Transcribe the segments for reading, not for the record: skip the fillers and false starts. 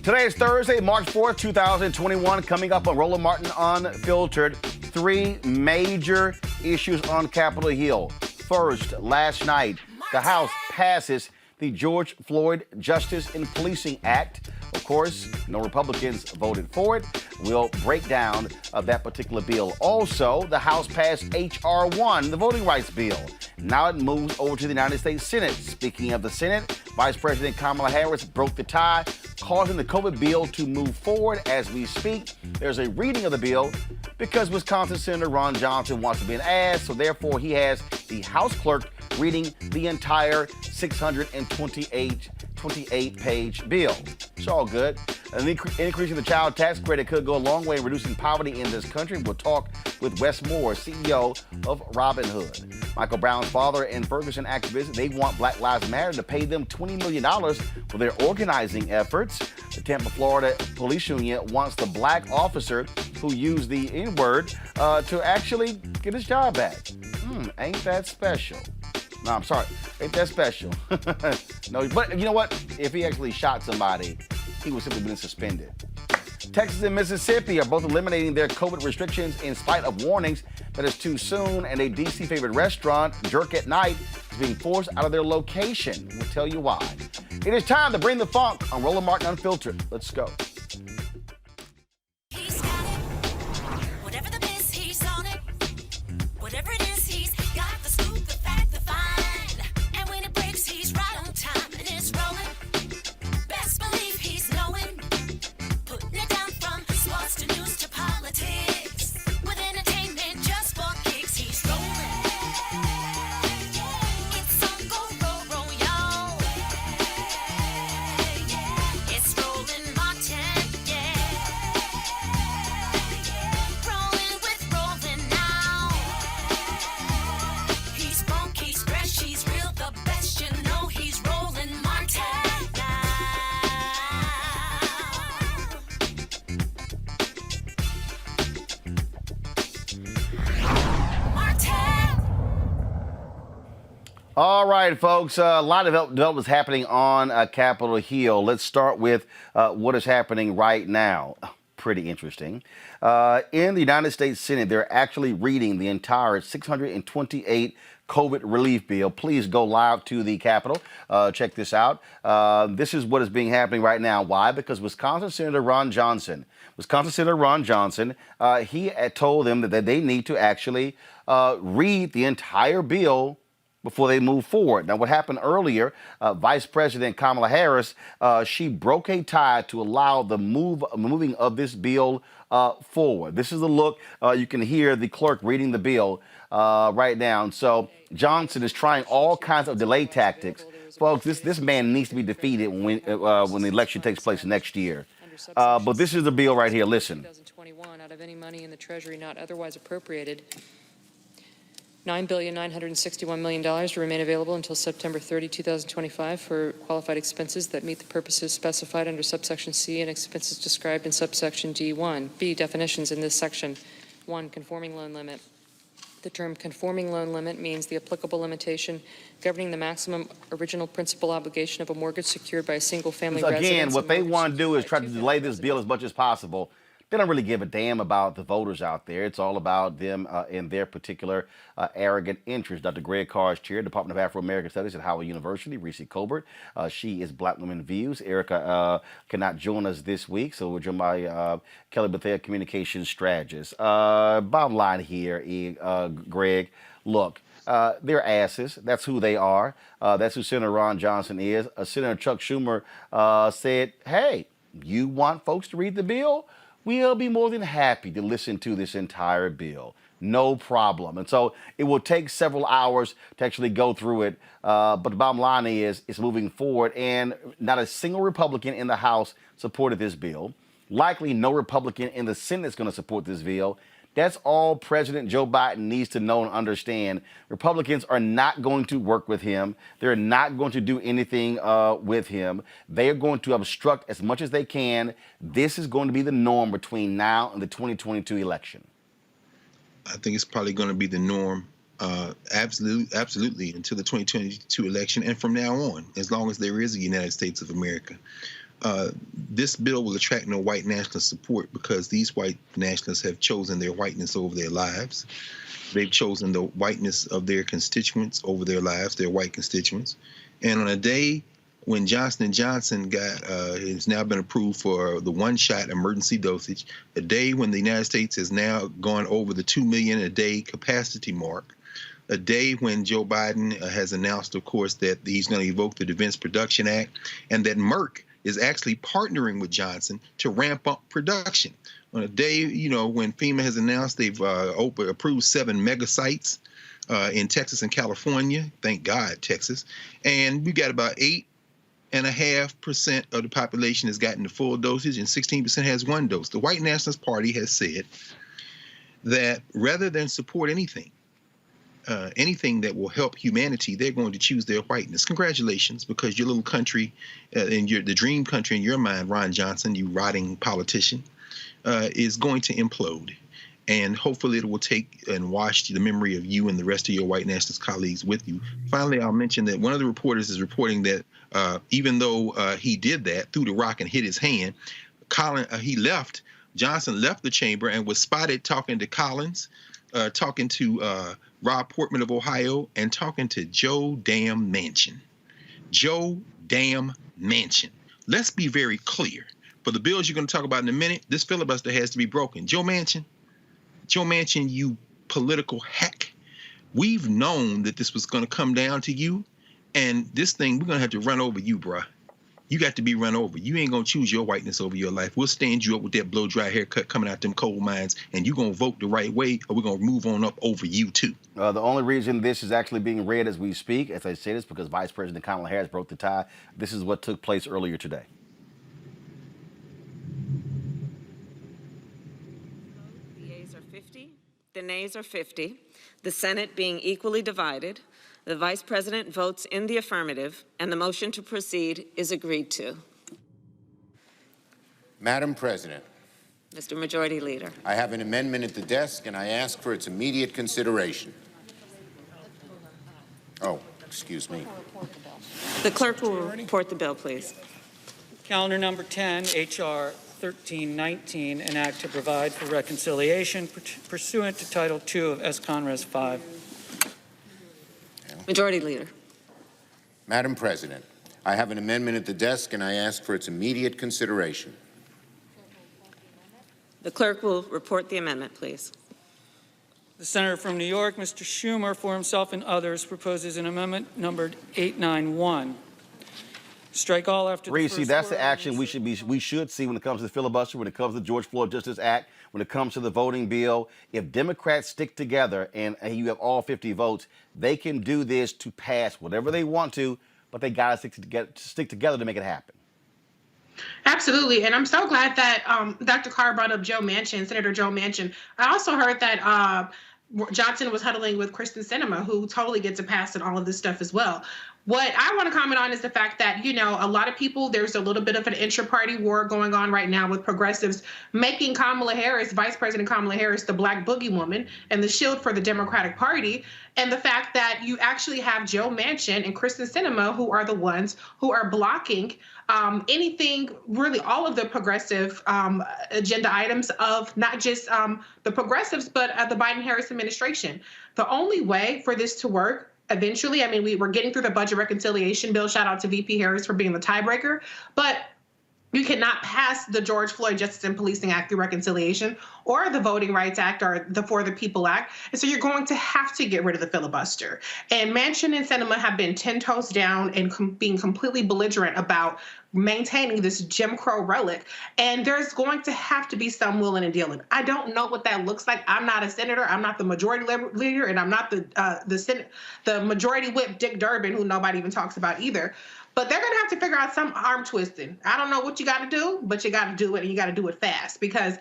Today is Thursday, March 4th, 2021. Coming up on Roland Martin Unfiltered, three major issues on Capitol Hill. First, last night, the House passes the George Floyd Justice in Policing Act. Of course, no Republicans voted for it. We'll break down that particular bill. Also, the House passed HR1, the voting rights bill. Now it moves over to the United States Senate. Speaking of the Senate, Vice President Kamala Harris broke the tie, causing the COVID bill to move forward as we speak. There's a reading of the bill because Wisconsin Senator Ron Johnson wants to be an ass, so therefore he has the House clerk reading the entire 628-page bill. It's all good. An increase in the child tax credit could go a long way in reducing poverty in this country. We'll talk with Wes Moore, CEO of Robinhood. Michael Brown's father and Ferguson activists, they want Black Lives Matter to pay them $20 million for their organizing efforts. The Tampa, Florida Police Union wants the black officer who used the N-word to actually get his job back. Ain't that special? No, I'm sorry. Ain't that special? No, but you know what? If he actually shot somebody, he would simply been suspended. Texas and Mississippi are both eliminating their COVID restrictions in spite of warnings that it's too soon, and a D.C. favorite restaurant, Jerk at Night, is being forced out of their location. We'll tell you why. It is time to bring the funk on Roland Martin Unfiltered. Let's go. He's got it. Whatever the biz, he's on it. Whatever it is, he's got the scoop, the fact, the find. And when it breaks, he's right on time and it's rolling. Best believe he's knowing. Putting it down from sports to news to politics. With entertainment just for kicks, he's rolling. It's on go, roll, y'all. It's Roland Martin, rolling with Roland now. He's funk, he's fresh, he's real, the best, you know he's Roland Martin now. Martin. All right, folks, a lot of developments happening on Capitol Hill. Let's start with what is happening right now. Pretty interesting. In the United States Senate, they're actually reading the entire 628 COVID relief bill. Please go live to the Capitol. Check this out. This is what is being happening right now. Why? Because Wisconsin Senator Ron Johnson, he had told them that they need to actually read the entire bill before they move forward. Now, what happened earlier, Vice President Kamala Harris, she broke a tie to allow the moving of this bill forward. This is a look. You can hear the clerk reading the bill right now. And so Johnson is trying all kinds of delay tactics. Folks, this man needs to be defeated when the election takes place next year. But this is the bill right here. Listen. 2021, out of any money in the Treasury not otherwise appropriated, $9,961 million to remain available until September 30, 2025 for qualified expenses that meet the purposes specified under subsection C and expenses described in subsection D1. B, definitions in this section. 1, conforming loan limit. The term conforming loan limit means the applicable limitation governing the maximum original principal obligation of a mortgage secured by a single-family residence. Again, what they want to do is try to delay this bill as much as possible. They don't really give a damn about the voters out there. It's all about them and their particular arrogant interests. Dr. Greg Carr is chair, Department of Afro-American Studies at Howard University. Reese Colbert, she is Black Women Views. Erica cannot join us this week, so we're joined by Kelly Bethea, communications strategist. Bottom line here, Greg, look, they're asses. That's who they are. That's who Senator Ron Johnson is. Senator Chuck Schumer said, hey, you want folks to read the bill? We'll be more than happy to listen to this entire bill. No problem. And so it will take several hours to actually go through it. But the bottom line is it's moving forward, and not a single Republican in the House supported this bill. Likely no Republican in the Senate is going to support this bill. That's all President Joe Biden needs to know and understand. Republicans are not going to work with him. They're not going to do anything with him. They are going to obstruct as much as they can. This is going to be the norm between now and the 2022 election. I think it's probably going to be the norm, absolutely, until the 2022 election and from now on, as long as there is a United States of America. This bill will attract no white nationalist support because these white nationalists have chosen their whiteness over their lives. They've chosen the whiteness of their constituents over their lives, their white constituents. And on a day when Johnson & Johnson has now been approved for the one-shot emergency dosage, a day when the United States has now gone over the 2 million a day capacity mark, a day when Joe Biden has announced, of course, that he's going to evoke the Defense Production Act, and that Merck is actually partnering with Johnson to ramp up production. On a day, when FEMA has announced they've approved 7 mega sites in Texas and California, thank God, Texas, and we got about 8.5% of the population has gotten the full dosage and 16% has 1 dose. The White Nationalist Party has said that rather than support anything that will help humanity, they're going to choose their whiteness. Congratulations, because your little country, the dream country in your mind, Ron Johnson, you rotting politician, is going to implode. And hopefully it will take and wash the memory of you and the rest of your white nationalist colleagues with you. Finally, I'll mention that one of the reporters is reporting that even though he did that, threw the rock and hit his hand, Johnson left the chamber and was spotted talking to Collins, talking to Rob Portman of Ohio, and talking to Joe Damn Manchin. Joe Damn Manchin. Let's be very clear. For the bills you're going to talk about in a minute, this filibuster has to be broken. Joe Manchin, you political hack. We've known that this was going to come down to you, and this thing, we're going to have to run over you, bruh. You got to be run over. You ain't going to choose your whiteness over your life. We'll stand you up with that blow-dry haircut coming out them coal mines, and you're going to vote the right way, or we're going to move on up over you, too. The only reason this is actually being read as we speak, as I say this, because Vice President Kamala Harris broke the tie. This is what took place earlier today. The yeas are 50, the nays are 50, the Senate being equally divided. The Vice President votes in the affirmative, and the motion to proceed is agreed to. Madam President, Mr. Majority Leader. I have an amendment at the desk, and I ask for its immediate consideration. Oh, excuse me. The clerk will report the bill, please. Calendar number 10, H.R. 1319, an act to provide for reconciliation pursuant to Title II of S. Conres 5. Majority Leader. Madam President, I have an amendment at the desk, and I ask for its immediate consideration. The clerk will report the amendment, please. The Senator from New York, Mr. Schumer, for himself and others, proposes an amendment numbered 891. Strike all after the first That's word the action we should see when it comes to the filibuster, when it comes to the George Floyd Justice Act, when it comes to the voting bill. If Democrats stick together and you have all 50 votes, they can do this to pass whatever they want to, but they got to stick together to make it happen. Absolutely. And I'm so glad that Dr. Carr brought up Joe Manchin, Senator Joe Manchin. I also heard that Johnson was huddling with Kristen Sinema, who totally gets a pass on all of this stuff as well. What I want to comment on is the fact that, a lot of people, there's a little bit of an intra-party war going on right now with progressives making Kamala Harris, Vice President Kamala Harris, the black boogie woman and the shield for the Democratic Party. And the fact that you actually have Joe Manchin and Kristen Sinema, who are the ones who are blocking anything, really all of the progressive agenda items of not just the progressives, but the Biden-Harris administration. The only way for this to work eventually, we were getting through the budget reconciliation bill. Shout out to VP Harris for being the tiebreaker. But you cannot pass the George Floyd Justice and Policing Act through reconciliation or the Voting Rights Act or the For the People Act. And so you're going to have to get rid of the filibuster. And Manchin and Sinema have been 10 toes down and being completely belligerent about maintaining this Jim Crow relic. And there's going to have to be some willing and dealing. I don't know what that looks like. I'm not a senator. I'm not the majority leader, and I'm not the majority whip Dick Durbin, who nobody even talks about either. But they're going to have to figure out some arm twisting. I don't know what you got to do, but you got to do it, and you got to do it fast, because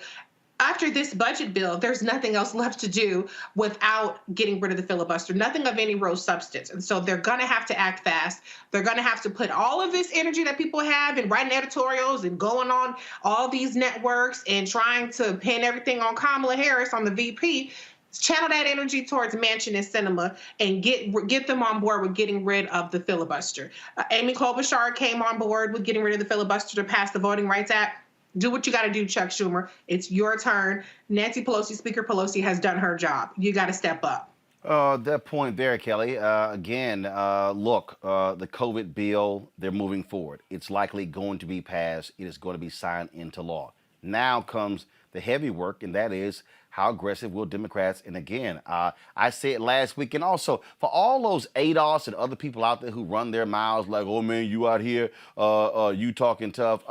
after this budget bill, there's nothing else left to do without getting rid of the filibuster, nothing of any real substance. And so they're going to have to act fast. They're going to have to put all of this energy that people have in writing editorials and going on all these networks and trying to pin everything on Kamala Harris, on the VP, channel that energy towards Manchin and Sinema and get them on board with getting rid of the filibuster. Amy Klobuchar came on board with getting rid of the filibuster to pass the Voting Rights Act. Do what you got to do, Chuck Schumer. It's your turn. Nancy Pelosi, Speaker Pelosi, has done her job. You got to step up. That point there, Kelly. Again, look, the COVID bill, they're moving forward. It's likely going to be passed. It is going to be signed into law. Now comes the heavy work, and that is how aggressive will Democrats, and again, I said last week, and also for all those ADOS and other people out there who run their mouths like, oh man, you out here, you talking tough.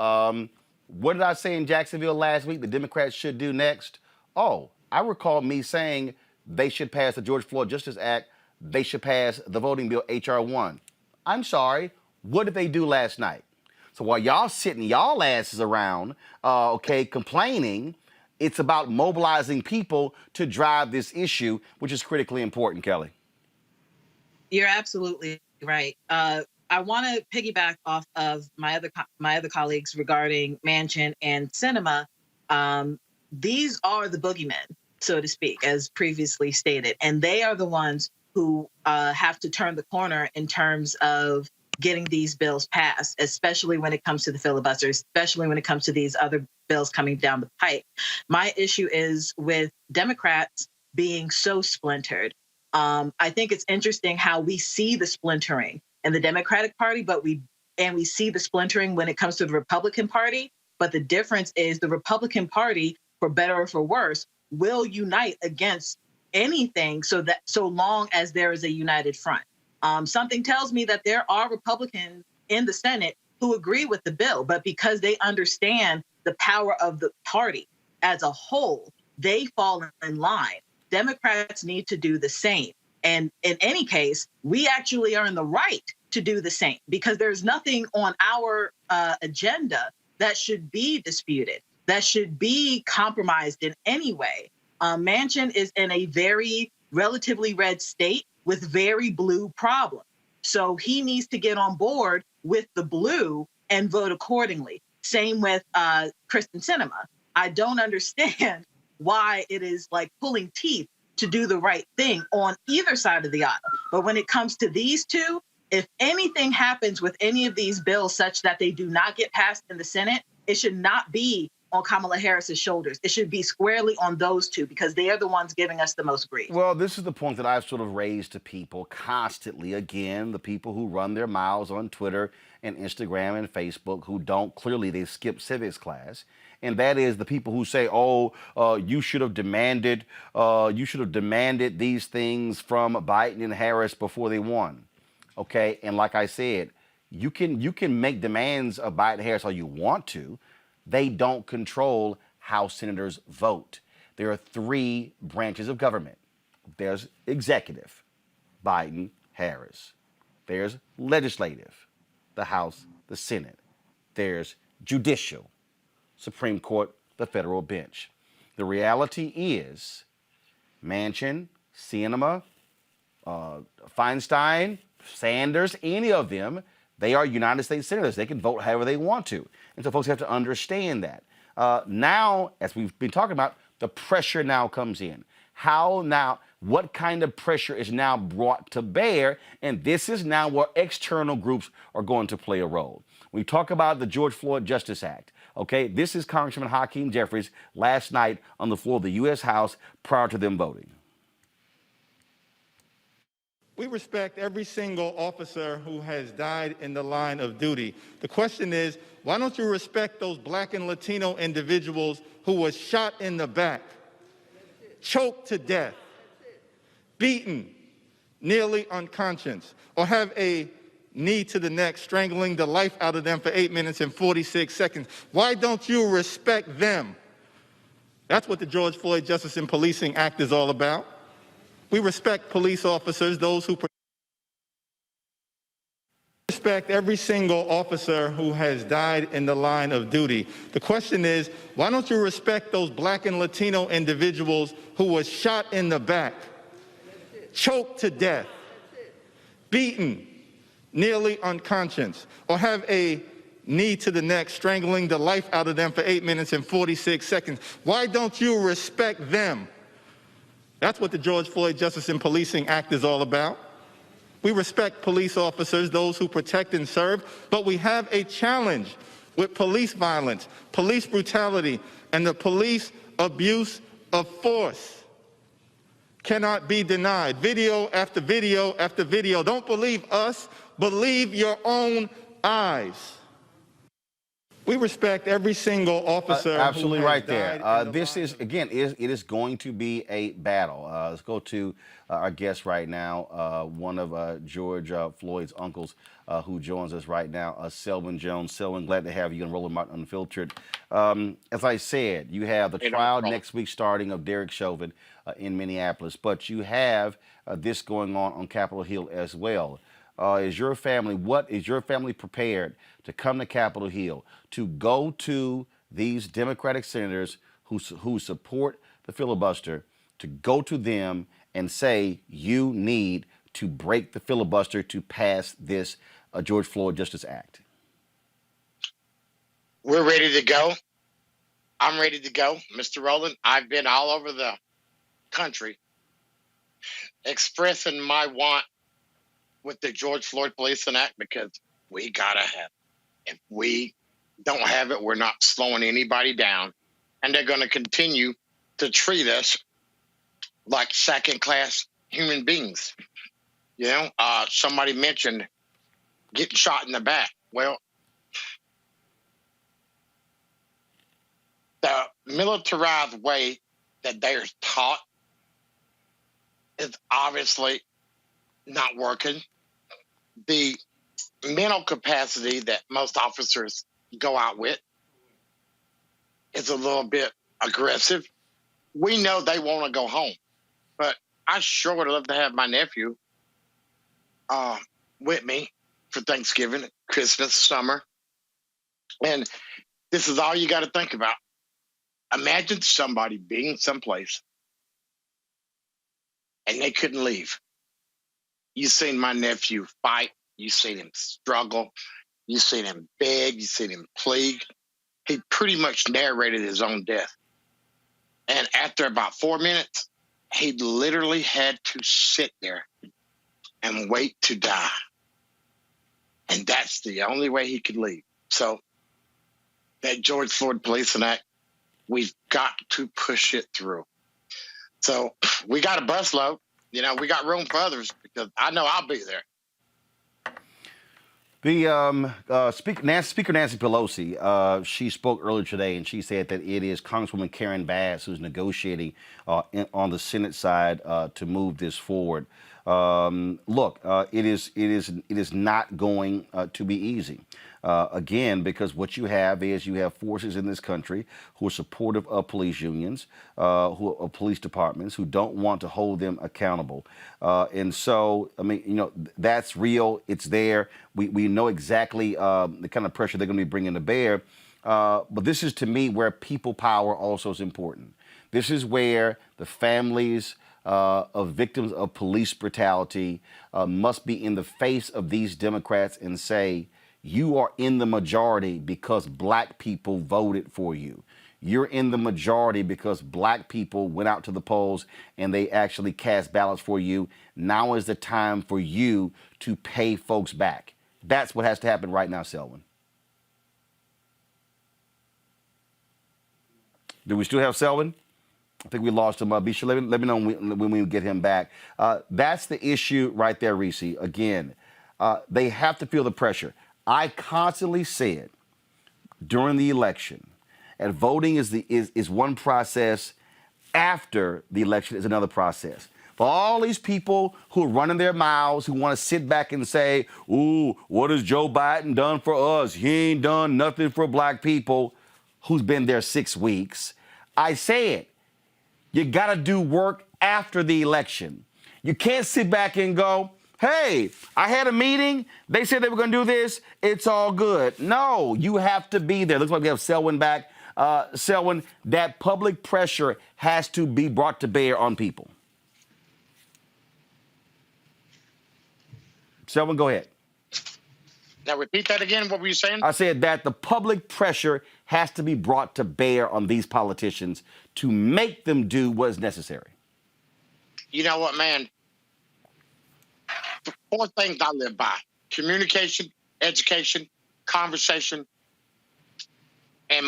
What did I say in Jacksonville last week the Democrats should do next? Oh, I recall me saying they should pass the George Floyd Justice Act. They should pass the voting bill, HR1. I'm sorry, what did they do last night? So while y'all sitting y'all asses around, complaining, it's about mobilizing people to drive this issue, which is critically important, Kelly. You're absolutely right. I want to piggyback off of my other colleagues regarding Manchin and Sinema. These are the boogeymen, so to speak, as previously stated, and they are the ones who have to turn the corner in terms of getting these bills passed, especially when it comes to the filibuster, especially when it comes to these other bills coming down the pipe. My issue is with Democrats being so splintered. I think it's interesting how we see the splintering in the Democratic Party, but we see the splintering when it comes to the Republican Party. But the difference is the Republican Party, for better or for worse, will unite against anything so long as there is a united front. Something tells me that there are Republicans in the Senate who agree with the bill, but because they understand the power of the party as a whole, they fall in line. Democrats need to do the same. And in any case, we actually are in the right to do the same because there's nothing on our agenda that should be disputed, that should be compromised in any way. Manchin is in a very relatively red state with very blue problems. So he needs to get on board with the blue and vote accordingly. Same with Kristen Sinema. I don't understand why it is like pulling teeth to do the right thing on either side of the aisle. But when it comes to these two, if anything happens with any of these bills such that they do not get passed in the Senate, it should not be on Kamala Harris's shoulders. It should be squarely on those two because they are the ones giving us the most grief. Well, this is the point that I've sort of raised to people constantly. Again, the people who run their mouths on Twitter and Instagram and Facebook who don't, clearly they skip civics class. And that is the people who say, you should have demanded these things from Biden and Harris before they won. Okay, and like I said, you can make demands of Biden and Harris all you want to. They don't control how senators vote. There are three branches of government. There's executive, Biden, Harris. There's legislative, the House, the Senate. There's judicial, Supreme Court, the federal bench. The reality is Manchin, Sinema, Feinstein, Sanders, any of them, they are United States senators. They can vote however they want to. And so folks have to understand that. Now, as we've been talking about, the pressure now comes in. What kind of pressure is now brought to bear? And this is now where external groups are going to play a role. We talk about the George Floyd Justice Act. Okay, this is Congressman Hakeem Jeffries last night on the floor of the U.S. House prior to them voting. We respect every single officer who has died in the line of duty. The question is, why don't you respect those Black and Latino individuals who were shot in the back, choked to death, beaten, nearly unconscious, or have a knee to the neck, strangling the life out of them for 8 minutes and 46 seconds? Why don't you respect them? That's what the George Floyd Justice and Policing Act is all about. We respect police officers, those who respect every single officer who has died in the line of duty. The question is, why don't you respect those Black and Latino individuals who were shot in the back, choked to death, beaten, nearly unconscious, or have a knee to the neck, strangling the life out of them for 8 minutes and 46 seconds? Why don't you respect them? That's what the George Floyd Justice in Policing Act is all about. We respect police officers, those who protect and serve, but we have a challenge with police violence, police brutality, and the police abuse of force. Cannot be denied. Video after video after video. Don't believe us, believe your own eyes. We respect every single officer. Absolutely who has right there. died in the This is, again, it is going to be a battle. Let's go to our guest right now, one of George Floyd's uncles who joins us right now, Selwyn Jones. Selwyn, glad to have you on Roland Martin Unfiltered. As I said, you have the trial next week starting of Derek Chauvin in Minneapolis, but you have this going on Capitol Hill as well. Is your family prepared to come to Capitol Hill, to go to these Democratic senators who support the filibuster, to go to them and say, you need to break the filibuster to pass this George Floyd Justice Act? We're ready to go. I'm ready to go. Mr. Roland, I've been all over the country expressing my want with the George Floyd Policing Act, because we gotta have it. If we don't have it, we're not slowing anybody down, and they're going to continue to treat us like second-class human beings. You know, somebody mentioned getting shot in the back. Well, the militarized way that they're taught is obviously not working. The mental capacity that most officers go out with is a little bit aggressive. We know they want to go home, but I sure would love to have my nephew with me for Thanksgiving, Christmas, summer. And this is all you got to think about. Imagine somebody being someplace and they couldn't leave. You seen my nephew fight. You seen him struggle. You seen him beg. You seen him plead. He pretty much narrated his own death. And after about 4 minutes, he literally had to sit there and wait to die. And that's the only way he could leave. So that George Floyd Policing Act, we've got to push it through. So we got a busload. You know, we got room for others, because I know I'll be there. The Speaker Nancy Pelosi, she spoke earlier today, and she said that it is Congresswoman Karen Bass who's negotiating on the Senate side to move this forward. Look, it is not going to be easy. Again, because what you have forces in this country who are supportive of police unions, who are police departments, who don't want to hold them accountable. And so, I mean, you know, that's real. It's there. We know exactly the kind of pressure they're going to be bringing to bear. But this is, to me, where people power also is important. This is where the families of victims of police brutality must be in the face of these Democrats and say, you are in the majority because black people voted for you. You're in the majority because black people went out to the polls and they actually cast ballots for you. Now is the time for you to pay folks back. That's what has to happen right now, Selwyn. Do we still have Selwyn? I think we lost him. Be sure, let me know when we get him back. That's the issue right there, Reese. Again, they have to feel the pressure. I constantly said during the election, and voting is one process, after the election is another process. For all these people who are running their mouths, who want to sit back and say, ooh, what has Joe Biden done for us? He ain't done nothing for black people. Who's been there 6 weeks? I said, you got to do work after the election. You can't sit back and go, hey, I had a meeting. They said they were going to do this. It's all good. No, you have to be there. Looks like we have Selwyn back. Selwyn, that public pressure has to be brought to bear on people. Selwyn, go ahead. Now, repeat that again. What were you saying? I said that the public pressure has to be brought to bear on these politicians to make them do what is necessary. you know what, man? 4 things I live by: communication, education, conversation, and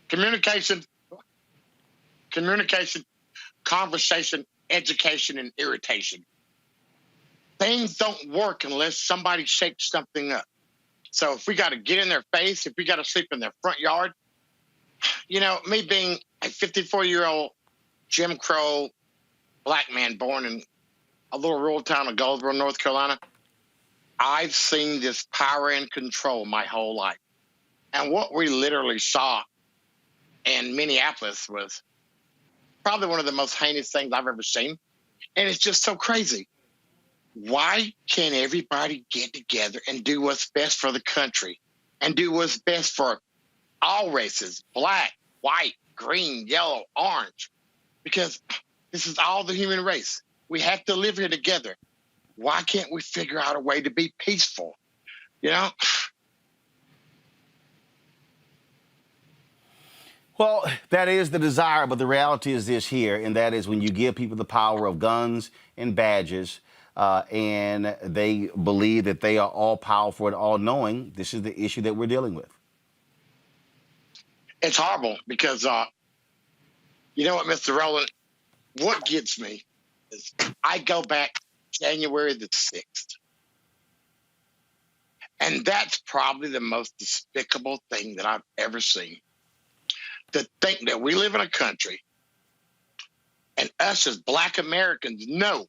communication, conversation, education, and irritation. Things don't work unless somebody shakes something up. So if we got to get in their face, if we got to sleep in their front yard, you know, me being a 54-year-old Jim Crow black man born in a little rural town of Goldsboro, North Carolina, I've seen this power and control my whole life. And what we literally saw in Minneapolis was probably one of the most heinous things I've ever seen. And it's just so crazy. Why can't everybody get together and do what's best for the country and do what's best for all races, black, white, green, yellow, orange? Because this is all the human race. We have to live here together. Why can't we figure out a way to be peaceful? You know? Well, that is the desire, but the reality is this here, and that is when you give people the power of guns and badges, and they believe that they are all powerful and all knowing, this is the issue that we're dealing with. It's horrible because, you know what, Mr. Roland, what gets me is I go back January the 6th. And that's probably the most despicable thing that I've ever seen. To think that we live in a country and us as black Americans know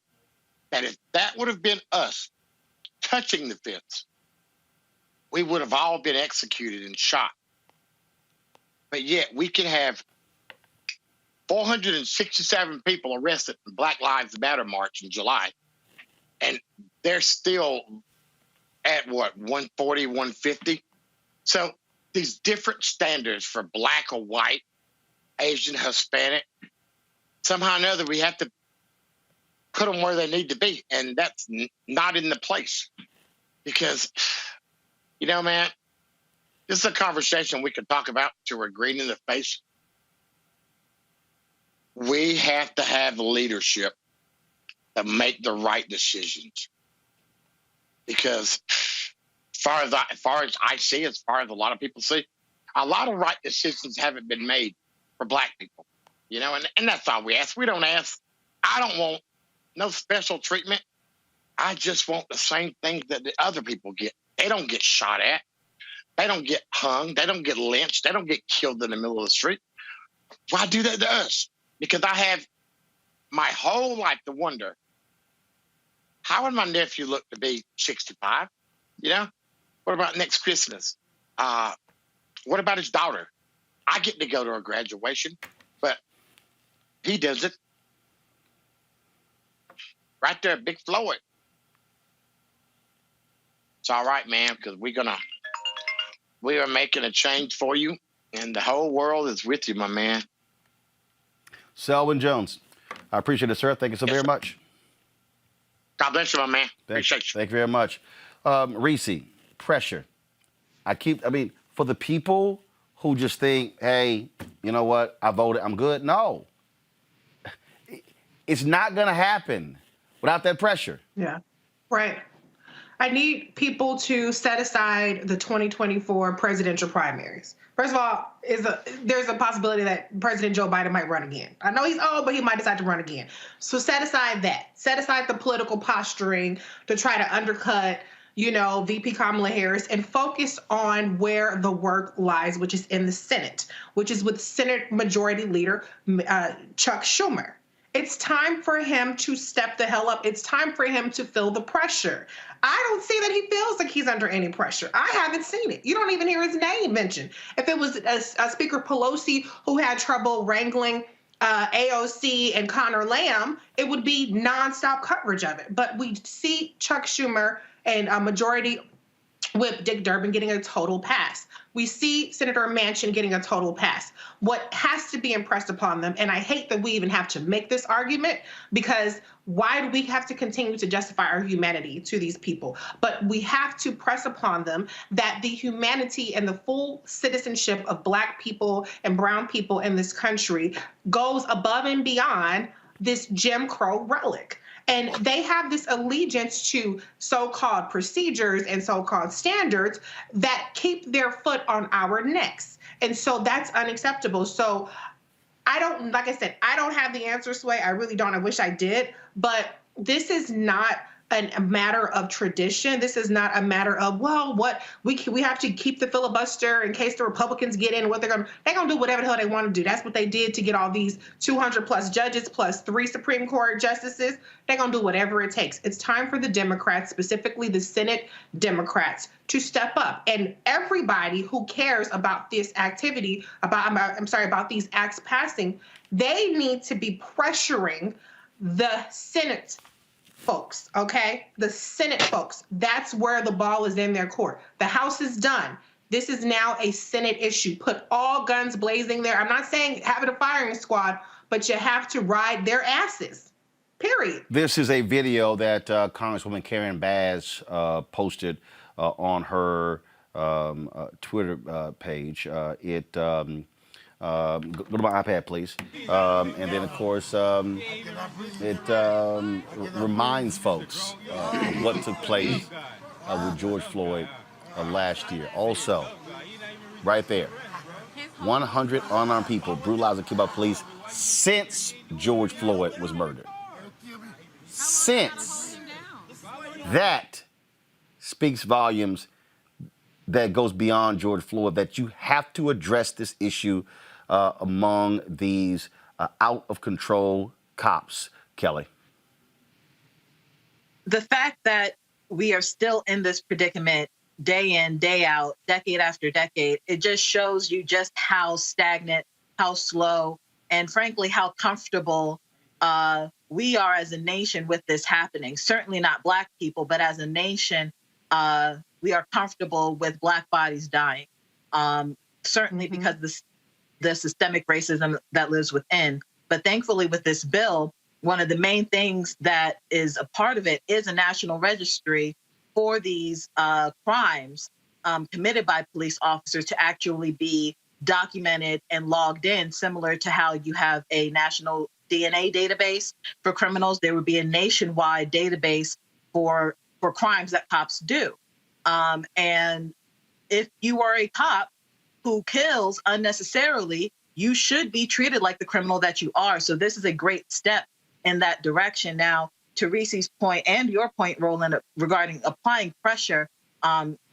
that if that would have been us touching the fence, we would have all been executed and shot. But yet we can have 467 people arrested in Black Lives Matter March in July, and they're still at what, 140, 150? So these different standards for black or white, Asian, Hispanic, somehow or another we have to put them where they need to be, and that's not in the place. Because, you know, man, this is a conversation we could talk about till we're green in the face. We have to have leadership to make the right decisions. Because as far as I see, as far as a lot of people see, a lot of right decisions haven't been made for black people. You know, and that's all we ask. We don't ask. I don't want no special treatment. I just want the same things that the other people get. They don't get shot at. They don't get hung. They don't get lynched. They don't get killed in the middle of the street. Why do that to us? Because I have my whole life to wonder, how would my nephew look to be 65? You know? What about next Christmas? What about his daughter? I get to go to her graduation, but he doesn't. Right there, Big Floyd. It's all right, man, because we are making a change for you, and the whole world is with you, my man. Selwyn Jones, I appreciate it, sir. Thank you so very much. God bless you, my man. Appreciate you. Thank you very much. Reese, pressure. For the people who just think, hey, you know what, I voted, I'm good. No. It's not going to happen without that pressure. Yeah, right. I need people to set aside the 2024 presidential primaries. First of all, there's a possibility that President Joe Biden might run again. I know he's old, but he might decide to run again. So set aside that. Set aside the political posturing to try to undercut, VP Kamala Harris, and focus on where the work lies, which is in the Senate, which is with Senate Majority Leader Chuck Schumer. It's time for him to step the hell up. It's time for him to feel the pressure. I don't see that he feels like he's under any pressure. I haven't seen it. You don't even hear his name mentioned. If it was Speaker Pelosi who had trouble wrangling AOC and Connor Lamb, it would be nonstop coverage of it. But we see Chuck Schumer and Majority Whip Dick Durbin getting a total pass. We see Senator Manchin getting a total pass. What has to be impressed upon them, and I hate that we even have to make this argument, because why do we have to continue to justify our humanity to these people? But we have to press upon them that the humanity and the full citizenship of Black people and brown people in this country goes above and beyond this Jim Crow relic. And they have this allegiance to so-called procedures and so-called standards that keep their foot on our necks. And so that's unacceptable. So I don't, like I said, I don't have the answer, Sway. I really don't. I wish I did. But this is not a matter of tradition. This is not a matter of, well, what we have to keep the filibuster in case the Republicans get in. What they're gonna do whatever the hell they want to do. That's what they did to get all these 200 plus judges plus 3 Supreme Court justices. They're gonna do whatever it takes. It's time for the Democrats, specifically the Senate Democrats, to step up. And everybody who cares about this activity, about these acts passing, they need to be pressuring the Senate folks, okay? The Senate folks. That's where the ball is in their court. The House is done. This is now a Senate issue. Put all guns blazing there. I'm not saying have it a firing squad, but you have to ride their asses, period. This is a video that Congresswoman Karen Bass posted on her Twitter page. Go to my iPad, please. And then, of course, it reminds folks of what took place with George Floyd last year. Also, right there, 100 unarmed people brutalized and killed by police since George Floyd was murdered. Since. That speaks volumes that goes beyond George Floyd, that you have to address this issue among these out-of-control cops, Kelly. The fact that we are still in this predicament day in, day out, decade after decade, it just shows you just how stagnant, how slow, and frankly, how comfortable we are as a nation with this happening. Certainly not Black people, but as a nation, we are comfortable with Black bodies dying, certainly because the systemic racism that lives within. But thankfully with this bill, one of the main things that is a part of it is a national registry for these crimes committed by police officers to actually be documented and logged in, similar to how you have a national DNA database for criminals. There would be a nationwide database for crimes that cops do. And if you are a cop who kills unnecessarily, you should be treated like the criminal that you are. So this is a great step in that direction. Now, to Reese's point and your point, Roland, regarding applying pressure,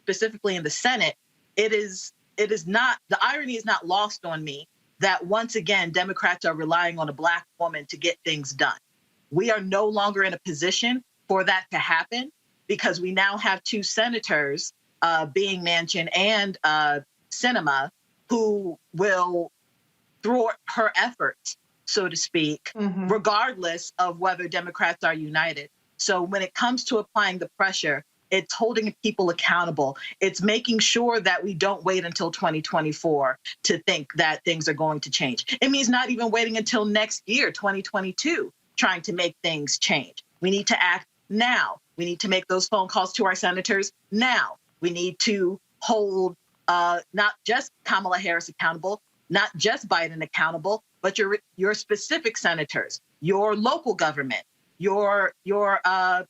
specifically in the Senate, it is not, the irony is not lost on me that once again, Democrats are relying on a Black woman to get things done. We are no longer in a position for that to happen because we now have 2 senators, being Manchin and Sinema, who will thwart her efforts, so to speak, regardless of whether Democrats are united. So when it comes to applying the pressure, it's holding people accountable. It's making sure that we don't wait until 2024 to think that things are going to change. It means not even waiting until next year, 2022, trying to make things change. We need to act now. We need to make those phone calls to our senators now. We need to hold not just Kamala Harris accountable, not just Biden accountable, but your specific senators, your local government, your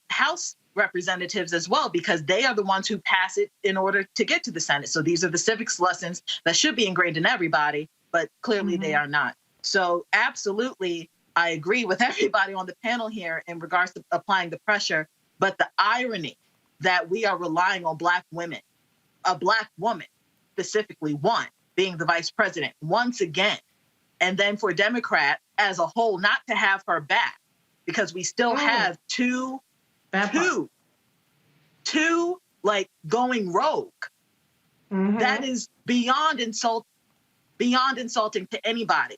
House representatives as well, because they are the ones who pass it in order to get to the Senate. So these are the civics lessons that should be ingrained in everybody, but clearly they are not. So absolutely, I agree with everybody on the panel here in regards to applying the pressure, but the irony that we are relying on Black women, a Black woman, specifically one, being the vice president once again, and then for Democrat as a whole not to have her back, because we still have two like going rogue. That is beyond insulting to anybody,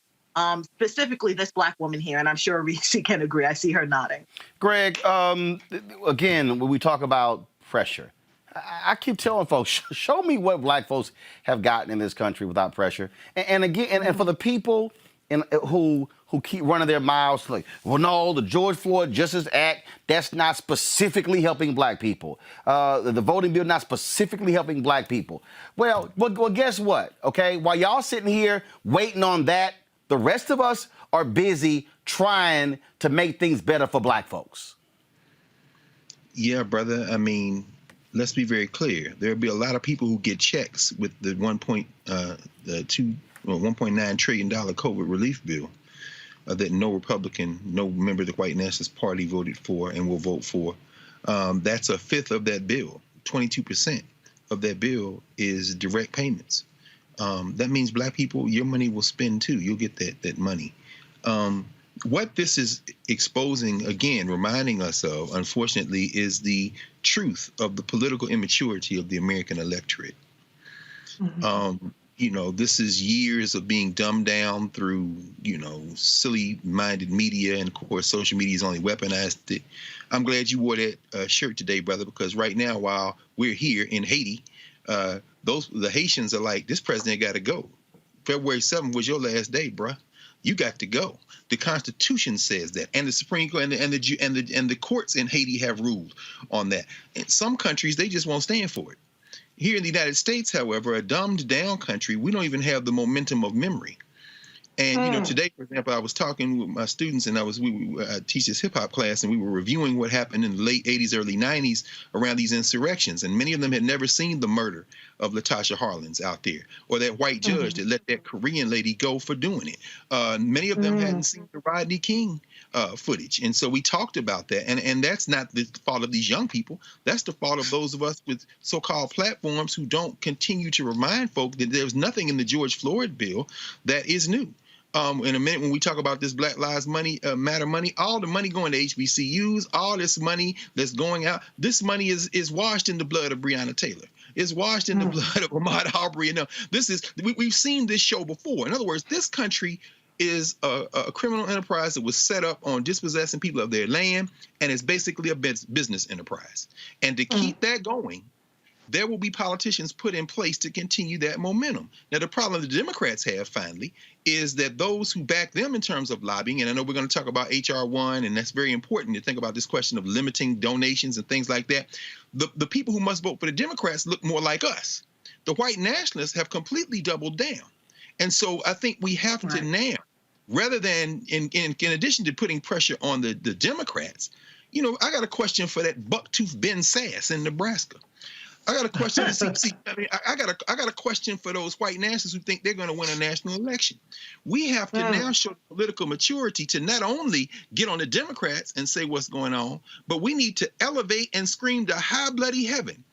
specifically this Black woman here, and I'm sure Reese can agree. I see her nodding. Greg, again, when we talk about pressure, I keep telling folks, show me what Black folks have gotten in this country without pressure. And again, and for the people who keep running their mouths like, well, no, the George Floyd Justice Act, that's not specifically helping Black people. The voting bill not specifically helping Black people. Well, guess what? Okay, while y'all sitting here waiting on that, the rest of us are busy trying to make things better for black folks. Yeah, brother. I mean, let's be very clear. There'll be a lot of people who get checks with the 1.9 trillion dollar COVID relief bill that no Republican, no member of the White Nationalist Party voted for and will vote for. That's a fifth of that bill. 22% of that bill is direct payments. That means black people, your money will spend too. You'll get that money. What this is exposing, again, reminding us of, unfortunately, is the truth of the political immaturity of the American electorate. This is years of being dumbed down through, silly-minded media, and of course, social media has only weaponized it. I'm glad you wore that shirt today, brother, because right now, while we're here in Haiti, the Haitians are like, this president got to go. February 7th was your last day, bruh. You got to go. The Constitution says that, and the Supreme Court and the courts in Haiti have ruled on that. In some countries, they just won't stand for it. Here in the United States, however, a dumbed down country, we don't even have the momentum of memory. And today, for example, I was talking with my students, and I teach this hip hop class, and we were reviewing what happened in the late 80s, early 90s around these insurrections. And many of them had never seen the murder of Latasha Harlins out there, or that white judge that let that Korean lady go for doing it. Many of them hadn't seen the Rodney King footage. And so we talked about that. And that's not the fault of these young people. That's the fault of those of us with so-called platforms who don't continue to remind folk that there's nothing in the George Floyd bill that is new. In a minute, when we talk about this Black Lives Matter money, all the money going to HBCUs, all this money that's going out, this money is washed in the blood of Breonna Taylor. It's washed in the blood of Ahmaud Arbery. And we've seen this show before. In other words, this country is a criminal enterprise that was set up on dispossessing people of their land, and it's basically a business enterprise. And to keep that going, there will be politicians put in place to continue that momentum. Now, the problem the Democrats have, finally, is that those who back them in terms of lobbying, and I know we're going to talk about HR1, and that's very important to think about this question of limiting donations and things like that. The people who must vote for the Democrats look more like us. The white nationalists have completely doubled down. And so I think we have to now, rather than, in addition to putting pressure on the Democrats, I got a question for that bucktooth Ben Sass in Nebraska. I got a question. I got a question for those white nationalists who think they're going to win a national election. We have to now show political maturity to not only get on the Democrats and say what's going on, but we need to elevate and scream to high bloody heaven.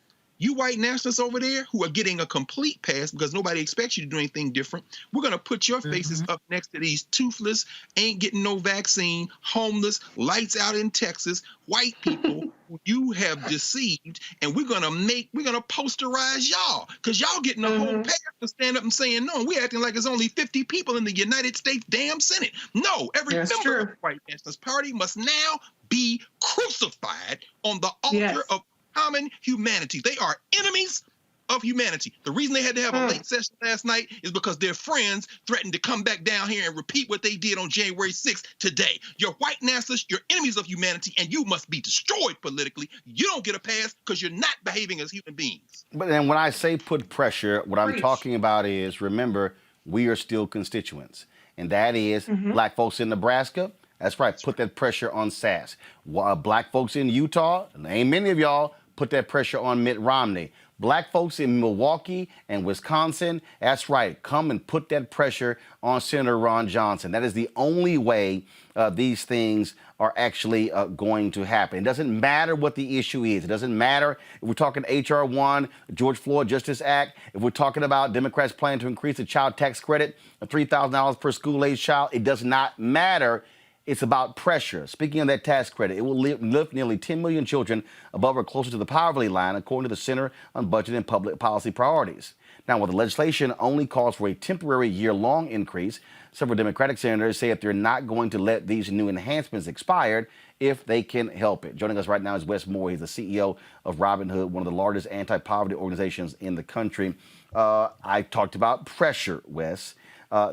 You white nationalists over there who are getting a complete pass because nobody expects you to do anything different, we're going to put your faces up next to these toothless, ain't getting no vaccine, homeless, lights out in Texas, white people who you have deceived, and we're going to posterize y'all because y'all getting a whole pass to stand up and saying no. We're acting like there's only 50 people in the United States damn Senate. No, every member of the White Nationalist Party must now be crucified on the altar of common humanity. They are enemies of humanity. The reason they had to have a late session last night is because their friends threatened to come back down here and repeat what they did on January 6th today. You're white nationalists, you're enemies of humanity, and you must be destroyed politically. You don't get a pass because you're not behaving as human beings. But then when I say put pressure, what I'm talking about is, remember, we are still constituents. And that is black folks in Nebraska. That's right. Put that pressure on Sass. Black folks in Utah, and ain't many of y'all, put that pressure on Mitt Romney. Black folks in Milwaukee and Wisconsin, that's right. Come and put that pressure on Senator Ron Johnson. That is the only way these things are actually going to happen. It doesn't matter what the issue is. It doesn't matter if we're talking HR1, George Floyd Justice Act, if we're talking about Democrats planning to increase the child tax credit to $3,000 per school-age child. It does not matter. It's about pressure. Speaking of that tax credit, it will lift nearly 10 million children above or closer to the poverty line, according to the Center on Budget and Public Policy Priorities. Now, while the legislation only calls for a temporary year-long increase, several Democratic senators say that they're not going to let these new enhancements expire if they can help it. Joining us right now is Wes Moore. He's the CEO of Robin Hood, one of the largest anti-poverty organizations in the country. I talked about pressure, Wes.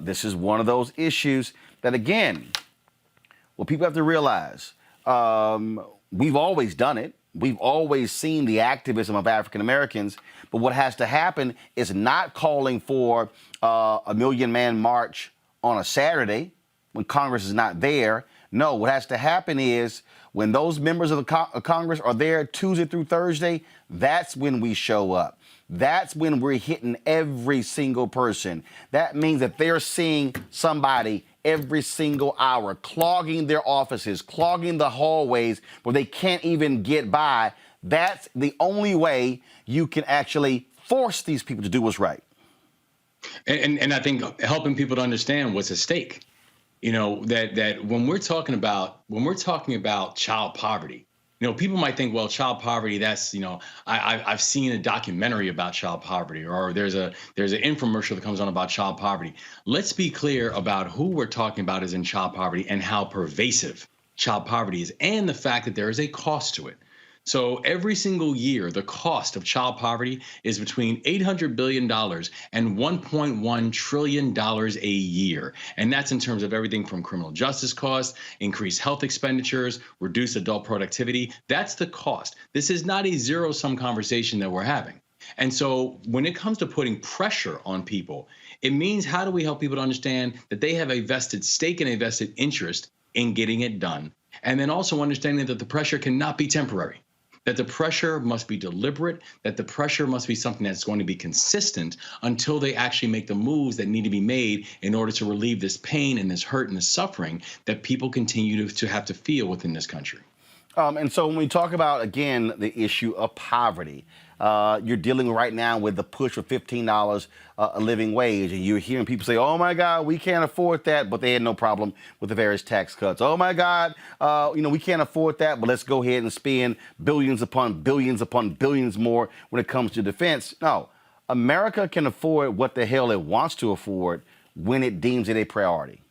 This is one of those issues that, again, what people have to realize, we've always done it. We've always seen the activism of African Americans. But what has to happen is not calling for a million-man march on a Saturday. when Congress is not there. No, what has to happen is when those members of the Congress are there Tuesday through Thursday, that's when we show up. That's when we're hitting every single person. That means that they're seeing somebody every single hour, clogging their offices, clogging the hallways where they can't even get by. That's the only way you can actually force these people to do what's right. And I think helping people to understand what's at stake. You know, that when we're talking about child poverty, you know, people might think, well, child poverty, that's, you know, I've seen a documentary about child poverty, or there's an infomercial that comes on about child poverty. Let's be clear about who we're talking about is in child poverty and how pervasive child poverty is, and the fact that there is a cost to it. So every single year, the cost of child poverty is between $800 billion and $1.1 trillion a year. And that's in terms of everything from criminal justice costs, increased health expenditures, reduced adult productivity. That's the cost. This is not a zero-sum conversation that we're having. And so when it comes to putting pressure on people, it means how do we help people to understand that they have a vested stake and a vested interest in getting it done? And then also understanding that the pressure cannot be temporary, that the pressure must be deliberate, that the pressure must be something that's going to be consistent until they actually make the moves that need to be made in order to relieve this pain and this hurt and this suffering that people continue to have to feel within this country. And so when we talk about, again, the issue of poverty, you're dealing right now with the push for $15 a living wage, and you're hearing people say, oh my God, we can't afford that, but they had no problem with the various tax cuts. Oh my God, we can't afford that, but let's go ahead and spend billions upon billions more when it comes to defense. No, America can afford what the hell it wants to afford when it deems it a priority.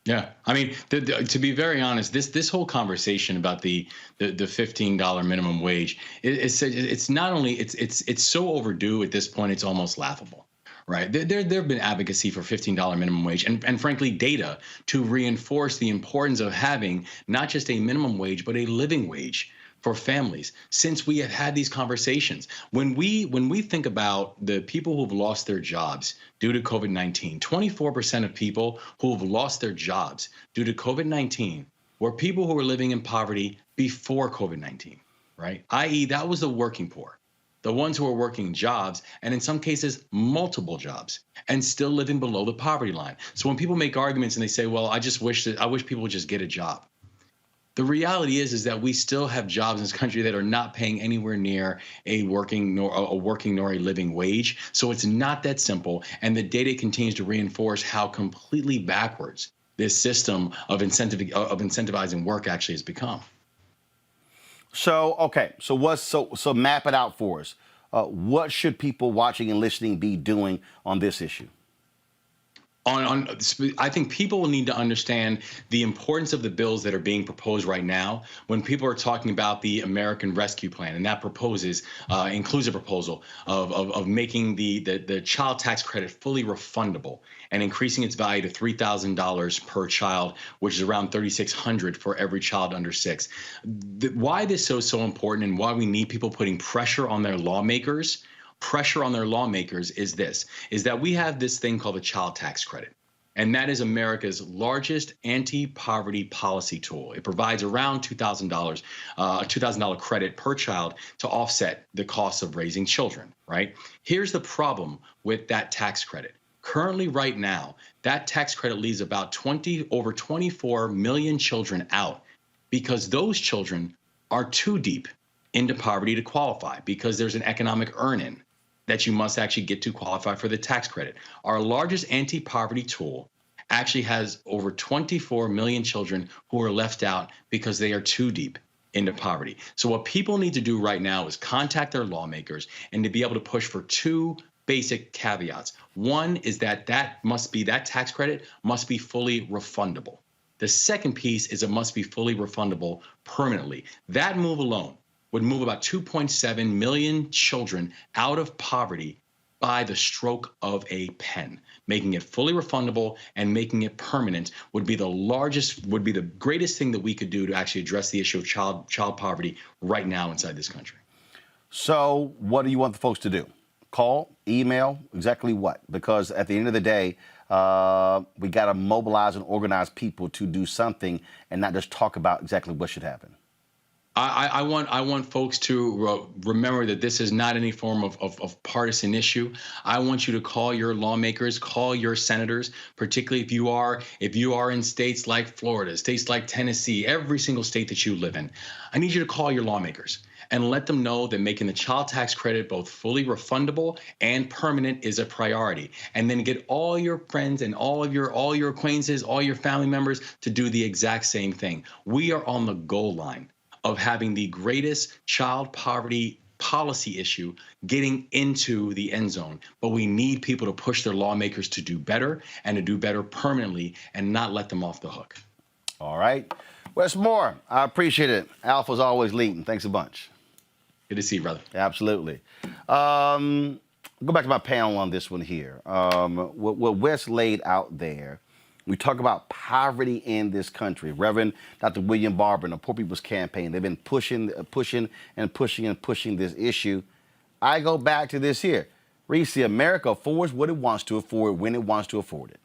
Yeah, I mean, to be very honest, this whole conversation about the $15 minimum wage, it's not only it's so overdue at this point, it's almost laughable, right? There have been advocacy for $15 minimum wage and frankly data to reinforce the importance of having not just a minimum wage but a living wage for families since we have had these conversations. When we think about the people who've lost their jobs due to COVID-19, 24% of people who have lost their jobs due to COVID-19 were people who were living in poverty before COVID-19, right? i.e. that was the working poor, the ones who are working jobs, and in some cases multiple jobs, and still living below the poverty line. So when people make arguments and they say, well, I wish people would just get a job. The reality is that we still have jobs in this country that are not paying anywhere near a working nor a living wage. So it's not that simple. And the data continues to reinforce how completely backwards this system of incentivizing work actually has become. So, okay, so map it out for us. What should people watching and listening be doing on this issue? I think people will need to understand the importance of the bills that are being proposed right now when people are talking about the American Rescue Plan, and that includes a proposal of making the child tax credit fully refundable and increasing its value to $3,000 per child, which is around $3,600 for every child under 6. Why this is so important and why we need people putting pressure on their lawmakers is that we have this thing called the child tax credit. And that is America's largest anti-poverty policy tool. It provides around $2,000, a $2,000 credit per child to offset the cost of raising children, right? Here's the problem with that tax credit. Currently, right now, that tax credit leaves about over 24 million children out because those children are too deep into poverty to qualify because there's an economic earn-in that you must actually get to qualify for the tax credit. Our largest anti-poverty tool actually has over 24 million children who are left out because they are too deep into poverty. So what people need to do right now is contact their lawmakers and to be able to push for two basic caveats. One is that tax credit must be fully refundable. The second piece is it must be fully refundable permanently. That move alone would move about 2.7 million children out of poverty by the stroke of a pen. Making it fully refundable and making it permanent would be the greatest thing that we could do to actually address the issue of child poverty right now inside this country. So what do you want the folks to do? Call, email, exactly what? Because at the end of the day, We got to mobilize and organize people to do something and not just talk about exactly what should happen. I want folks to remember that this is not any form of partisan issue. I want you to call your lawmakers, call your senators, particularly if you are in states like Florida, states like Tennessee, every single state that you live in. I need you to call your lawmakers and let them know that making the child tax credit both fully refundable and permanent is a priority. And then get all your friends and all your acquaintances, all your family members to do the exact same thing. We are on the goal line of having the greatest child poverty policy issue getting into the end zone. But we need people to push their lawmakers to do better and to do better permanently and not let them off the hook. All right. Wes Moore, I appreciate it. Alpha's always leading. Thanks a bunch. Good to see you, brother. Absolutely. Go back to my panel on this one here. What Wes laid out there, we talk about poverty in this country. Reverend Dr. William Barber and the Poor People's Campaign, they've been pushing this issue. I go back to this here. Reese, America affords what it wants to afford when it wants to afford it.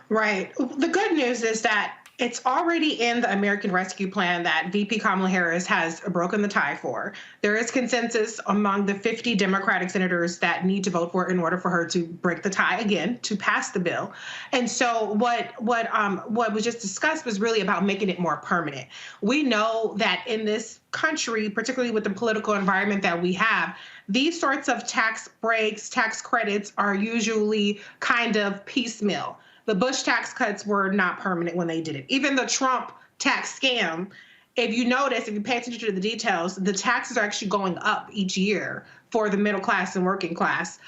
Right. The good news is that it's already in the American Rescue Plan that VP Kamala Harris has broken the tie for. There is consensus among the 50 Democratic senators that need to vote for it in order for her to break the tie again, to pass the bill. And so what was just discussed was really about making it more permanent. We know that in this country, particularly with the political environment that we have, these sorts of tax breaks, tax credits are usually kind of piecemeal. The Bush tax cuts were not permanent when they did it. Even the Trump tax scam, if you notice, if you pay attention to the details, the taxes are actually going up each year for the middle class and working class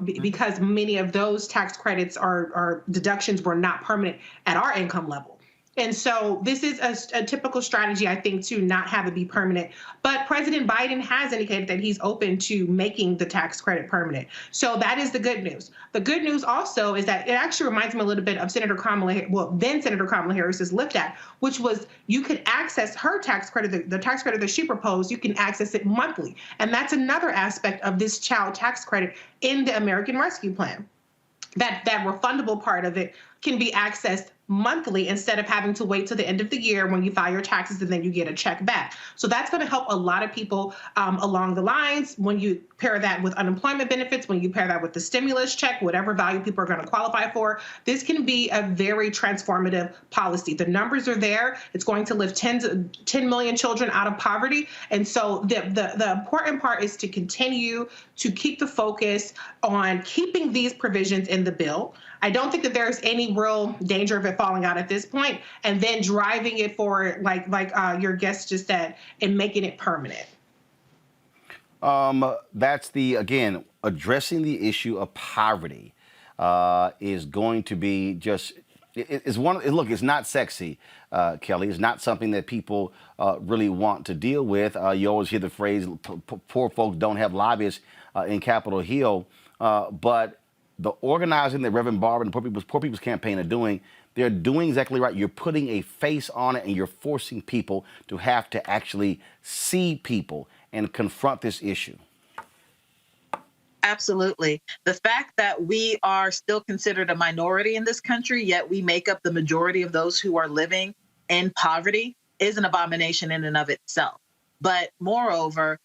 because many of those tax credits or deductions were not permanent at our income level. And so this is a typical strategy, I think, to not have it be permanent. But President Biden has indicated that he's open to making the tax credit permanent. So that is the good news. The good news also is that it actually reminds me a little bit of then Senator Kamala Harris's Lift Act, which was you could access her tax credit, the tax credit that she proposed, you can access it monthly. And that's another aspect of this child tax credit in the American Rescue Plan. That refundable part of it can be accessed monthly instead of having to wait till the end of the year when you file your taxes and then you get a check back. So that's going to help a lot of people along the lines. When you pair that with unemployment benefits, when you pair that with the stimulus check, whatever value people are going to qualify for, this can be a very transformative policy. The numbers are there. It's going to lift 10 million children out of poverty. And so the important part is to continue to keep the focus on keeping these provisions in the bill. I don't think that there's any real danger of it falling out at this point, and then driving it forward, like your guest just said, and making it permanent. That's again, addressing the issue of poverty is going to be just, look, it's not sexy, Kelly. It's not something that people really want to deal with. You always hear the phrase, poor folks don't have lobbyists in Capitol Hill, but the organizing that Reverend Barber and the Poor People's Campaign are doing, they're doing exactly right. You're putting a face on it and you're forcing people to have to actually see people and confront this issue. Absolutely. The fact that we are still considered a minority in this country, yet we make up the majority of those who are living in poverty, is an abomination in and of itself. But moreover,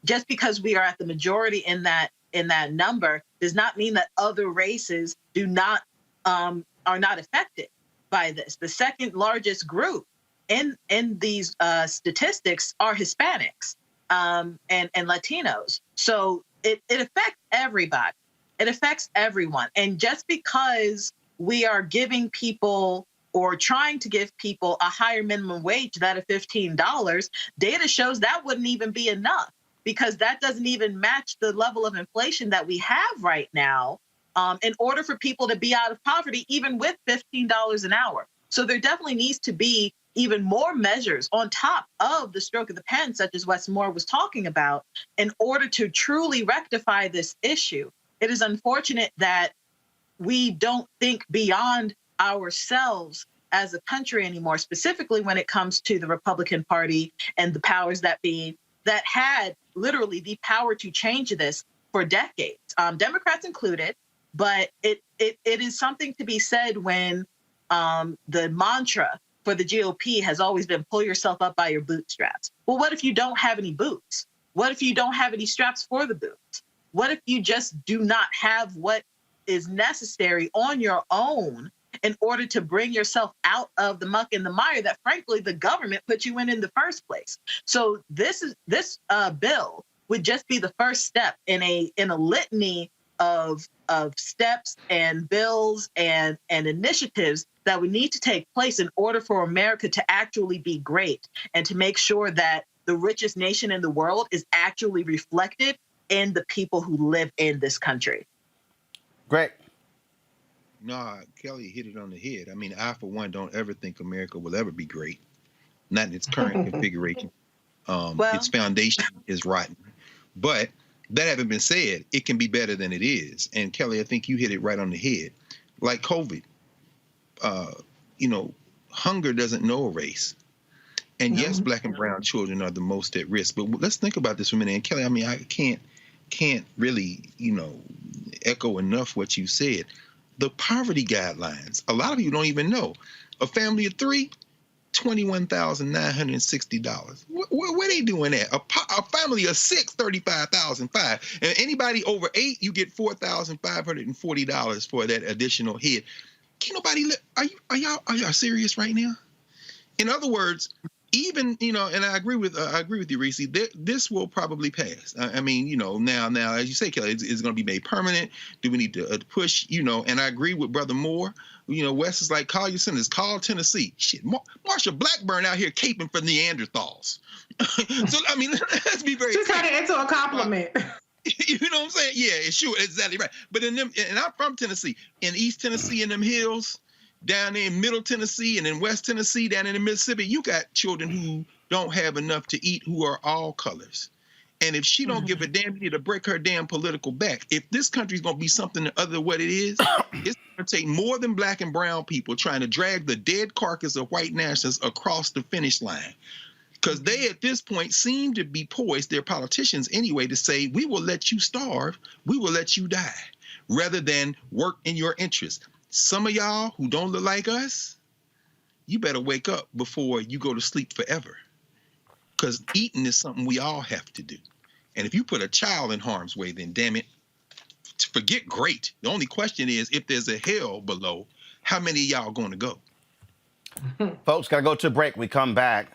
just because we are at the majority in that number does not mean that other races are not affected by this. The second largest group in these statistics are Hispanics and Latinos. So it affects everybody. It affects everyone. And just because we are giving people or trying to give people a higher minimum wage, that of $15, data shows that wouldn't even be enough, because that doesn't even match the level of inflation that we have right now in order for people to be out of poverty, even with $15 an hour. So there definitely needs to be even more measures on top of the stroke of the pen, such as Wes Moore was talking about, in order to truly rectify this issue. It is unfortunate that we don't think beyond ourselves as a country anymore, specifically when it comes to the Republican Party and the powers that be, that had literally the power to change this for decades, Democrats included. but it is something to be said when the mantra for the GOP has always been pull yourself up by your bootstraps. Well, what if you don't have any boots? What if you don't have any straps for the boots? What if you just do not have what is necessary on your own in order to bring yourself out of the muck and the mire that, frankly, the government put you in the first place? So this bill would just be the first step in a litany of steps and bills and initiatives that would need to take place in order for America to actually be great and to make sure that the richest nation in the world is actually reflected in the people who live in this country. Great. No, Kelly hit it on the head. I mean, I, for one, don't ever think America will ever be great, not in its current configuration. Its foundation is rotten. But that having been said, it can be better than it is. And Kelly, I think you hit it right on the head. Like COVID, hunger doesn't know a race. And yes, Black and brown children are the most at risk. But let's think about this for a minute. And Kelly, I mean, I can't really, echo enough what you said. The poverty guidelines, a lot of you don't even know. A family of three, $21,960. Where they doing that? A family of six, $35,500. And anybody over 8, you get $4,540 for that additional head. Can nobody are y'all serious right now? In other words, even, and I agree with you, Reese, this will probably pass. I mean, now, as you say, Kelly, it's going to be made permanent. Do we need to push, and I agree with Brother Moore. Wes is like, call your senators, call Tennessee. Shit, Marsha Blackburn out here caping for Neanderthals. So, I mean, let's be very Just had it into a compliment. You know what I'm saying? Yeah, sure, exactly right. But and I'm from Tennessee. In East Tennessee, in them hills, down there in Middle Tennessee and in West Tennessee, down in the Mississippi, you got children who don't have enough to eat, who are all colors. And if she don't give a damn, you need to break her damn political back. If this country's going to be something other than what it is, it's going to take more than Black and brown people trying to drag the dead carcass of white nationalists across the finish line. Because they, at this point, seem to be poised, they're politicians anyway, to say, we will let you starve, we will let you die, rather than work in your interest. Some of y'all who don't look like us, you better wake up before you go to sleep forever. Because eating is something we all have to do. And if you put a child in harm's way, then damn it, forget great. The only question is, if there's a hell below, how many of y'all going to go? Folks, got to go to a break. We come back.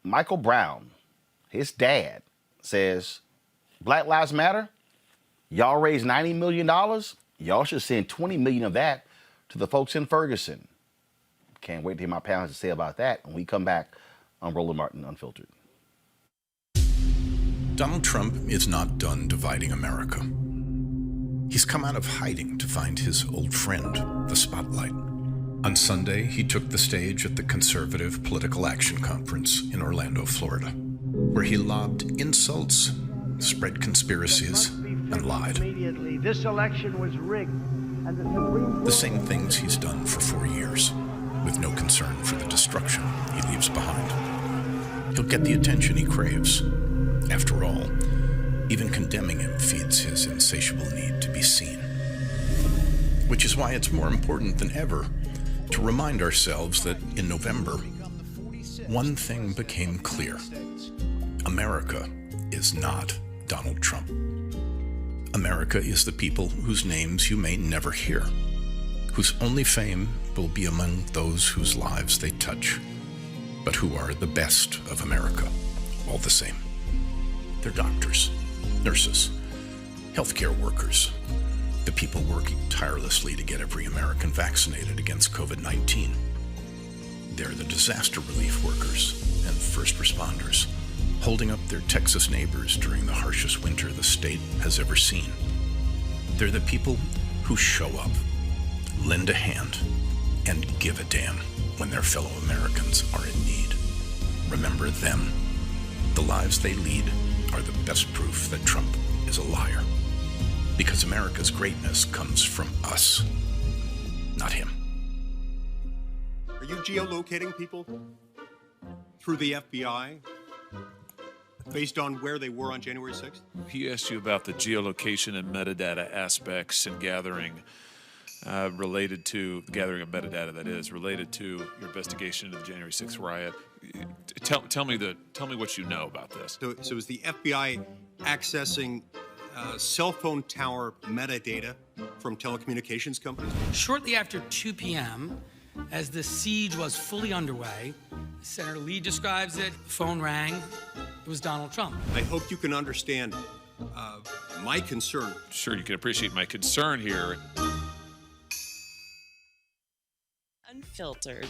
Michael Brown, his dad, says, Black Lives Matter, y'all raised $90 million. Y'all should send $20 million of that to the folks in Ferguson. Can't wait to hear my pal has to say about that when we come back on Roland Martin Unfiltered. Donald Trump is not done dividing America. He's come out of hiding to find his old friend, the spotlight. On Sunday, he took the stage at the Conservative Political Action Conference in Orlando, Florida, where he lobbed insults, spread conspiracies, and lied. This election was rigged. The same things he's done for 4 years, with no concern for the destruction he leaves behind. He'll get the attention he craves. After all, even condemning him feeds his insatiable need to be seen. Which is why it's more important than ever to remind ourselves that in November, one thing became clear. America is not Donald Trump. America is the people whose names you may never hear, whose only fame will be among those whose lives they touch, but who are the best of America, all the same. They're doctors, nurses, healthcare workers, the people working tirelessly to get every American vaccinated against COVID-19. They're the disaster relief workers and first responders, holding up their Texas neighbors during the harshest winter the state has ever seen. They're the people who show up, lend a hand, and give a damn when their fellow Americans are in need. Remember them. The lives they lead are the best proof that Trump is a liar. Because America's greatness comes from us, not him. Are you geolocating people through the FBI? based on where they were on January 6th? He asked you about the geolocation and metadata aspects and gathering related to gathering of metadata, that is related to your investigation into the January 6th riot. Tell me what you know about this. So is the FBI accessing cell phone tower metadata from telecommunications companies? Shortly after 2 p.m., as the siege was fully underway, Senator Lee describes it, the phone rang, it was Donald Trump. I hope you can understand my concern. Sure, you can appreciate my concern here. Unfiltered.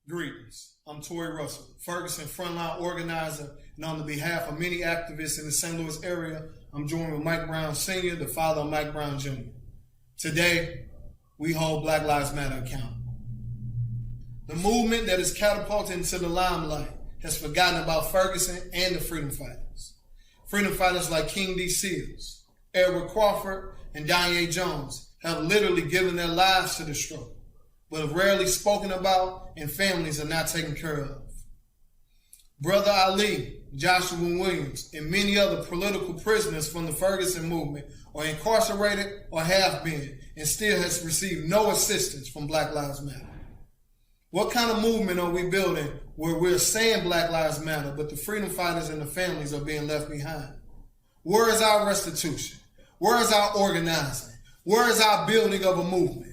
Greetings. I'm Tory Russell, Ferguson frontline organizer, and on the behalf of many activists in the St. Louis area, I'm joined with Mike Brown Sr., the father of Mike Brown Jr. Today, we hold Black Lives Matter accountable. The movement that is catapulted into the limelight has forgotten about Ferguson and the freedom fighters. Freedom fighters like King D. Seals, Edward Crawford, and Danye Jones have literally given their lives to the struggle, but are rarely spoken about and families are not taken care of. Brother Ali, Joshua Williams, and many other political prisoners from the Ferguson movement are incarcerated or have been and still has received no assistance from Black Lives Matter. What kind of movement are we building where we're saying Black Lives Matter, but the freedom fighters and the families are being left behind? Where is our restitution? Where is our organizing? Where is our building of a movement?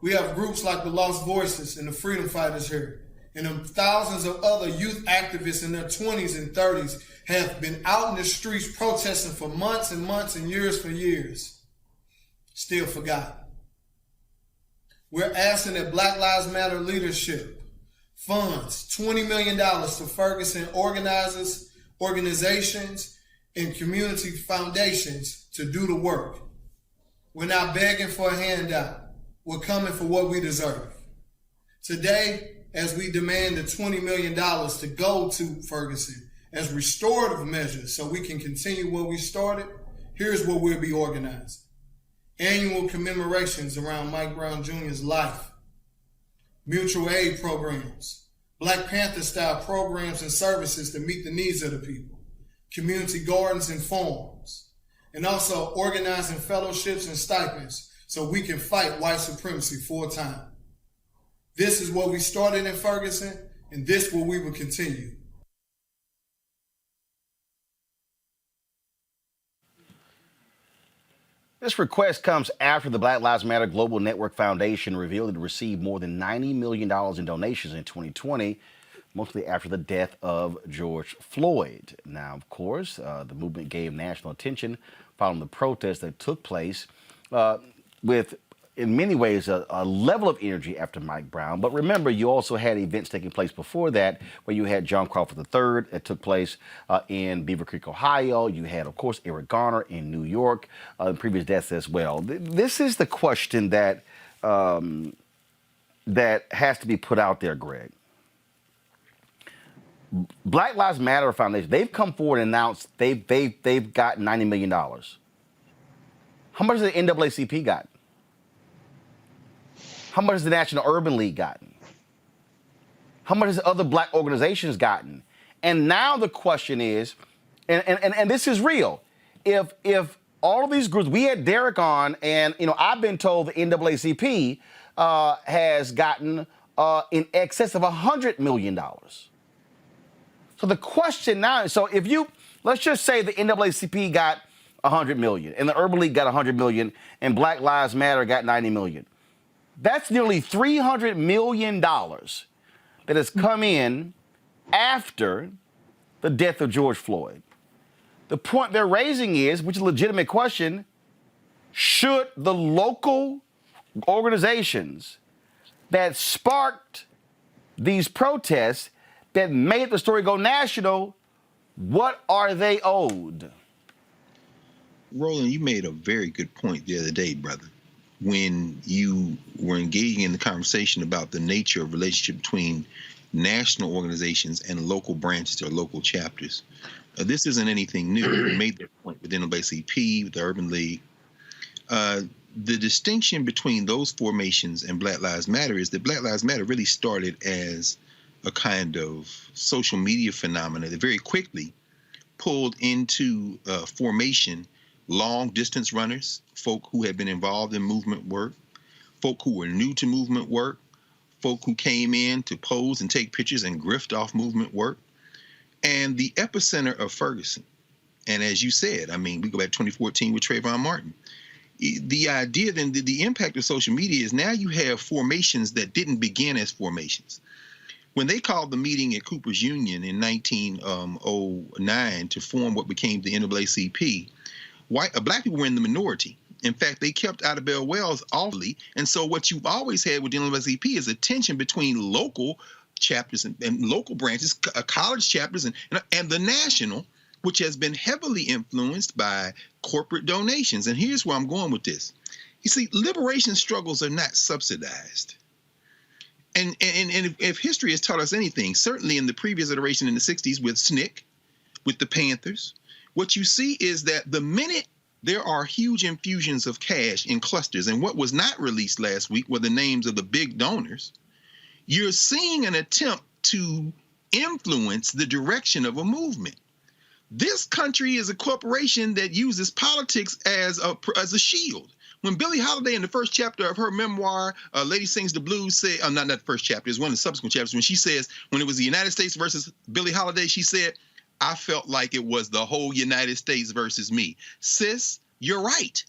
We have groups like the Lost Voices and the Freedom Fighters here, and thousands of other youth activists in their 20s and 30s have been out in the streets protesting for months and months and years for years. Still forgotten. We're asking that Black Lives Matter leadership funds $20 million to Ferguson organizers, organizations, and community foundations to do the work. We're not begging for a handout. We're coming for what we deserve. Today, as we demand the $20 million to go to Ferguson as restorative measures so we can continue what we started, here's what we'll be organizing. Annual commemorations around Mike Brown Jr.'s life, mutual aid programs, Black Panther-style programs and services to meet the needs of the people, community gardens and farms, and also organizing fellowships and stipends so we can fight white supremacy full time. This is what we started in Ferguson, and this is what we will continue. This request comes after the Black Lives Matter Global Network Foundation revealed it received more than $90 million in donations in 2020, mostly after the death of George Floyd. Now, of course, the movement gave national attention following the protests that took place with, in many ways, a level of energy after Mike Brown. But remember, you also had events taking place before that where you had John Crawford III that took place in Beaver Creek, Ohio. You had, of course, Eric Garner in New York, previous deaths as well. This is the question that that has to be put out there, Greg. Black Lives Matter Foundation, they've come forward and announced they've got $90 million. How much has the NAACP gotten? How much has the National Urban League gotten? How much has other black organizations gotten? And now the question is, and this is real, if all of these groups, we had Derek on, and I've been told the NAACP has gotten in excess of $100 million. So the question now is, so if let's just say the NAACP got $100 million, and the Urban League got $100 million, and Black Lives Matter got $90 million. That's nearly $300 million that has come in after the death of George Floyd. The point they're raising is, which is a legitimate question, should the local organizations that sparked these protests that made the story go national, what are they owed? Roland, you made a very good point the other day, brother, when you were engaging in the conversation about the nature of relationship between national organizations and local branches or local chapters. This isn't anything new. We made that point with NAACP, with the Urban League. The distinction between those formations and Black Lives Matter is that Black Lives Matter really started as a kind of social media phenomena that very quickly pulled into formation long distance runners, folk who had been involved in movement work, folk who were new to movement work, folk who came in to pose and take pictures and grift off movement work, and the epicenter of Ferguson. And as you said, I mean, we go back to 2014 with Trayvon Martin. The idea then, the impact of social media is now you have formations that didn't begin as formations. When they called the meeting at Cooper's Union in 1909 to form what became the NAACP, black people were in the minority. In fact, they kept Ida Bell Wells awfully. And so what you've always had with the NAACP is a tension between local chapters and local branches, college chapters, and the national, which has been heavily influenced by corporate donations. And here's where I'm going with this. You see, liberation struggles are not subsidized. And if history has taught us anything, certainly in the previous iteration in the 60s with SNCC, with the Panthers, what you see is that the minute there are huge infusions of cash in clusters, and what was not released last week were the names of the big donors, you're seeing an attempt to influence the direction of a movement. This country is a corporation that uses politics as a shield. When Billie Holiday, in the first chapter of her memoir, Lady Sings the Blues, said, not the first chapter, it's one of the subsequent chapters, when she says, when it was the United States versus Billie Holiday, she said, I felt like it was the whole United States versus me. Sis, you're right.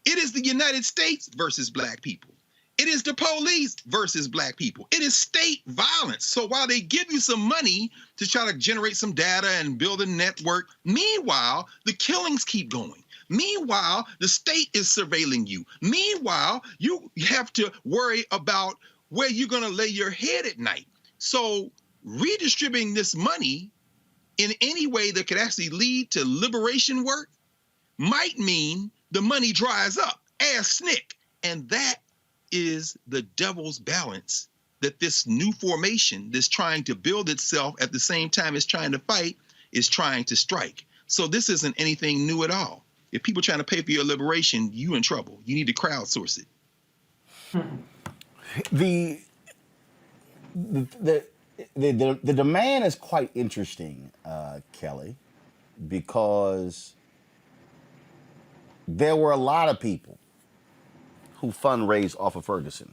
It is the United States versus black people. It is the police versus black people. It is state violence. So while they give you some money to try to generate some data and build a network, meanwhile, the killings keep going. Meanwhile, the state is surveilling you. Meanwhile, you have to worry about where you're going to lay your head at night. So redistributing this money in any way that could actually lead to liberation work might mean the money dries up, as SNCC. And that is the devil's balance that this new formation that's trying to build itself at the same time as trying to fight is trying to strike. So this isn't anything new at all. If people are trying to pay for your liberation, you in trouble. You need to crowdsource it. The demand is quite interesting, Kelly, because there were a lot of people who fundraised off of Ferguson.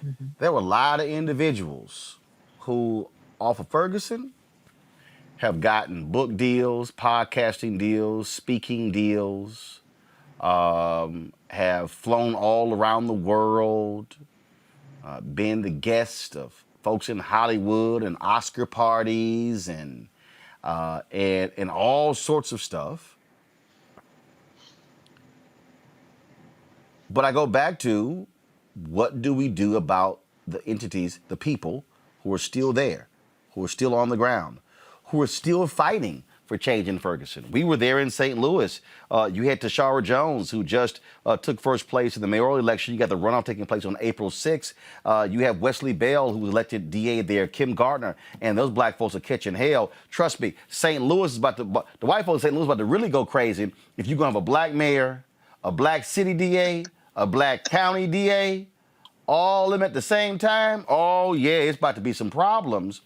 Mm-hmm. There were a lot of individuals who, off of Ferguson, have gotten book deals, podcasting deals, speaking deals, have flown all around the world, been the guest of folks in Hollywood and Oscar parties and all sorts of stuff. But I go back to, what do we do about the entities, the people who are still there, who are still on the ground, who are still fighting for change in Ferguson? We were there in St. Louis. You had Selwyn Jones, who just took first place in the mayoral election. You got the runoff taking place on April 6th. You have Wesley Bell, who was elected DA there, Kim Gardner, and those black folks are catching hell. Trust me, St. Louis is the white folks in St. Louis is about to really go crazy if you're going to have a black mayor, a black city DA, a black county DA, all of them at the same time. Oh, yeah, it's about to be some problems.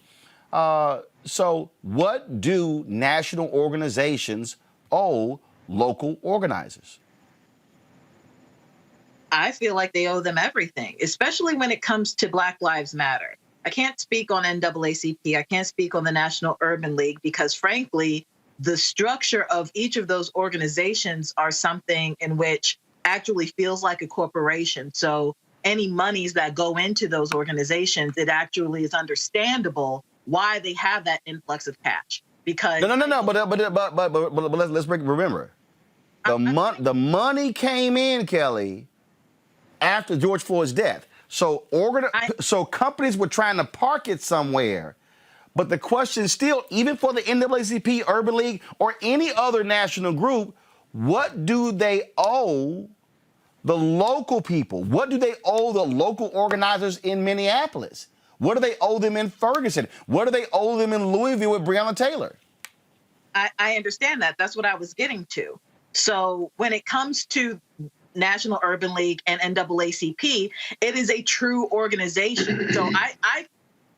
So what do national organizations owe local organizers? I feel like they owe them everything, especially when it comes to Black Lives Matter. I can't speak on NAACP. I can't speak on the National Urban League because, frankly, the structure of each of those organizations are something in which actually feels like a corporation. So any monies that go into those organizations, it actually is understandable why they have that influx of cash. Because no. But let's remember, the money came in, Kelly, after George Floyd's death. So so companies were trying to park it somewhere. But the question still, even for the NAACP, Urban League, or any other national group, what do they owe the local people? What do they owe the local organizers in Minneapolis? What do they owe them in Ferguson? What do they owe them in Louisville with Breonna Taylor? I understand that. That's what I was getting to. So when it comes to National Urban League and NAACP, it is a true organization. So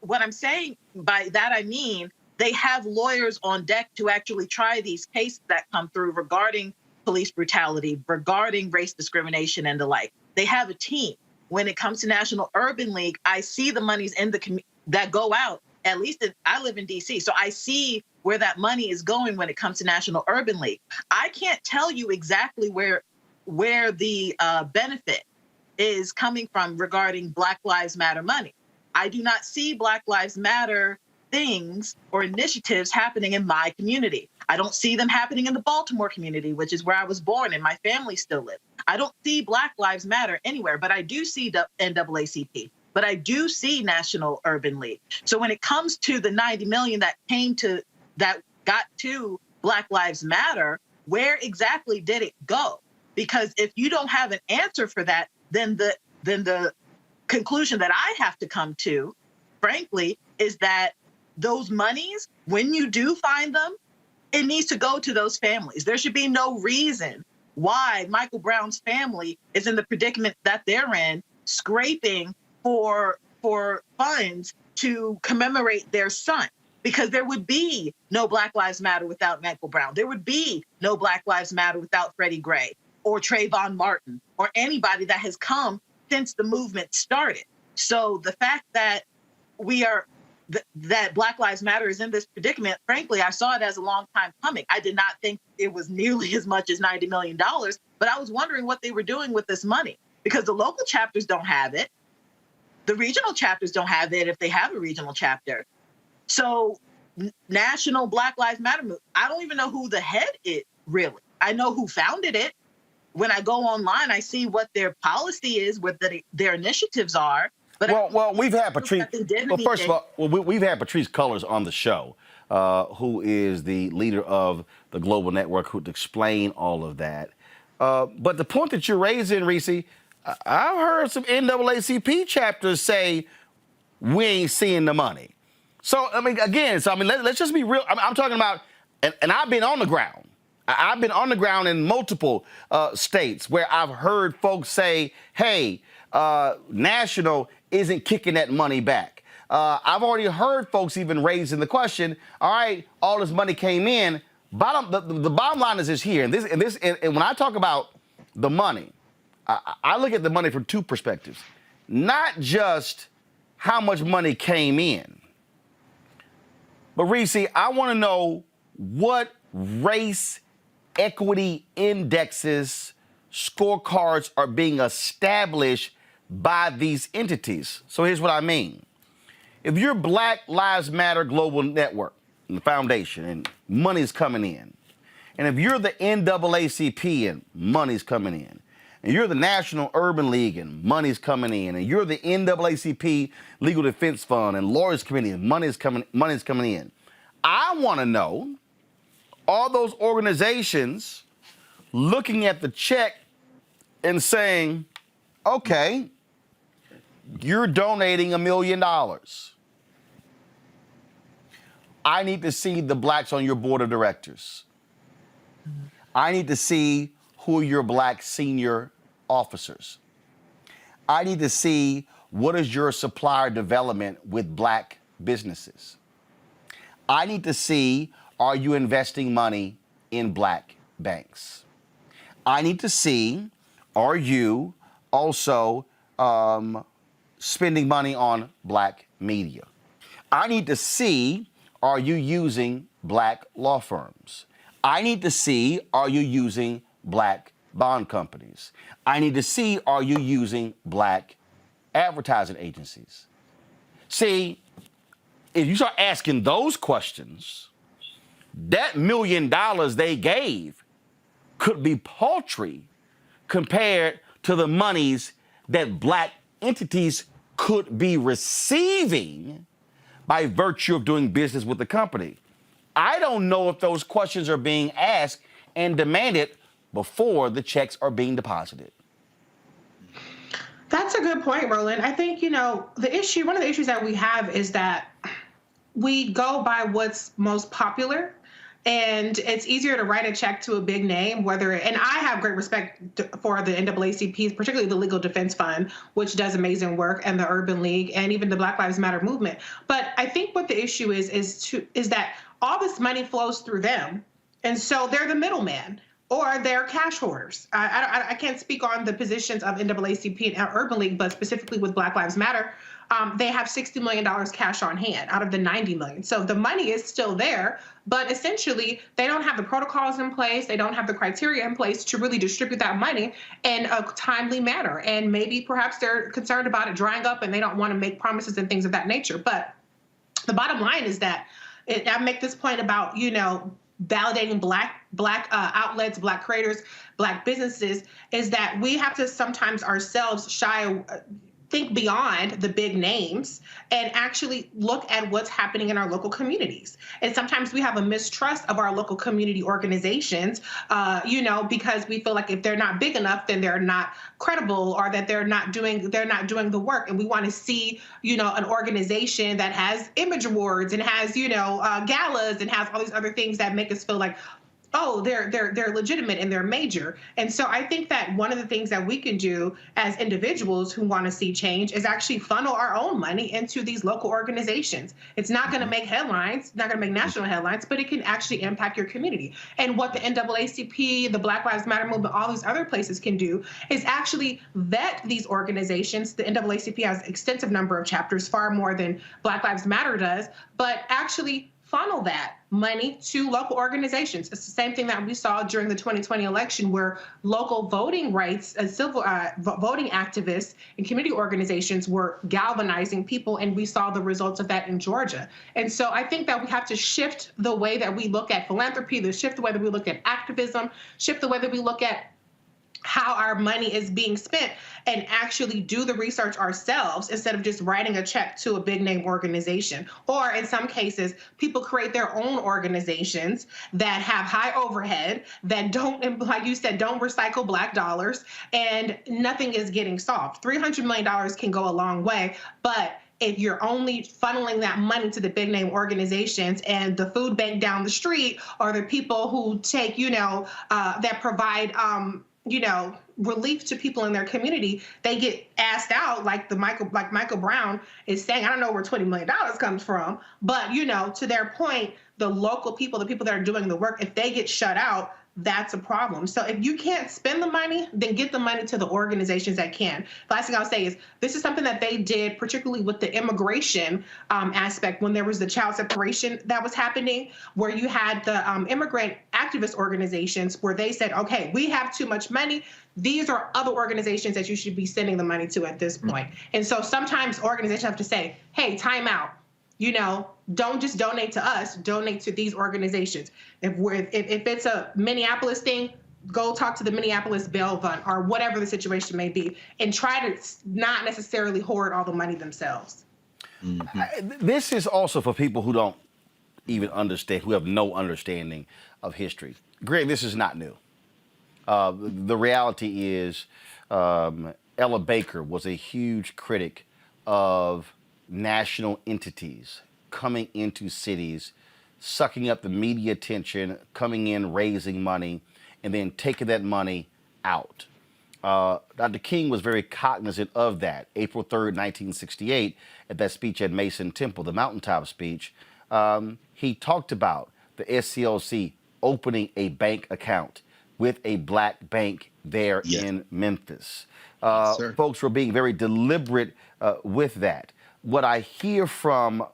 what I'm saying by that, I mean, they have lawyers on deck to actually try these cases that come through regarding police brutality, regarding race discrimination and the like. They have a team. When it comes to National Urban League, I see the monies in the that go out. At least I live in DC, so I see where that money is going when it comes to National Urban League. I can't tell you exactly where the benefit is coming from regarding Black Lives Matter money. I do not see Black Lives Matter things or initiatives happening in my community. I don't see them happening in the Baltimore community, which is where I was born and my family still live. I don't see Black Lives Matter anywhere, but I do see the NAACP. But I do see National Urban League. So when it comes to the $90 million that got to Black Lives Matter, where exactly did it go? Because if you don't have an answer for that, then the conclusion that I have to come to, frankly, is that those monies, when you do find them, it needs to go to those families. There should be no reason why Michael Brown's family is in the predicament that they're in, scraping for funds to commemorate their son, because there would be no Black Lives Matter without Michael Brown. There would be no Black Lives Matter without Freddie Gray or Trayvon Martin or anybody that has come since the movement started. So the fact that that Black Lives Matter is in this predicament, frankly, I saw it as a long time coming. I did not think it was nearly as much as $90 million, but I was wondering what they were doing with this money, because the local chapters don't have it. The regional chapters don't have it if they have a regional chapter. So National Black Lives Matter movement, I don't even know who the head is, really. I know who founded it. When I go online, I see what their policy is, what their initiatives are. But we've had Patrice. Well, first of all, we've had Patrice Cullors on the show, who is the leader of the Global Network, who to explain all of that. But the point that you're raising, Reese, I've heard some NAACP chapters say we ain't seeing the money. So I mean, again, let's just be real. I'm talking about, and I've been on the ground. I've been on the ground in multiple states where I've heard folks say, "Hey, National isn't kicking that money back." I've already heard folks even raising the question, all right, all this money came in. The bottom line is this here, and when I talk about the money, I look at the money from two perspectives. Not just how much money came in, but Reese, I want to know what race equity indexes, scorecards are being established by these entities. So here's what I mean. If you're Black Lives Matter Global Network, the foundation, and money's coming in, and if you're the NAACP and money's coming in, and you're the National Urban League and money's coming in, and you're the NAACP Legal Defense Fund and Lawyers Committee and money's coming in, I want to know, are those organizations looking at the check and saying, okay, you're donating $1 million. I need to see the blacks on your board of directors. I need to see who are your Black senior officers. I need to see what is your supplier development with Black businesses. I need to see, are you investing money in Black banks? I need to see, are you also spending money on Black media? I need to see, are you using Black law firms? I need to see, are you using Black bond companies? I need to see, are you using Black advertising agencies? See, if you start asking those questions, that $1 million they gave could be paltry compared to the monies that Black entities could be receiving by virtue of doing business with the company. I don't know if those questions are being asked and demanded before the checks are being deposited. That's a good point, Roland. I think, one of the issues that we have is that we go by what's most popular. And it's easier to write a check to a big name, and I have great respect for the NAACP, particularly the Legal Defense Fund, which does amazing work, and the Urban League, and even the Black Lives Matter movement. But I think what the issue is that all this money flows through them, and so they're the middleman, or they're cash hoarders. I can't speak on the positions of NAACP and Urban League, but specifically with Black Lives Matter, they have $60 million cash on hand out of the $90 million. So the money is still there, but essentially they don't have the protocols in place. They don't have the criteria in place to really distribute that money in a timely manner. And maybe perhaps they're concerned about it drying up and they don't want to make promises and things of that nature. But the bottom line is that I make this point about, validating black outlets, black creators, black businesses, is that we have to sometimes ourselves think beyond the big names and actually look at what's happening in our local communities. And sometimes we have a mistrust of our local community organizations, because we feel like if they're not big enough, then they're not credible, or that they're not doing the work. And we want to see, an organization that has image awards and has, galas and has all these other things that make us feel like, oh, they're legitimate and they're major. And so I think that one of the things that we can do as individuals who want to see change is actually funnel our own money into these local organizations. It's not going to make headlines, not going to make national headlines, but it can actually impact your community. And what the NAACP, the Black Lives Matter movement, all these other places can do is actually vet these organizations. The NAACP has an extensive number of chapters, far more than Black Lives Matter does, but actually funnel that money to local organizations. It's the same thing that we saw during the 2020 election, where local voting rights and civil voting activists and community organizations were galvanizing people, and we saw the results of that in Georgia. And so I think that we have to shift the way that we look at philanthropy, shift the way that we look at activism, shift the way that we look at how our money is being spent, and actually do the research ourselves instead of just writing a check to a big name organization. Or in some cases, people create their own organizations that have high overhead, that don't, like you said, don't recycle black dollars, and nothing is getting solved. $300 million can go a long way, but if you're only funneling that money to the big name organizations and the food bank down the street, or the people who take, that provide, relief to people in their community, they get asked out, like Michael Brown is saying. I don't know where $20 million comes from, but to their point, the local people, the people that are doing the work, if they get shut out, that's a problem. So if you can't spend the money, then get the money to the organizations that can. The last thing I'll say is this is something that they did, particularly with the immigration aspect, when there was the child separation that was happening, where you had the immigrant activist organizations where they said, okay, we have too much money. These are other organizations that you should be sending the money to at this point. And so sometimes organizations have to say, hey, time out. Don't just donate to us, donate to these organizations. If it's a Minneapolis thing, go talk to the Minneapolis Bail Fund, or whatever the situation may be, and try to not necessarily hoard all the money themselves. This is also for people who don't even understand, who have no understanding of history. Greg, this is not new. The reality is Ella Baker was a huge critic of national entities coming into cities, sucking up the media attention, coming in, raising money, and then taking that money out. Dr. King was very cognizant of that. April 3rd, 1968, at that speech at Mason Temple, the mountaintop speech, he talked about the SCLC opening a bank account with a black bank there in Memphis. Folks were being very deliberate with that. What I hear from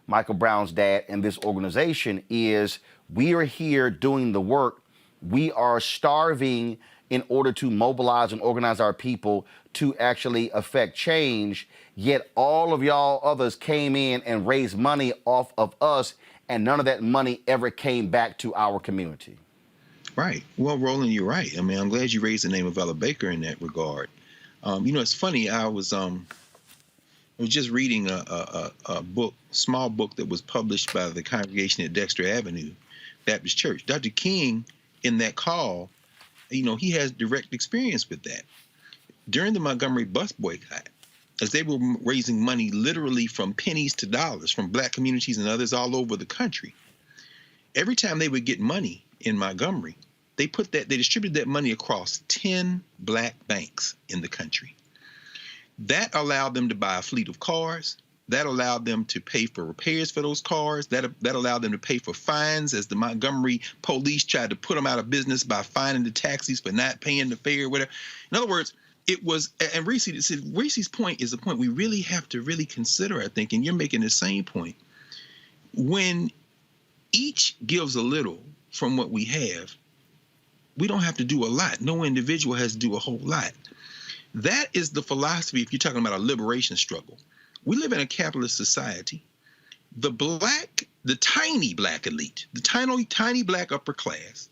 Michael Brown's dad and this organization is, we are here doing the work. We are starving in order to mobilize and organize our people to actually affect change. Yet all of y'all others came in and raised money off of us, and none of that money ever came back to our community. Right. Well, Roland, you're right. I mean, I'm glad you raised the name of Ella Baker in that regard. It's funny. I was just reading a book, small book that was published by the congregation at Dexter Avenue Baptist Church. Dr. King, in that call, he has direct experience with that. during the Montgomery bus boycott, as they were raising money literally from pennies to dollars from black communities and others all over the country, every time they would get money in Montgomery, they distributed that money across 10 black banks in the country. That allowed them to buy a fleet of cars. That allowed them to pay for repairs for those cars. That allowed them to pay for fines as the Montgomery police tried to put them out of business by fining the taxis for not paying the fare or whatever. In other words, it was, and Reese's point is a point we really have to really consider, I think, and you're making the same point. When each gives a little from what we have, we don't have to do a lot. No individual has to do a whole lot. That is the philosophy if you're talking about a liberation struggle. We live in a capitalist society. The tiny black elite, the tiny black upper class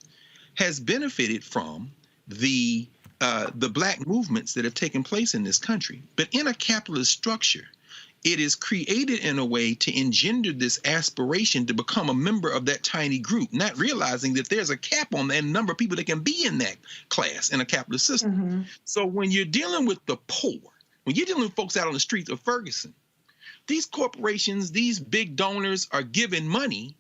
has benefited from the black movements that have taken place in this country. But in a capitalist structure, it is created in a way to engender this aspiration to become a member of that tiny group, not realizing that there's a cap on the number of people that can be in that class in a capitalist system. Mm-hmm. So when you're dealing with the poor, when you're dealing with folks out on the streets of Ferguson, these corporations, these big donors are given money,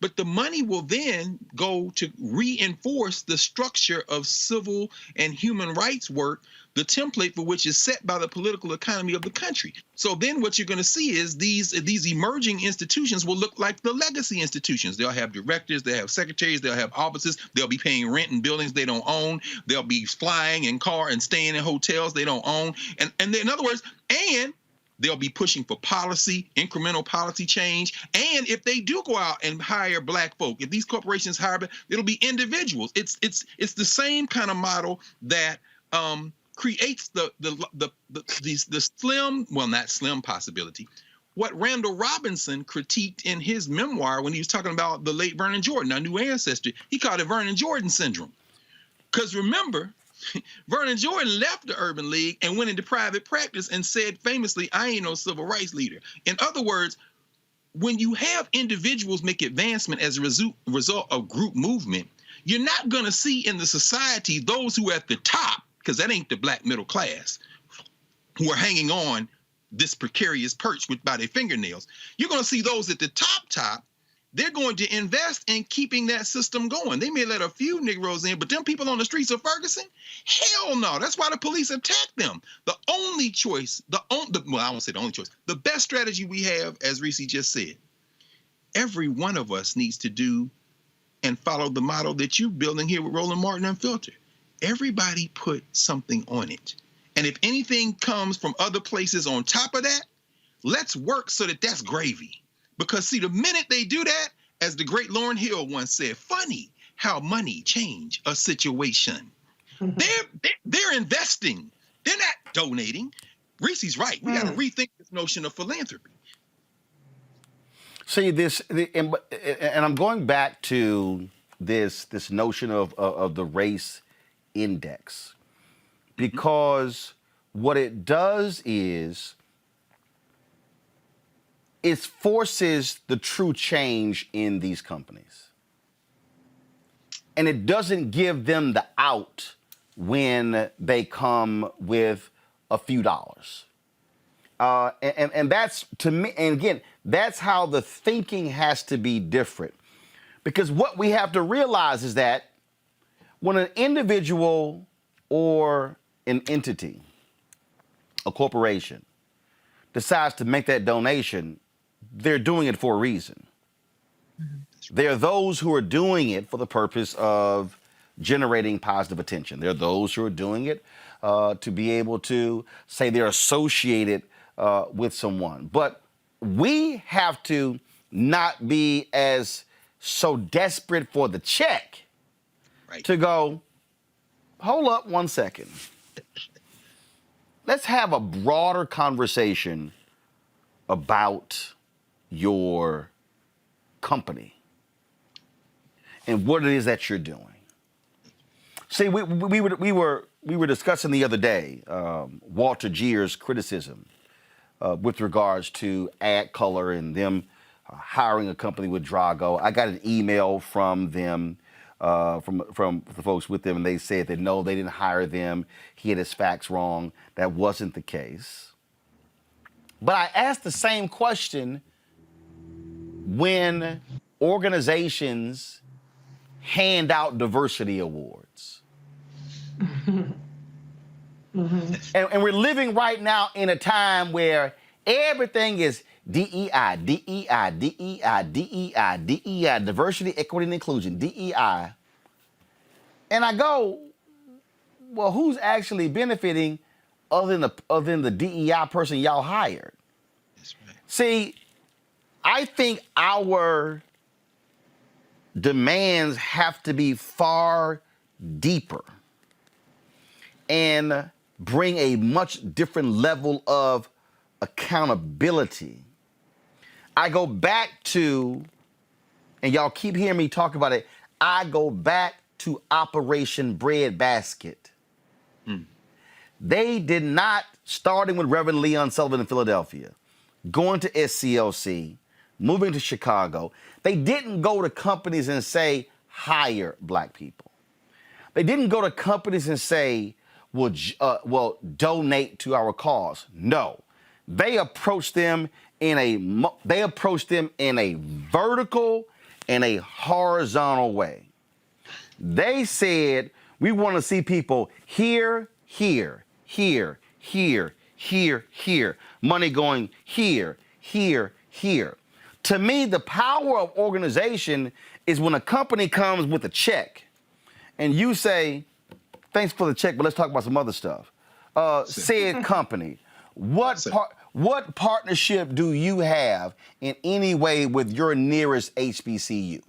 but the money will then go to reinforce the structure of civil and human rights work, the template for which is set by the political economy of the country. So then what you're going to see is these emerging institutions will look like the legacy institutions. They'll have directors, they'll have secretaries, they'll have offices, they'll be paying rent in buildings they don't own, they'll be flying in car and staying in hotels they don't own. And in other words, and they'll be pushing for policy, incremental policy change. And if they do go out and hire black folk, if these corporations hire, it'll be individuals. It's the same kind of model that creates the slim, well, not slim possibility. What Randall Robinson critiqued in his memoir when he was talking about the late Vernon Jordan, our new ancestor, he called it Vernon Jordan syndrome. Because remember, Vernon Jordan left the Urban League and went into private practice and said famously, I ain't no civil rights leader. In other words, when you have individuals make advancement as a result of group movement, you're not going to see in the society those who are at the top, because that ain't the black middle class, who are hanging on this precarious perch by their fingernails. You're going to see those at the top, they're going to invest in keeping that system going. They may let a few Negroes in, but them people on the streets of Ferguson, hell no. That's why the police attacked them. The only choice, well, I won't say the only choice, the best strategy we have, as Reese just said, every one of us needs to do and follow the model that you're building here with Roland Martin Unfiltered. Everybody put something on it. And if anything comes from other places on top of that, let's work so that that's gravy. Because, see, the minute they do that, as the great Lauryn Hill once said, funny how money change a situation. They're investing. They're not donating. Reese's right. We got to rethink this notion of philanthropy. See, and I'm going back to this notion of the race index, because what it does is it forces the true change in these companies. And it doesn't give them the out when they come with a few dollars. And that's, to me, and again, that's how the thinking has to be different. Because what we have to realize is that when an individual or an entity, a corporation, decides to make that donation, they're doing it for a reason. Mm-hmm. There are those who are doing it for the purpose of generating positive attention. There are those who are doing it to be able to say they're associated with someone. But we have to not be as so desperate for the check to go, hold up 1 second. Let's have a broader conversation about your company and what it is that you're doing. See, we were discussing the other day Walter Geer's criticism with regards to Ad Color and them hiring a company with Drago. I got an email from them from the folks with them, and they said that no, they didn't hire them. He had his facts wrong. That wasn't the case. But I asked the same question when organizations hand out diversity awards. And we're living right now in a time where everything is DEI, DEI, DEI, DEI, DEI, diversity, equity, and inclusion, DEI. And I go, well, who's actually benefiting other than the DEI person y'all hired? That's right. See, I think our demands have to be far deeper and bring a much different level of accountability. I go back to, and y'all keep hearing me talk about it, I go back to Operation Breadbasket. They did not, starting with Reverend Leon Sullivan in Philadelphia, going to SCLC, moving to Chicago, they didn't go to companies and say, hire black people. They didn't go to companies and say, well, donate to our cause. No, they approached them in a vertical and a horizontal way. They said, we want to see people here, here, here, here, here, here. Money going here, here, here. To me, the power of organization is when a company comes with a check and you say, thanks for the check, but let's talk about some other stuff. Said company, what partnership do you have in any way with your nearest HBCU?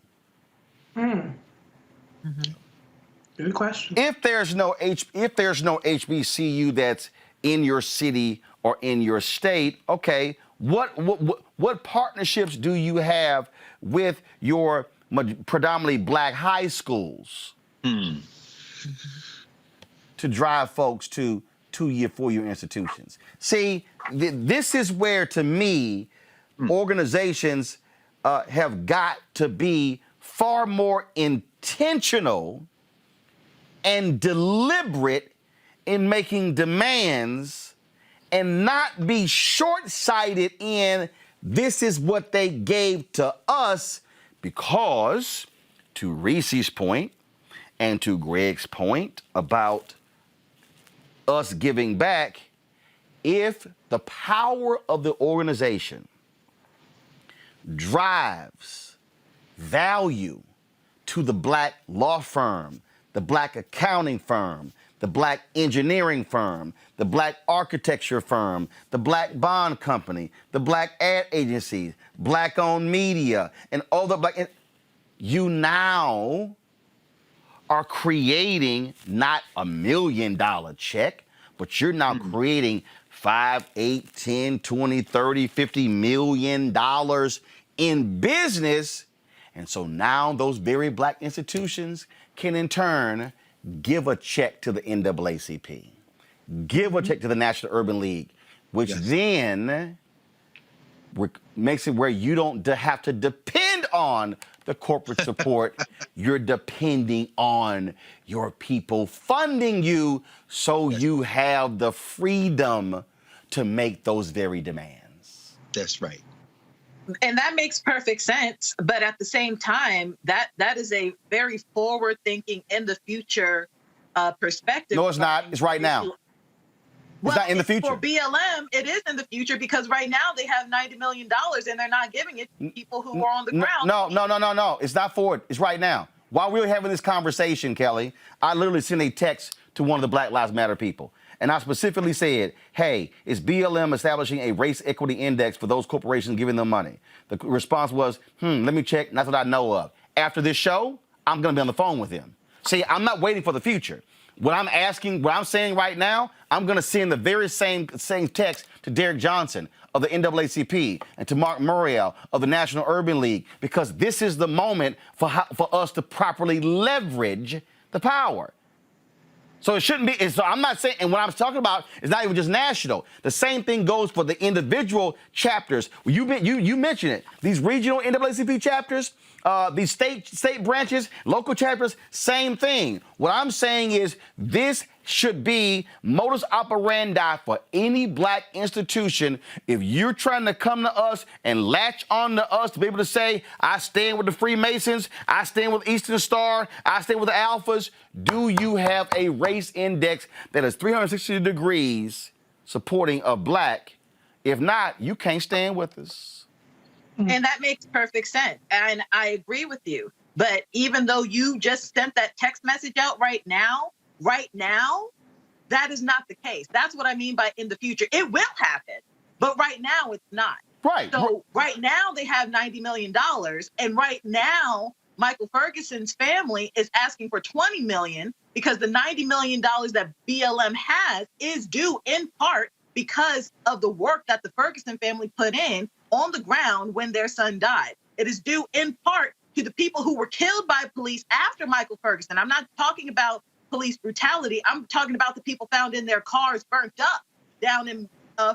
Good question. If there's no HBCU that's in your city or in your state, okay, what partnerships do you have with your predominantly black high schools to drive folks to 2-year, 4-year institutions? See, this is where, to me, organizations have got to be far more intentional and deliberate in making demands and not be short-sighted in this is what they gave to us, because to Reese's point and to Greg's point about us giving back, if the power of the organization drives value to the black law firm, the black accounting firm, the black engineering firm, the black architecture firm, the black bond company, the black ad agencies, black-owned media, and all the black, you now are creating not $1 million check, but you're now creating $5, $8, $10, $20, $30, $50 million in business. And so now those very black institutions can in turn give a check to the NAACP, give a check to the National Urban League, which then makes it where you don't have to depend on the corporate support. You're depending on your people funding you, so you have the freedom to make those very demands. That's right. And that makes perfect sense. But at the same time, that is a very forward thinking, in the future perspective. No, it's not. It's right now. It's not in the future. For BLM, it is in the future, because right now they have $90 million and they're not giving it to people who are on the ground. No. It's not forward. It's right now. While we were having this conversation, Kelly, I literally sent a text to one of the Black Lives Matter people. And I specifically said, hey, is BLM establishing a race equity index for those corporations giving them money? The response was, let me check. That's what I know of. After this show, I'm going to be on the phone with them. See, I'm not waiting for the future. What I'm saying right now, I'm going to send the very same text to Derek Johnson of the NAACP and to Mark Muriel of the National Urban League, because this is the moment for us to properly leverage the power. So it shouldn't be. So I'm not saying, and what I'm talking about is not even just national. The same thing goes for the individual chapters. You mentioned it. These regional NAACP chapters, these state branches, local chapters, same thing. What I'm saying is this should be modus operandi for any black institution. If you're trying to come to us and latch on to us to be able to say, I stand with the Freemasons, I stand with Eastern Star, I stand with the Alphas, do you have a race index that is 360 degrees supporting a black? If not, you can't stand with us. And that makes perfect sense. And I agree with you. But even though you just sent that text message out right now, that is not the case. That's what I mean by in the future. It will happen, but right now it's not. Right. So right now they have $90 million. And right now, Michael Ferguson's family is asking for $20 million because the $90 million that BLM has is due in part because of the work that the Ferguson family put in on the ground when their son died. It is due in part to the people who were killed by police after Michael Ferguson. I'm not talking about police brutality. I'm talking about the people found in their cars burnt up down in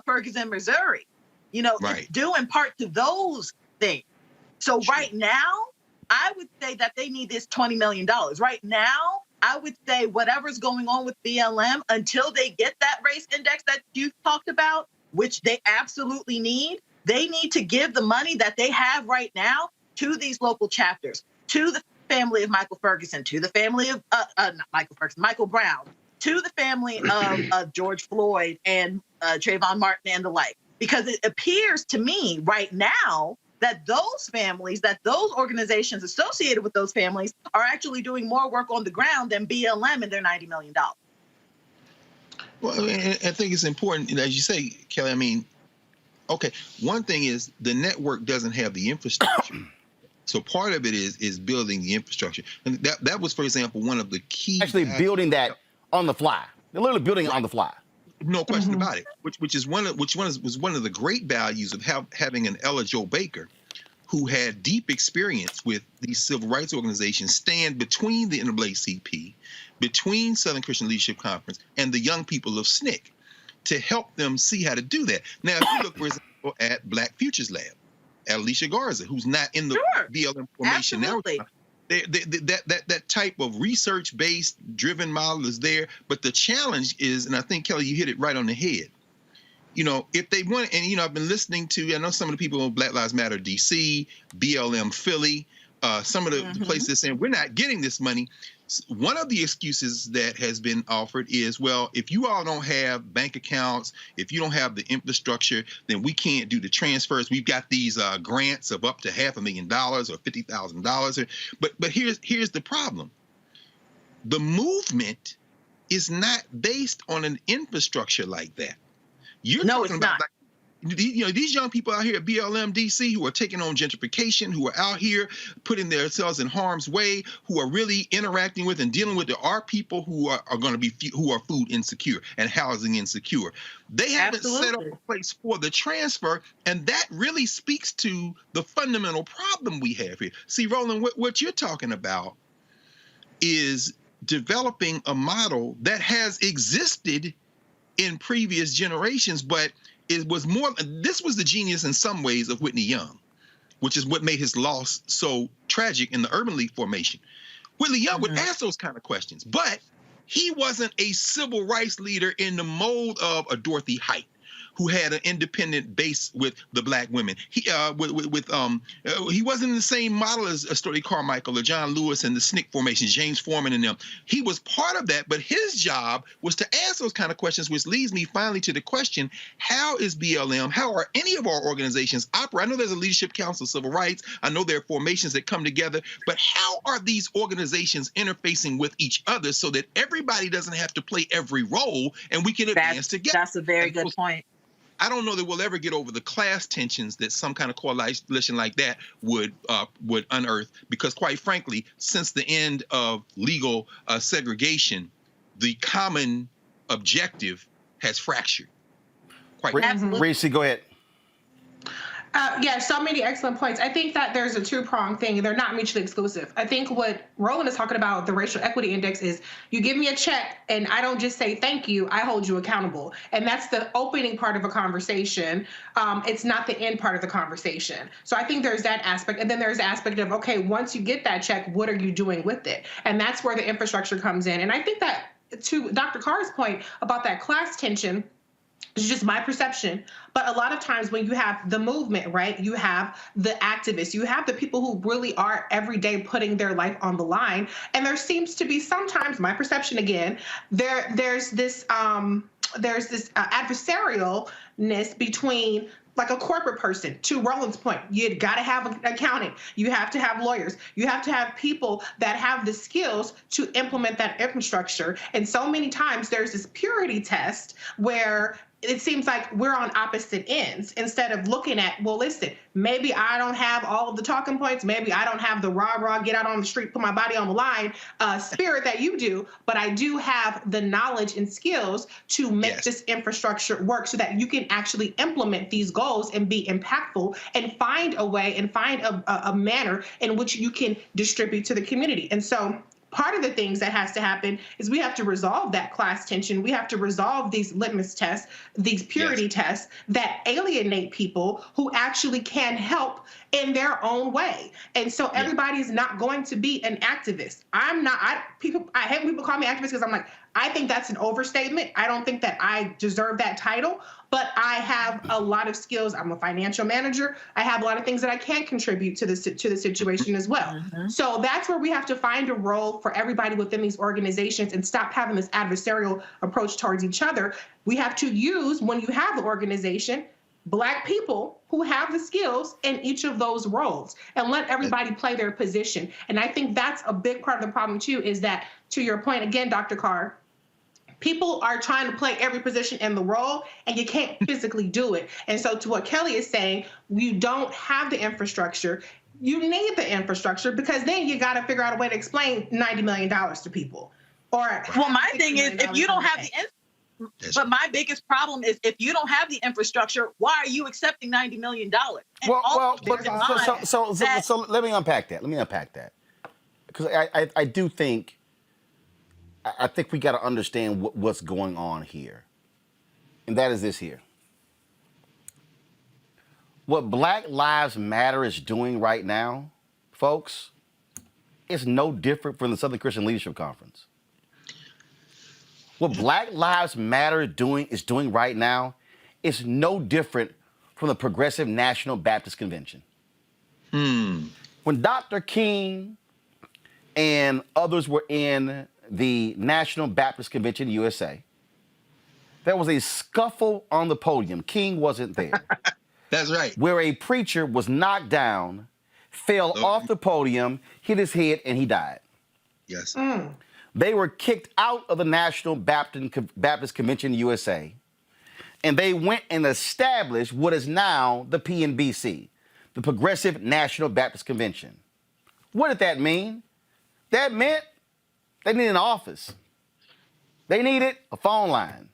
Ferguson, Missouri. You know, Right. It's due in part to those things. So right now, I would say that they need this $20 million. Right now, I would say whatever's going on with BLM until they get that race index that you talked about, which they absolutely need, they need to give the money that they have right now to these local chapters, to the family of Michael Ferguson, to the family of not Michael Ferguson, Michael Brown, to the family of George Floyd and Trayvon Martin and the like. Because it appears to me right now that those families, that those organizations associated with those families are actually doing more work on the ground than BLM and their $90 million. Well, I think it's important, as you say, Kelly. I mean, okay, one thing is the network doesn't have the infrastructure. So part of it is building the infrastructure. And that was, for example, one of the key... Actually building that on the fly. They're literally building it on the fly. No question about it. Was one of the great values of having an Ella Jo Baker, who had deep experience with these civil rights organizations, stand between the NAACP, between Southern Christian Leadership Conference, and the young people of SNCC to help them see how to do that. Now, if you look, for example, at Black Futures Lab, at Alicia Garza, who's not in the BLM formation now. That type of research-based driven model is there, but the challenge is, and I think, Kelly, you hit it right on the head. You know, if they want, and, you know, I've been listening to, I know some of the people on Black Lives Matter DC, BLM Philly, some of the places saying, we're not getting this money. One of the excuses that has been offered is, well, if you all don't have bank accounts, if you don't have the infrastructure, then we can't do the transfers. We've got these grants of up to $500,000 or $50,000. But here's the problem. The movement is not based on an infrastructure like that. You're talking about, like, you know, these young people out here at BLM DC who are taking on gentrification, who are out here putting themselves in harm's way, who are really interacting with and dealing with, there are people who are going to be who are food insecure and housing insecure. They haven't set up a place for the transfer, and that really speaks to the fundamental problem we have here. See, Roland, what you're talking about is developing a model that has existed in previous generations, but it was more, this was the genius in some ways of Whitney Young, which is what made his loss so tragic in the Urban League formation. Whitney Young would ask those kind of questions, but he wasn't a civil rights leader in the mold of a Dorothy Height, who had an independent base with the black women. He wasn't in the same model as Stuart Carmichael or John Lewis and the SNCC formation, James Foreman and them. He was part of that, but his job was to ask those kind of questions, which leads me finally to the question, how is BLM, how are any of our organizations operate? I know there's a Leadership Council of Civil Rights. I know there are formations that come together, but how are these organizations interfacing with each other so that everybody doesn't have to play every role and we can advance together? That's a very good point. I don't know that we'll ever get over the class tensions that some kind of coalition like that would unearth, because quite frankly, since the end of legal segregation, the common objective has fractured. Reese, go ahead. Yeah, so many excellent points. I think that there's a two-pronged thing. They're not mutually exclusive. I think what Roland is talking about, the racial equity index, is you give me a check and I don't just say thank you, I hold you accountable. And that's the opening part of a conversation. It's not the end part of the conversation. So I think there's that aspect. And then there's the aspect of, okay, once you get that check, what are you doing with it? And that's where the infrastructure comes in. And I think that, to Dr. Carr's point about that class tension, it's just my perception. But a lot of times when you have the movement, right, you have the activists, you have the people who really are every day putting their life on the line. And there seems to be sometimes, my perception again, there's this adversarialness between, like, a corporate person. To Roland's point, you got to have an accountant. You have to have lawyers. You have to have people that have the skills to implement that infrastructure. And so many times there's this purity test where it seems like we're on opposite ends instead of looking at, well, listen, maybe I don't have all of the talking points. Maybe I don't have the rah, get out on the street, put my body on the line spirit that you do, but I do have the knowledge and skills to make this infrastructure work so that you can actually implement these goals and be impactful and find a way and find a manner in which you can distribute to the community. And so part of the things that has to happen is we have to resolve that class tension. We have to resolve these litmus tests, these purity tests that alienate people who actually can help in their own way. And so everybody's not going to be an activist. I'm not. I hate when people call me activist because I'm like, I think that's an overstatement. I don't think that I deserve that title, but I have a lot of skills. I'm a financial manager. I have a lot of things that I can contribute to the situation as well. So that's where we have to find a role for everybody within these organizations and stop having this adversarial approach towards each other. We have to use, when you have the organization, Black people who have the skills in each of those roles and let everybody play their position. And I think that's a big part of the problem too, is that, to your point again, Dr. Carr, people are trying to play every position in the role and you can't physically do it. And so to what Kelly is saying, you don't have the infrastructure. You need the infrastructure because then you got to figure out a way to explain $90 million to people. Or well, my thing is, if you don't have but my biggest problem is if you don't have the infrastructure, why are you accepting $90 million? So let me unpack that. Because I do think, we got to understand what's going on here. And that is this here. What Black Lives Matter is doing right now, folks, is no different from the Southern Christian Leadership Conference. What Black Lives Matter is doing right now is no different from the Progressive National Baptist Convention. When Dr. King and others were in the National Baptist Convention USA, there was a scuffle on the podium. King wasn't there. That's right. Where a preacher was knocked down, fell off the podium, hit his head, and he died. Yes. They were kicked out of the National Baptist Convention USA, and they went and established what is now the PNBC, the Progressive National Baptist Convention. What did that mean? That meant they needed an office. They needed a phone line.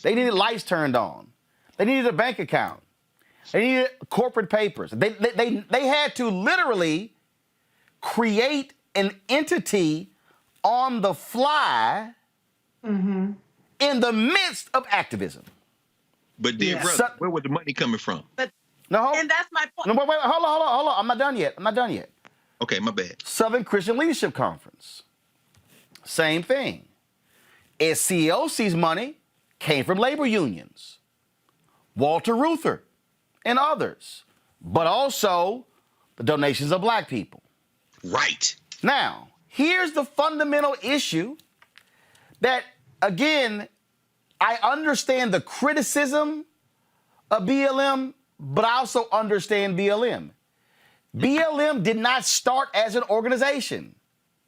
They needed lights turned on. They needed a bank account. They needed corporate papers. They had to literally create an entity on the fly in the midst of activism. But dear brother, where was the money coming from? And that's my point. No, wait, hold on. I'm not done yet. Okay, my bad. Southern Christian Leadership Conference. Same thing. SCLC's money came from labor unions, Walter Reuther, and others, but also the donations of Black people. Right. Now, here's the fundamental issue that, again, I understand the criticism of BLM, but I also understand BLM. BLM did not start as an organization.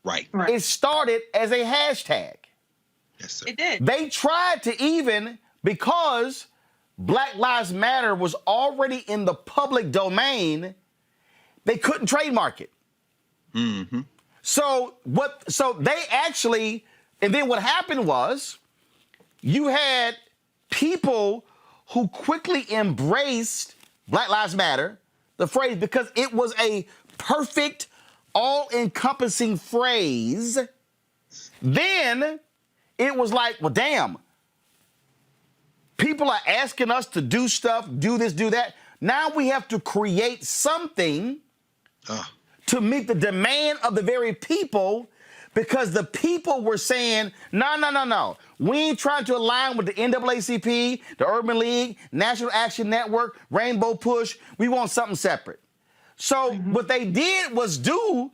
Right. It started as a hashtag. Yes, sir. It did. They tried to even, because Black Lives Matter was already in the public domain, they couldn't trademark it. So they actually, and then what happened was you had people who quickly embraced Black Lives Matter, the phrase, because it was a perfect, all-encompassing phrase. Then it was like, well, damn, people are asking us to do stuff, do this, do that. Now we have to create something to meet the demand of the very people, because the people were saying, no. We ain't trying to align with the NAACP, the Urban League, National Action Network, Rainbow Push. We want something separate. So what they did was do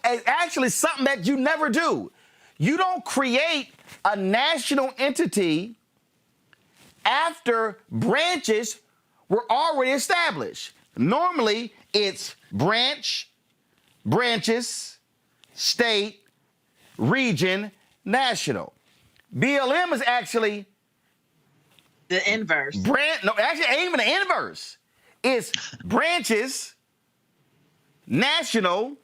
actually something that you never do. You don't create a national entity after branches were already established. Normally, it's branches, state, region, national. BLM is actually the inverse. No, actually, it ain't even the inverse. It's branches, national,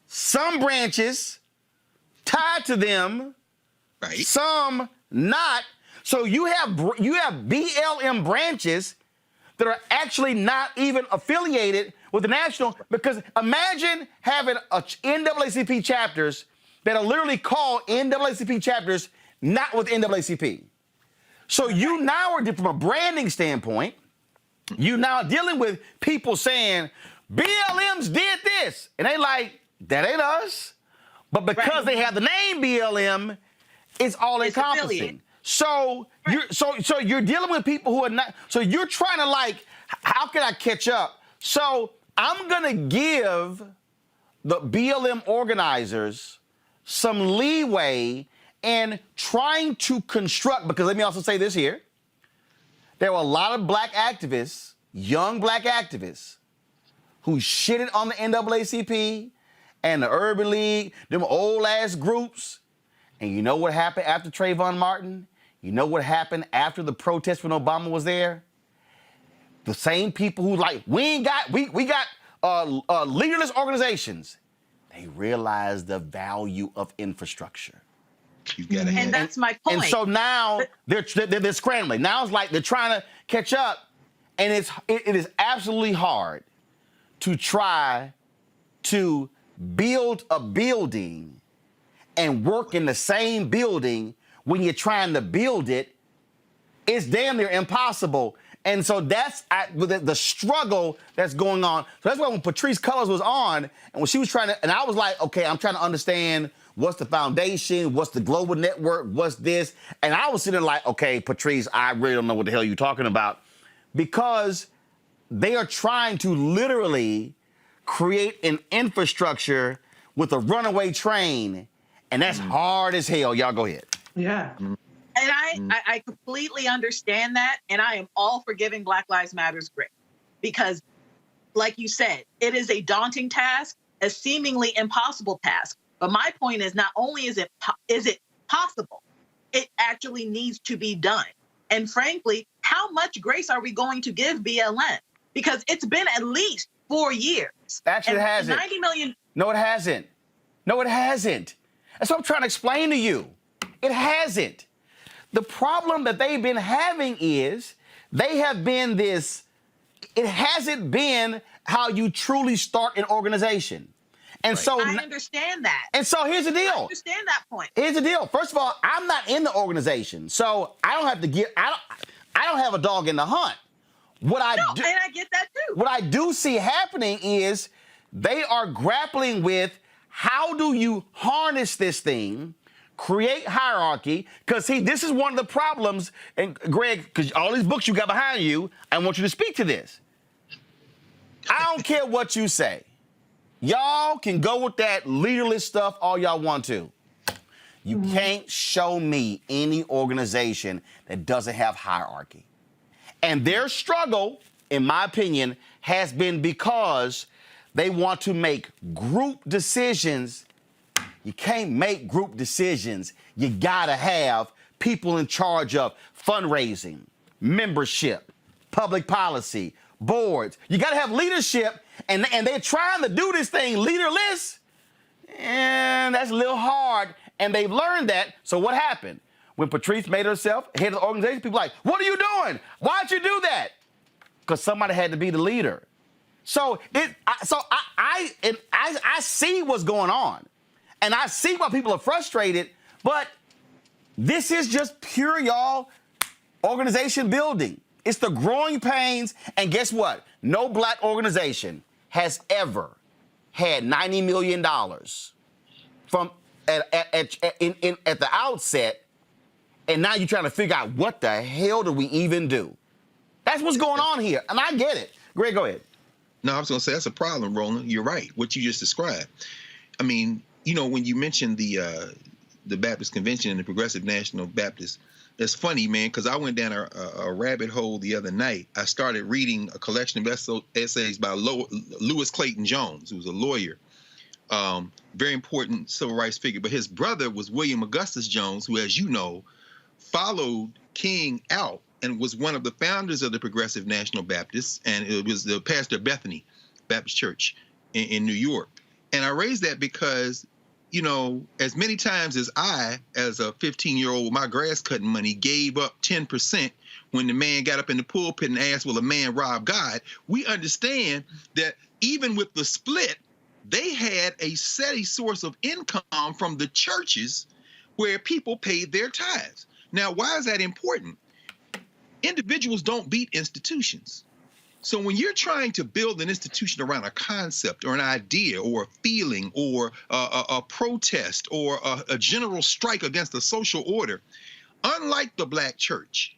some branches tied to them, right? Some not. So you have BLM branches that are actually not even affiliated with the national, because imagine having NAACP chapters that are literally called NAACP chapters, not with NAACP. So you now are, from a branding standpoint, you now dealing with people saying, BLMs did this. And they like, that ain't us. But because they have the name BLM, it's all encompassing. So you're dealing with people who are not, so you're trying to like, how can I catch up? So I'm gonna give the BLM organizers some leeway in trying to construct, because let me also say this here. There were a lot of black activists, young black activists, who shitted on the NAACP and the Urban League, them old ass groups. And you know what happened after Trayvon Martin? You know what happened after the protest when Obama was there? The same people who like, we got leaderless organizations. They realized the value of infrastructure. You've got to have. And that's my point. And so now they're scrambling. Now it's like they're trying to catch up, and it is absolutely hard to try to build a building and work in the same building when you're trying to build it. It's damn near impossible. And so that's the struggle that's going on. So that's why when Patrisse Cullors was on, and when she was trying to, and I was like, okay, I'm trying to understand what's the foundation, what's the global network, what's this? And I was sitting there like, okay, Patrisse, I really don't know what the hell you're talking about. Because they are trying to literally create an infrastructure with a runaway train. And that's hard as hell. Y'all go ahead. Yeah. And I completely understand that, and I am all for giving Black Lives Matter's grace, because, like you said, it is a daunting task, a seemingly impossible task. But my point is, not only is it possible, it actually needs to be done. And frankly, how much grace are we going to give BLM? Because it's been at least 4 years. Actually, it hasn't. 90 million. No, it hasn't. No, it hasn't. That's what I'm trying to explain to you. It hasn't. The problem that they've been having is they have been this, it hasn't been how you truly start an organization. And so I understand that. And so here's the deal. I understand that point. Here's the deal. First of all, I'm not in the organization, so I don't have to get, I don't have a dog in the hunt. And I get that too. What I do see happening is they are grappling with, how do you harness this thing, create hierarchy? Because this is one of the problems, and Greg, because all these books you got behind you, I want you to speak to this. I don't care what you say. Y'all can go with that leaderless stuff all y'all want to. You can't show me any organization that doesn't have hierarchy. And their struggle, in my opinion, has been because they want to make group decisions. You can't make group decisions. You gotta have people in charge of fundraising, membership, public policy, boards. You gotta have leadership, and they're trying to do this thing leaderless, and that's a little hard, and they've learned that. So what happened? When Patrisse made herself head of the organization, people were like, what are you doing? Why'd you do that? because somebody had to be the leader. So I see what's going on, and I see why people are frustrated. But this is just pure, y'all, organization building. It's the growing pains, and guess what? No black organization has ever had $90 million from at the outset, and now you're trying to figure out what the hell do we even do? That's what's going on here, and I get it. Greg, go ahead. No, I was going to say that's a problem, Roland. You're right. What you just described. I mean, you know, when you mentioned the Baptist Convention and the Progressive National Baptist, it's funny, man, because I went down a rabbit hole the other night. I started reading a collection of essays by Lewis Clayton Jones, who was a lawyer, very important civil rights figure. But his brother was William Augustus Jones, who, as you know, followed King out and was one of the founders of the Progressive National Baptists, and it was the pastor of Bethany Baptist Church in New York. And I raised that because, you know, as many times as I, as a 15-year-old with my grass cutting money, gave up 10% when the man got up in the pulpit and asked, will a man rob God? We understand that even with the split, they had a steady source of income from the churches where people paid their tithes. Now, why is that important? Individuals don't beat institutions. So when you're trying to build an institution around a concept or an idea or a feeling or a protest or a general strike against the social order, unlike the black church,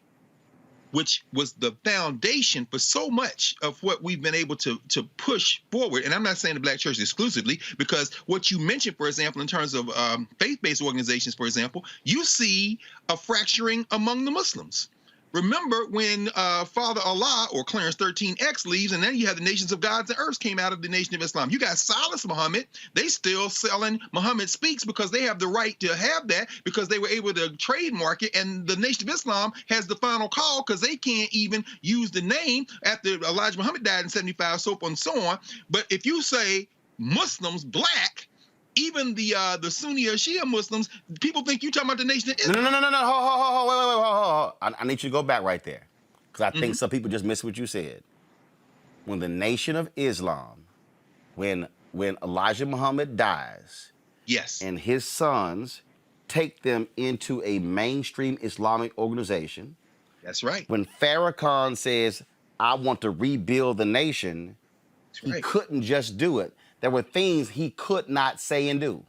which was the foundation for so much of what we've been able to push forward, and I'm not saying the black church exclusively, because what you mentioned, for example, in terms of faith-based organizations, for example, you see a fracturing among the Muslims. Remember when Father Allah or Clarence 13X leaves, and then you have the Nations of Gods and Earths came out of the Nation of Islam. You got Silas Muhammad. They still selling Muhammad Speaks because they have the right to have that because they were able to trademark it. And the Nation of Islam has the final call because they can't even use the name after Elijah Muhammad died in 75, so on and so on. But if you say Muslims, black, even the Sunni or Shia Muslims, people think you talking about the Nation of Islam. No. Wait. I need you to go back right there, because I think some people just missed what you said. When the Nation of Islam, when Elijah Muhammad dies, yes, and his sons take them into a mainstream Islamic organization. That's right. When Farrakhan says, "I want to rebuild the nation," he couldn't just do it. There were things he could not say and do.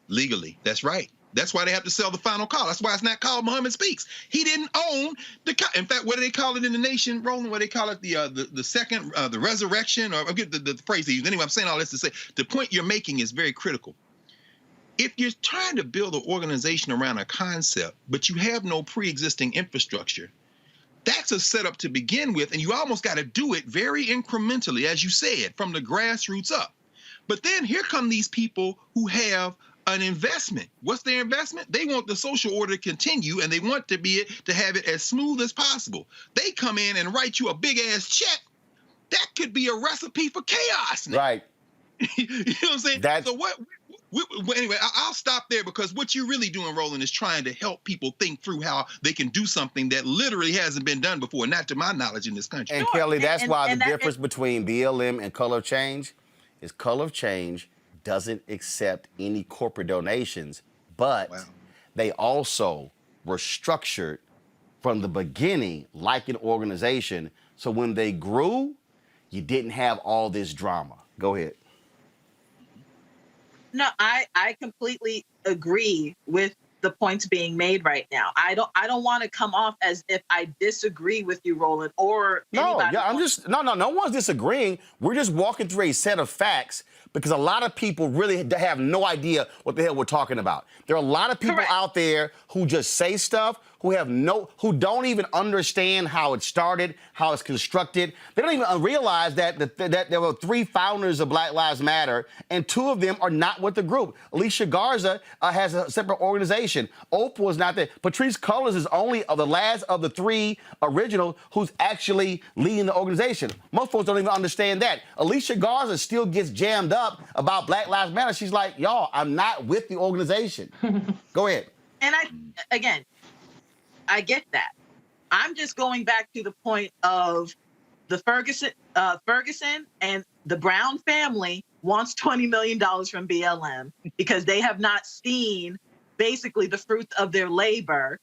Legally, that's right. That's why they have to sell the final call. That's why it's not called Muhammad Speaks. He didn't own the. In fact, what do they call it in the nation, Roland? What do they call it? The second, the resurrection, or I get the phrase they use. Anyway, I'm saying all this to say the point you're making is very critical. If you're trying to build an organization around a concept, but you have no pre-existing infrastructure, that's a setup to begin with, and you almost got to do it very incrementally, as you said, from the grassroots up. But then here come these people who have an investment. What's their investment? They want the social order to continue, and they want to have it as smooth as possible. They come in and write you a big ass check. That could be a recipe for chaos now. Right. You know what I'm saying? So anyway, I'll stop there, because what you're really doing, Roland, is trying to help people think through how they can do something that literally hasn't been done before, not to my knowledge in this country. And Kelly, that's why the difference between BLM and Color of Change is Color of Change doesn't accept any corporate donations, but they also were structured from the beginning like an organization. So when they grew, you didn't have all this drama. Go ahead. No, I completely agree with the points being made right now. I don't want to come off as if I disagree with you, Roland, or anybody. No one's disagreeing. We're just walking through a set of facts, because a lot of people really have no idea what the hell we're talking about. There are a lot of people out there who just say stuff, who don't even understand how it started, how it's constructed. They don't even realize that there were 3 founders of Black Lives Matter, and 2 of them are not with the group. Alicia Garza has a separate organization. Oprah was not there. Patrisse Cullors is only the last of the 3 original who's actually leading the organization. Most folks don't even understand that. Alicia Garza still gets jammed up about Black Lives Matter. She's like, y'all, I'm not with the organization. Go ahead. And I get that. I'm just going back to the point of the Ferguson and the Brown family wants $20 million from BLM because they have not seen basically the fruits of their labor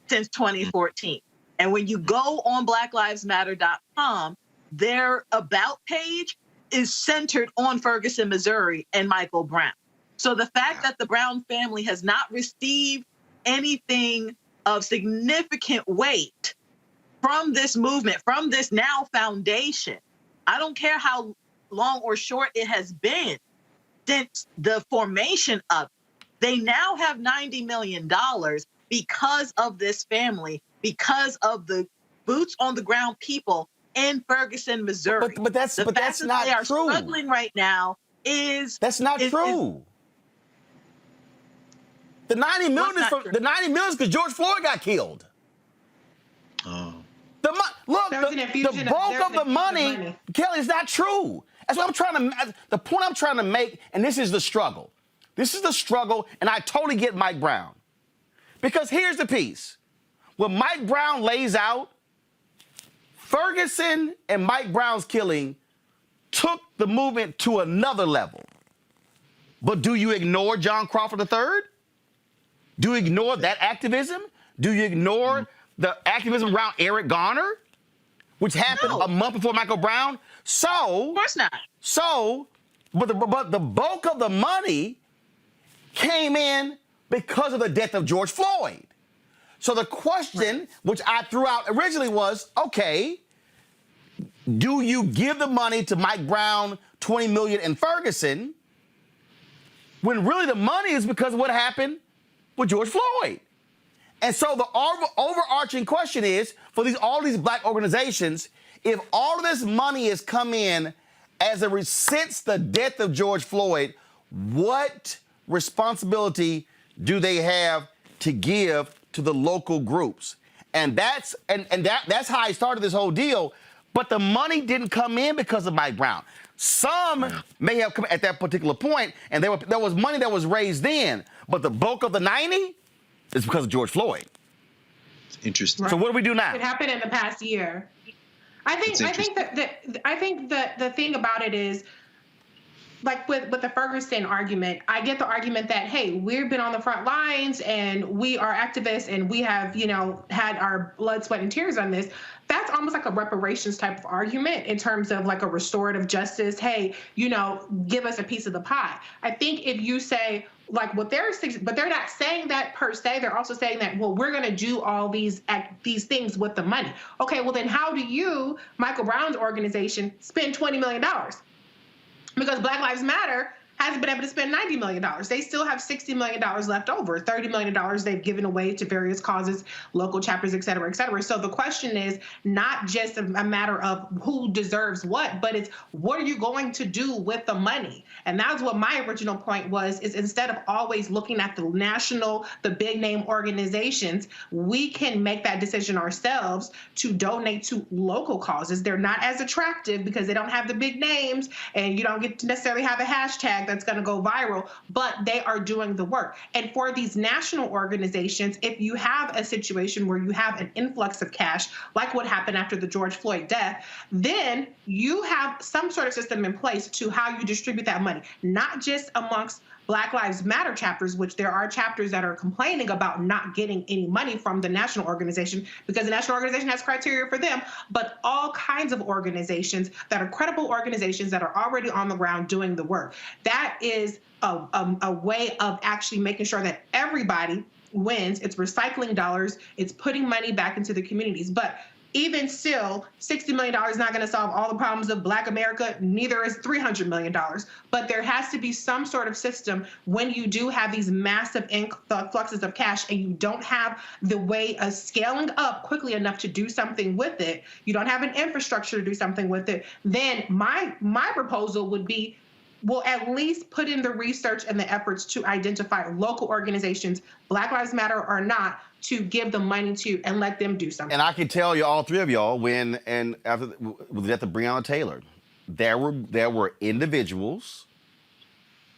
since 2014. And when you go on blacklivesmatter.com, their about page is centered on Ferguson, Missouri, and Michael Brown. So the fact that the Brown family has not received anything of significant weight from this movement, from this now foundation, I don't care how long or short it has been since the formation of it, they now have $90 million because of this family, because of the boots on the ground people in Ferguson, Missouri. But that's not they are true. struggling right now is that's not true. The 90 million is because George Floyd got killed. Oh. The bulk of the money, Kelly, is not true. That's what I'm trying to. The point I'm trying to make, and this is the struggle. This is the struggle, and I totally get Mike Brown, because here's the piece: when Mike Brown lays out, Ferguson and Mike Brown's killing took the movement to another level. But do you ignore John Crawford III? Do you ignore that activism? Do you ignore the activism around Eric Garner, which happened a month before Michael Brown? So, of course not. So, but the bulk of the money came in because of the death of George Floyd. So the question, which I threw out originally, was, okay, do you give the money to Mike Brown, $20 million in Ferguson, when really the money is because of what happened with George Floyd? And so the overarching question is, for all these black organizations, if all of this money has come in since the death of George Floyd, what responsibility do they have to give to the local groups? And that's how I started this whole deal. But the money didn't come in because of Mike Brown. Some may have come at that particular point, and there was money that was raised then. But the bulk of the 90 is because of George Floyd. It's interesting. So what do we do now? It happened in the past year. I think that the thing about it is, like with the Ferguson argument, I get the argument that, hey, we've been on the front lines and we are activists and we have, had our blood, sweat, and tears on this. That's almost like a reparations type of argument in terms of like a restorative justice. Hey, give us a piece of the pie. I think if you say like what they're saying, but they're not saying that per se. They're also saying that, well, we're going to do all these things with the money. Okay, well then how do you, Michael Brown's organization, spend $20 million? Because Black Lives Matter hasn't been able to spend $90 million. They still have $60 million left over. $30 million they've given away to various causes, local chapters, et cetera, et cetera. So the question is not just a matter of who deserves what, but it's what are you going to do with the money? And that's what my original point was, is instead of always looking at the big name organizations, we can make that decision ourselves to donate to local causes. They're not as attractive because they don't have the big names and you don't get to necessarily have a hashtag that's going to go viral, but they are doing the work. And for these national organizations, if you have a situation where you have an influx of cash, like what happened after the George Floyd death, then you have some sort of system in place to how you distribute that money, not just amongst Black Lives Matter chapters, which there are chapters that are complaining about not getting any money from the national organization because the national organization has criteria for them, but all kinds of organizations that are credible organizations that are already on the ground doing the work. That is a way of actually making sure that everybody wins. It's recycling dollars. It's putting money back into the communities. But even still, $60 million is not going to solve all the problems of Black America. Neither is $300 million. But there has to be some sort of system when you do have these massive influxes of cash and you don't have the way of scaling up quickly enough to do something with it. You don't have an infrastructure to do something with it. Then my proposal would be, we'll at least put in the research and the efforts to identify local organizations, Black Lives Matter or not, to give the money to and let them do something. And I can tell you, all three of y'all, after the death of Breonna Taylor, there were individuals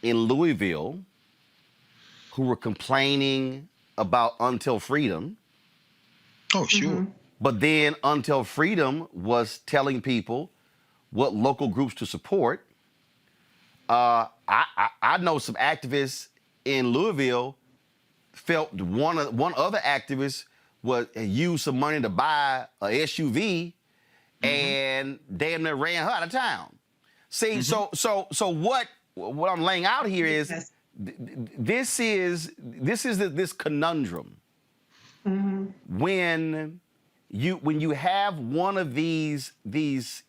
in Louisville who were complaining about Until Freedom. Oh, sure. But then Until Freedom was telling people what local groups to support. I know some activists in Louisville felt one other activist used some money to buy a SUV and damn near ran her out of town. See, so what I'm laying out here is this conundrum. When you have one of these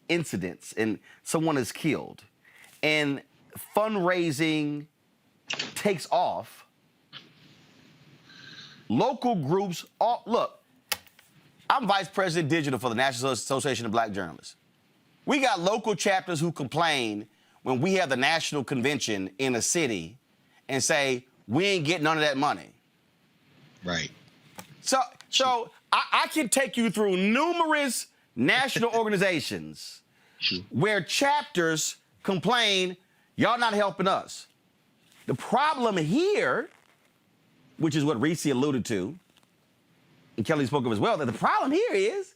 incidents and someone is killed and fundraising takes off, local groups, look, I'm vice president digital for the National Association of Black Journalists. We got local chapters who complain when we have the national convention in a city and say, we ain't getting none of that money. Right. So I can take you through numerous national organizations where chapters complain, y'all not helping us. The problem here, which is what Reese alluded to, and Kelly spoke of as well, that the problem here is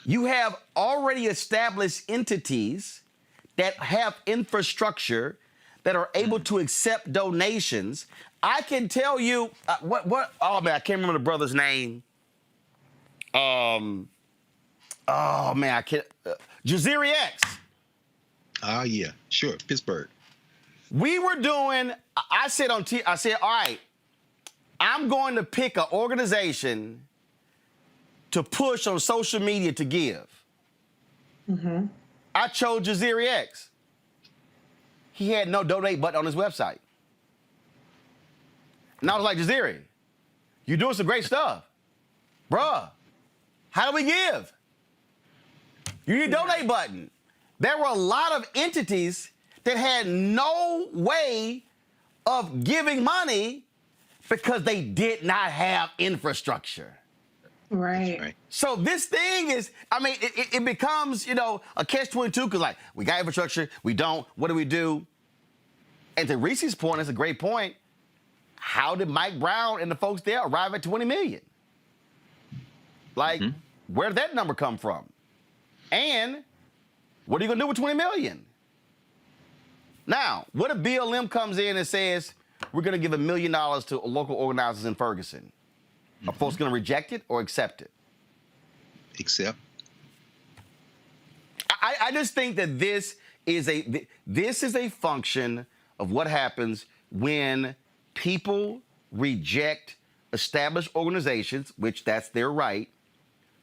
you have already established entities that have infrastructure that are able to accept donations. I can tell you oh man, I can't remember the brother's name. I can't. Jaziri X. Yeah, sure, Pittsburgh. We were doing, I said, all right, I'm going to pick an organization to push on social media to give. I chose Jaziri X. He had no donate button on his website. And I was like, Jaziri, you're doing some great stuff. Bruh, how do we give? You need a donate button. There were a lot of entities that had no way of giving money because they did not have infrastructure. Right. So this thing is, it becomes, a catch-22 because, like, we got infrastructure, we don't, what do we do? And to Reese's point, it's a great point. How did Mike Brown and the folks there arrive at 20 million? Like, where did that number come from? And what are you going to do with 20 million? Now, what if BLM comes in and says, we're going to give $1 million to local organizers in Ferguson? Are folks going to reject it or accept it? Accept. I just think that this is a function of what happens when people reject established organizations, which that's their right.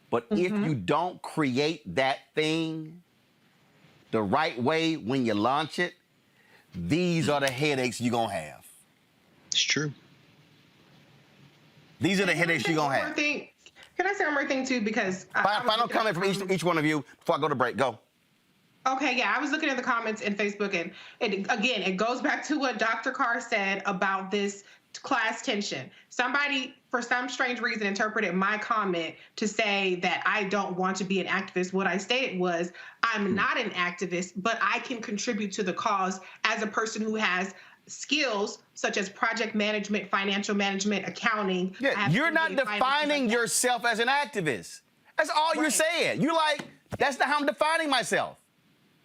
But if you don't create that thing the right way when you launch it, these are the headaches you're going to have. It's true. These are the headaches you're going to have. Can I say one more thing, too? Because final comment from each one of you before I go to break. Go. Okay, yeah, I was looking at the comments in Facebook, and again, it goes back to what Dr. Carr said about this class tension. Somebody, for some strange reason, interpreted my comment to say that I don't want to be an activist. What I stated was, I'm not an activist, but I can contribute to the cause as a person who has skills such as project management, financial management, accounting. Yeah, you're not defining yourself as an activist. That's all you're saying. You're like, that's not how I'm defining myself.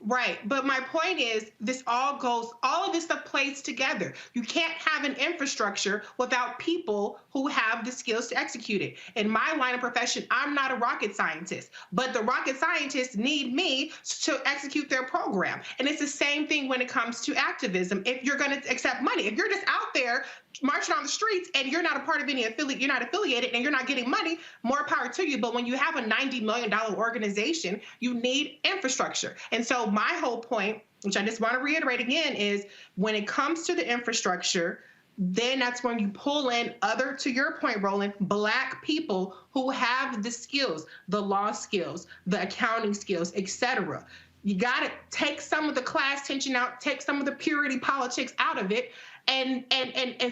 Right. But my point is, all of this stuff plays together. You can't have an infrastructure without people who have the skills to execute it. In my line of profession, I'm not a rocket scientist, but the rocket scientists need me to execute their program. And it's the same thing when it comes to activism. If you're going to accept money, if you're just out there marching on the streets and you're not a part of any affiliate, you're not affiliated and you're not getting money, more power to you. But when you have a $90 million organization, you need infrastructure. And so my whole point, which I just want to reiterate again, is when it comes to the infrastructure, then that's when you pull in other, to your point, Roland, Black people who have the skills, the law skills, the accounting skills, etc. You got to take some of the class tension out, take some of the purity politics out of it, and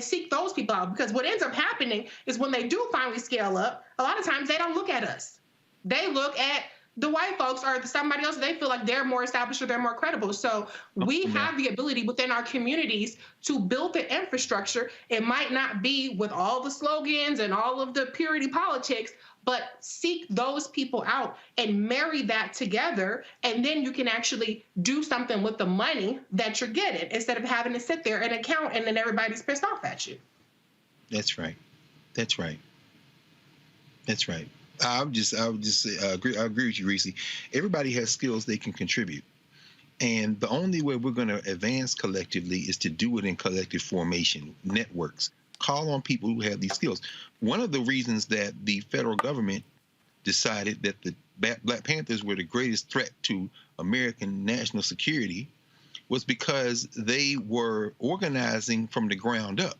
seek those people out. Because what ends up happening is when they do finally scale up, a lot of times they don't look at us. They look at the white folks or somebody else. They feel like they're more established or they're more credible. So we have the ability within our communities to build the infrastructure. It might not be with all the slogans and all of the purity politics, but seek those people out and marry that together, and then you can actually do something with the money that you're getting instead of having to sit there and account and then everybody's pissed off at you. That's right. That's right. That's right. I would just agree. I agree with you, Reese. Everybody has skills they can contribute. And the only way we're going to advance collectively is to do it in collective formation, networks. Call on people who have these skills. One of the reasons that the federal government decided that the Black Panthers were the greatest threat to American national security was because they were organizing from the ground up.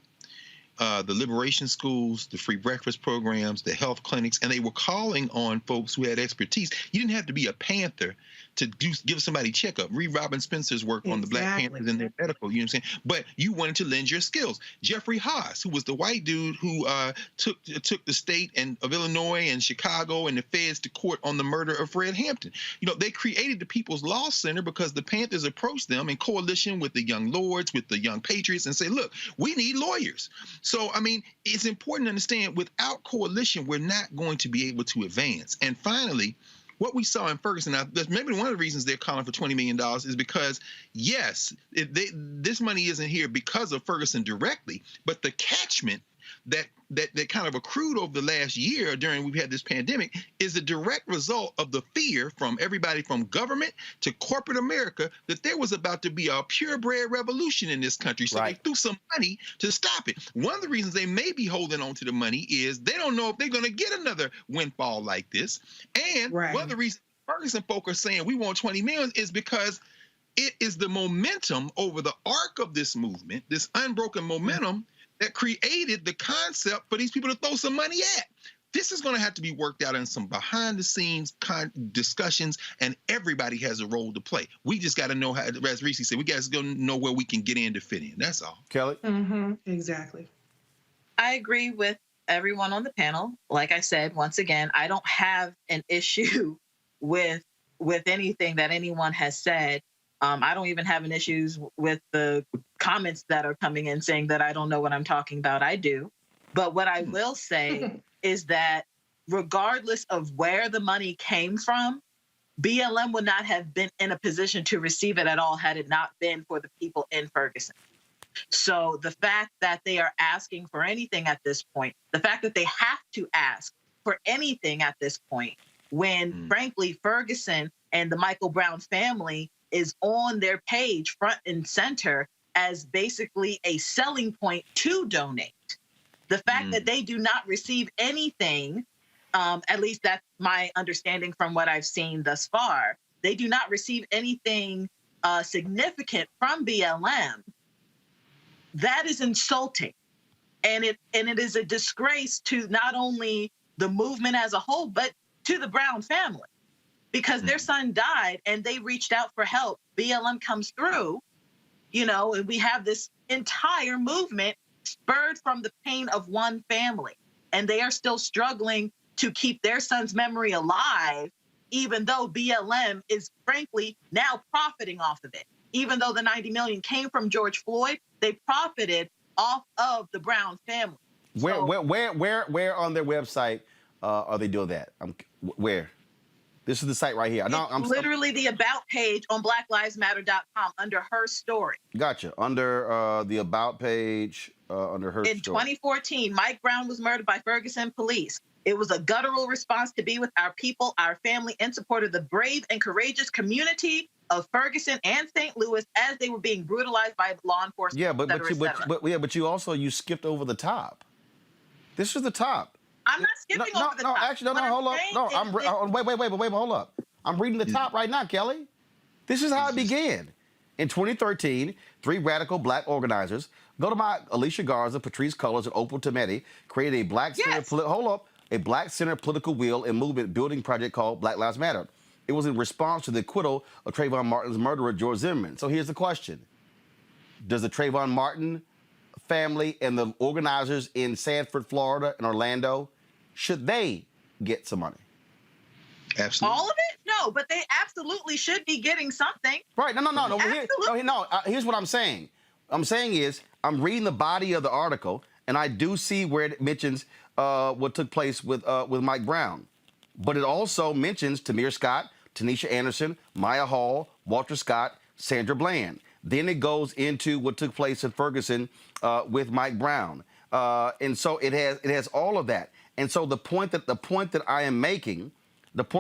The liberation schools, the free breakfast programs, the health clinics, and they were calling on folks who had expertise. You didn't have to be a Panther to give somebody checkup. Read Robin Spencer's work on the Black Panthers and their medical, you know what I'm saying? But you wanted to lend your skills. Jeffrey Haas, who was the white dude who took the state of Illinois and Chicago and the feds to court on the murder of Fred Hampton. You know, they created the People's Law Center because the Panthers approached them in coalition with the Young Lords, with the Young Patriots, and say, look, we need lawyers. So, I mean, it's important to understand without coalition, we're not going to be able to advance. And finally, what we saw in Ferguson, now, maybe one of the reasons they're calling for $20 million is because, yes, this money isn't here because of Ferguson directly, but the catchment that kind of accrued over the last year during we've had this pandemic is a direct result of the fear from everybody from government to corporate America that there was about to be a purebred revolution in this country. So they threw some money to stop it. One of the reasons they may be holding on to the money is they don't know if they're going to get another windfall like this. And one of the reasons Ferguson folk are saying we want 20 million is because it is the momentum over the arc of this movement, this unbroken momentum, that created the concept for these people to throw some money at. This is going to have to be worked out in some behind-the-scenes discussions, and everybody has a role to play. We just got to know how, as Reese said, we got to go know where we can get in to fit in. That's all. Kelly? Exactly. I agree with everyone on the panel. Like I said, once again, I don't have an issue with anything that anyone has said. I don't even have an issues with the comments that are coming in saying that I don't know what I'm talking about. I do. But what I will say is that regardless of where the money came from, BLM would not have been in a position to receive it at all had it not been for the people in Ferguson. So the fact that they are asking for anything at this point, the fact that they have to ask for anything at this point, when frankly, Ferguson and the Michael Brown family is on their page front and center as basically a selling point to donate. The fact that they do not receive anything, at least that's my understanding from what I've seen thus far, they do not receive anything significant from BLM. That is insulting. And it is a disgrace to not only the movement as a whole, but to the Brown family. Because their son died and they reached out for help. BLM comes through, you know, and we have this entire movement spurred from the pain of one family. And they are still struggling to keep their son's memory alive, even though BLM is frankly now profiting off of it. Even though the 90 million came from George Floyd, they profited off of the Brown family. Where on their website are they doing that? Where? This is the site right here. I'm literally the About page on blacklivesmatter.com under her story. Gotcha. Under the About page, under her story. In 2014, Mike Brown was murdered by Ferguson police. It was a guttural response to be with our people, our family, in support of the brave and courageous community of Ferguson and St. Louis as they were being brutalized by law enforcement. Yeah, but you skipped over the top. This is the top. I'm not skipping over the top. Actually, hold up. No, wait, hold up. I'm reading the top right now, Kelly. This is how it began. In 2013, 3 radical black organizers, go to my Alicia Garza, Patrice Cullors, and Opal Tometi, created a black-centered political will and movement building project called Black Lives Matter. It was in response to the acquittal of Trayvon Martin's murderer, George Zimmerman. So here's the question. Does the Trayvon Martin family and the organizers in Sanford, Florida, and Orlando, should they get some money? Absolutely. All of it? No, but they absolutely should be getting something. Right. No. Here's what I'm saying. I'm saying is, I'm reading the body of the article, and I do see where it mentions what took place with Mike Brown. But it also mentions Tamir Scott, Tanisha Anderson, Maya Hall, Walter Scott, Sandra Bland. Then it goes into what took place in Ferguson with Mike Brown. And so it has all of that. And so the point that I am making,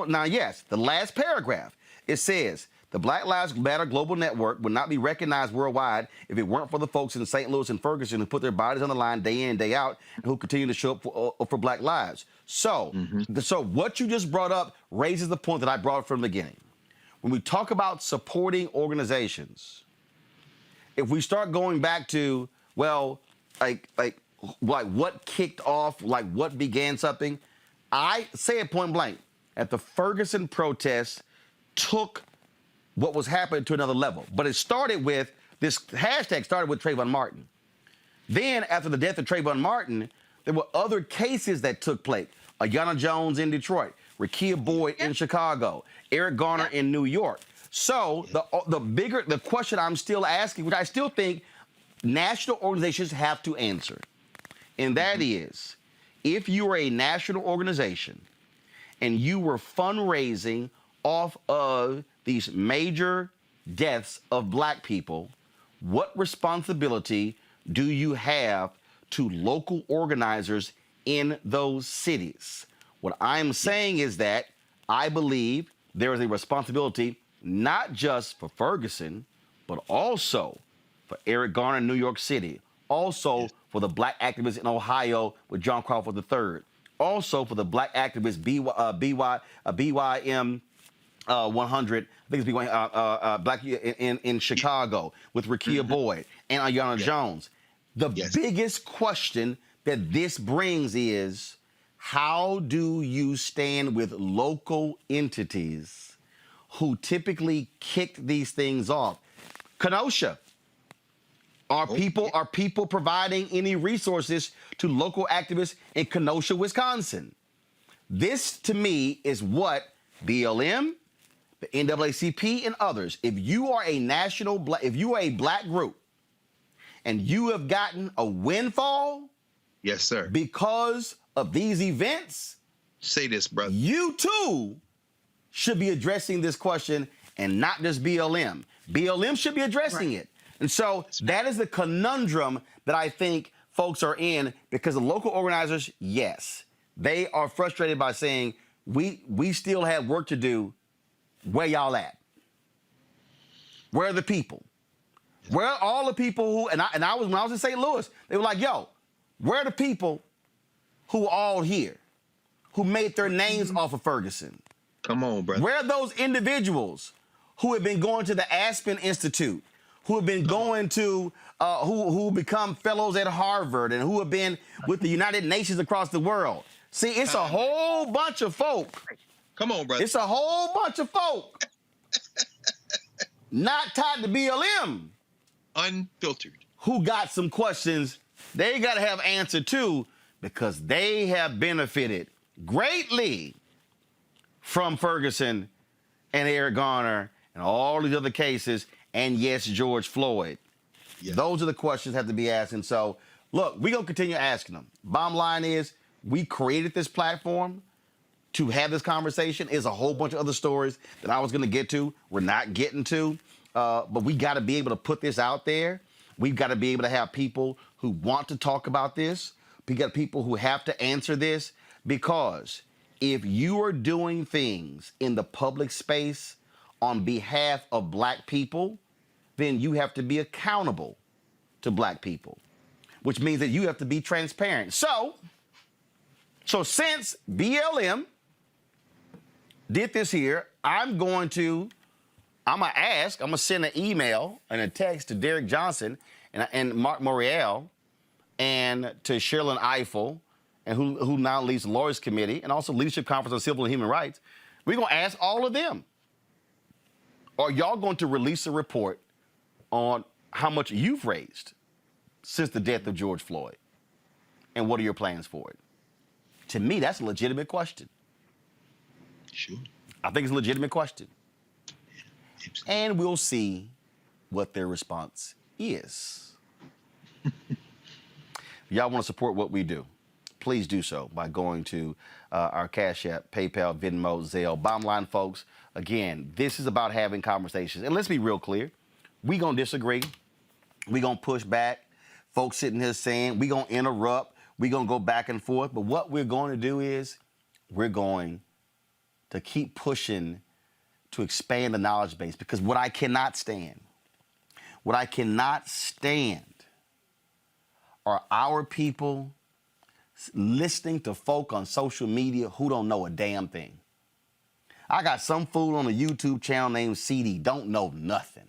now, yes, the last paragraph, it says, the Black Lives Matter Global Network would not be recognized worldwide if it weren't for the folks in St. Louis and Ferguson who put their bodies on the line day in and day out and who continue to show up for Black lives. So, so what you just brought up raises the point that I brought up from the beginning. When we talk about supporting organizations, if we start going back to, well, like what kicked off, like what began something, I say it point blank, at the Ferguson protests took what was happening to another level. But it started with, this hashtag started with Trayvon Martin. Then after the death of Trayvon Martin, there were other cases that took place. Ayanna Jones in Detroit, Rekia Boyd in Chicago, Eric Garner in New York. So the question I'm still asking, which I still think national organizations have to answer, and that is, if you are a national organization and you were fundraising off of these major deaths of Black people, what responsibility do you have to local organizers in those cities? What I'm saying is that I believe there is a responsibility not just for Ferguson, but also for Eric Garner in New York City, also for the Black activists in Ohio with John Crawford III, also for the Black activists BYM 100, I think it's Black in Chicago with Rekia Boyd and Ayanna Jones. The biggest question that this brings is, how do you stand with local entities who typically kicked these things off? Kenosha, are people providing any resources to local activists in Kenosha, Wisconsin? This, to me, is what BLM, the NAACP, and others, if you are a if you are a Black group and you have gotten a windfall, yes, sir, because of these events, say this, brother, you too should be addressing this question, and not just BLM. BLM should be addressing it. And so that is the conundrum that I think folks are in, because the local organizers, yes, they are frustrated by saying, we still have work to do. Where y'all at? Where are the people? Where are all the people who, when I was in St. Louis, they were like, yo, where are the people who are all here, who made their names off of Ferguson? Come on, brother. Where are those individuals who have been going to the Aspen Institute, who have been going to, who become fellows at Harvard, and who have been with the United Nations across the world? See, it's a whole bunch of folk. Come on, brother. It's a whole bunch of folk not tied to BLM. Unfiltered. Who got some questions they got to have answered to, because they have benefited greatly from Ferguson and Eric Garner and all these other cases, and yes, George Floyd. Yes. Those are the questions that have to be asked. And so, look, we're going to continue asking them. Bottom line is, we created this platform to have this conversation. Is a whole bunch of other stories that I was going to get to, we're not getting to, but we got to be able to put this out there. We've got to be able to have people who want to talk about this. We got people who have to answer this, because if you are doing things in the public space on behalf of Black people, then you have to be accountable to Black people, which means that you have to be transparent. So since BLM did this here, I'm going to send an email and a text to Derek Johnson and Mark Morial and to Sherilyn Eiffel, and who now leads the Lawyers Committee and also Leadership Conference on Civil and Human Rights. We're going to ask all of them, are y'all going to release a report on how much you've raised since the death of George Floyd? And what are your plans for it? To me, that's a legitimate question. Sure. I think it's a legitimate question. And we'll see what their response is. y'all want to support what we do, please do so by going to our Cash App, PayPal, Venmo, Zelle. Bottom line, folks, again, this is about having conversations. And let's be real clear. We going to disagree. We going to push back. Folks sitting here saying we going to interrupt. We going to go back and forth. But what we're going to do is we're going to keep pushing to expand the knowledge base, because what I cannot stand are our people listening to folk on social media who don't know a damn thing. I got some fool on a YouTube channel named CD, don't know nothing.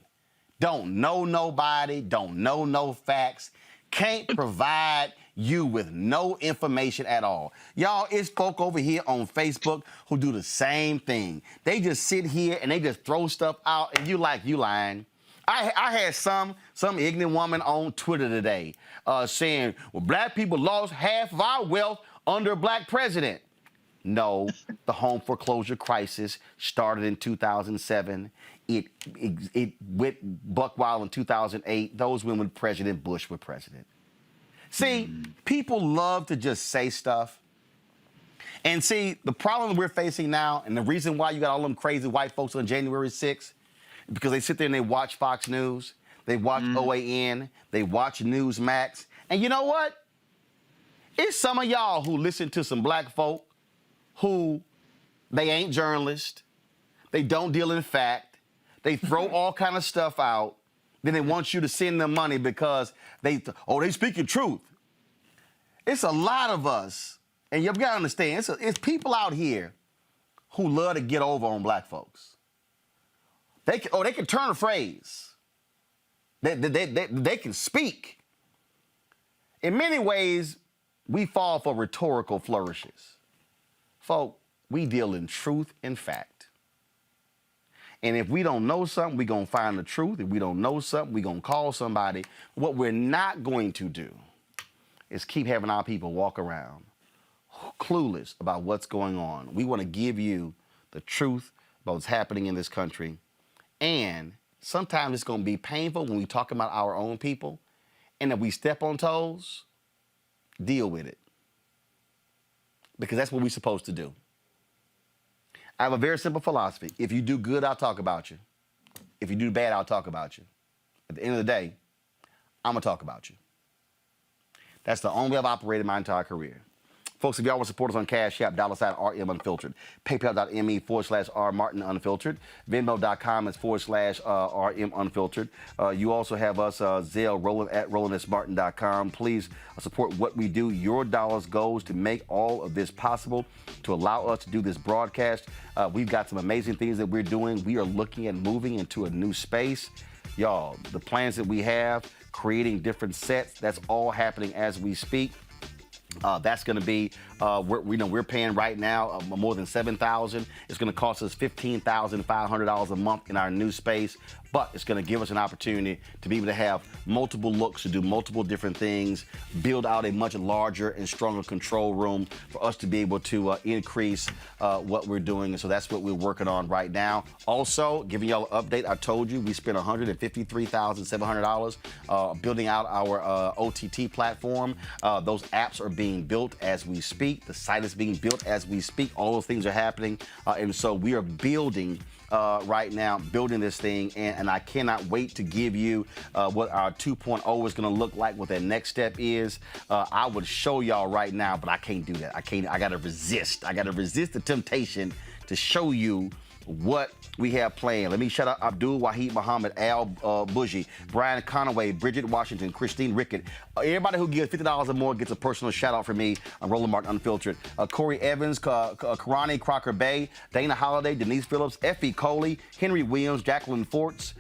Don't know nobody, don't know no facts, can't provide you with no information at all. Y'all, it's folk over here on Facebook who do the same thing. They just sit here and they just throw stuff out and you like, you lying. I had some ignorant woman on Twitter today saying, well, black people lost half of our wealth under a black president. No, the home foreclosure crisis started in 2007. It went buck wild in 2008. Those when President Bush was president. See, people love to just say stuff. And see, the problem we're facing now, and the reason why you got all them crazy white folks on January 6th, because they sit there and they watch Fox News, they watch OAN, they watch Newsmax. And you know what? It's some of y'all who listen to some black folk who they ain't journalists, they don't deal in fact, they throw all kind of stuff out, then they want you to send them money because they speaking truth. It's a lot of us, and you gotta understand, it's people out here who love to get over on black folks. They can turn a phrase. They can speak. In many ways, we fall for rhetorical flourishes. Folk, we deal in truth and fact. And if we don't know something, we're going to find the truth. If we don't know something, we're going to call somebody. What we're not going to do is keep having our people walk around clueless about what's going on. We want to give you the truth about what's happening in this country. And sometimes it's going to be painful when we talk about our own people. And if we step on toes, deal with it. Because that's what we're supposed to do. I have a very simple philosophy. If you do good, I'll talk about you. If you do bad, I'll talk about you. At the end of the day, I'm going to talk about you. That's the only way I've operated my entire career. Folks, if y'all want to support us on Cash App, $RM Unfiltered. PayPal.me/R Martin Unfiltered. Venmo.com/RM Unfiltered. You also have us, Zelle, Roland at RolandSMartin.com. Please support what we do. Your dollars goes to make all of this possible, to allow us to do this broadcast. We've got some amazing things that we're doing. We are looking at moving into a new space. Y'all, the plans that we have, creating different sets, that's all happening as we speak. That's going to be, we're paying right now more than $7,000. It's going to cost us $15,500 a month in our new space, but it's going to give us an opportunity to be able to have multiple looks, to do multiple different things, build out a much larger and stronger control room for us to be able to increase what we're doing. And so that's what we're working on right now. Also, giving y'all an update, I told you we spent $153,700 building out our OTT platform. Those apps are being built as we speak. The site is being built as we speak. All those things are happening. And so we are building right now, building this thing, and I cannot wait to give you what our 2.0 is going to look like, what that next step is. I would show y'all right now, but I can't do that. I got to resist. I got to resist the temptation to show you what we have planned. Let me shout out Abdul Wahid Muhammad, Al Bougie, Brian Conaway, Bridget Washington, Christine Rickett. Everybody who gives $50 or more gets a personal shout out from me on Roland Martin Unfiltered. Corey Evans, Karani Crocker Bay, Dana Holiday, Denise Phillips, Effie Coley, Henry Williams, Jacqueline Forts,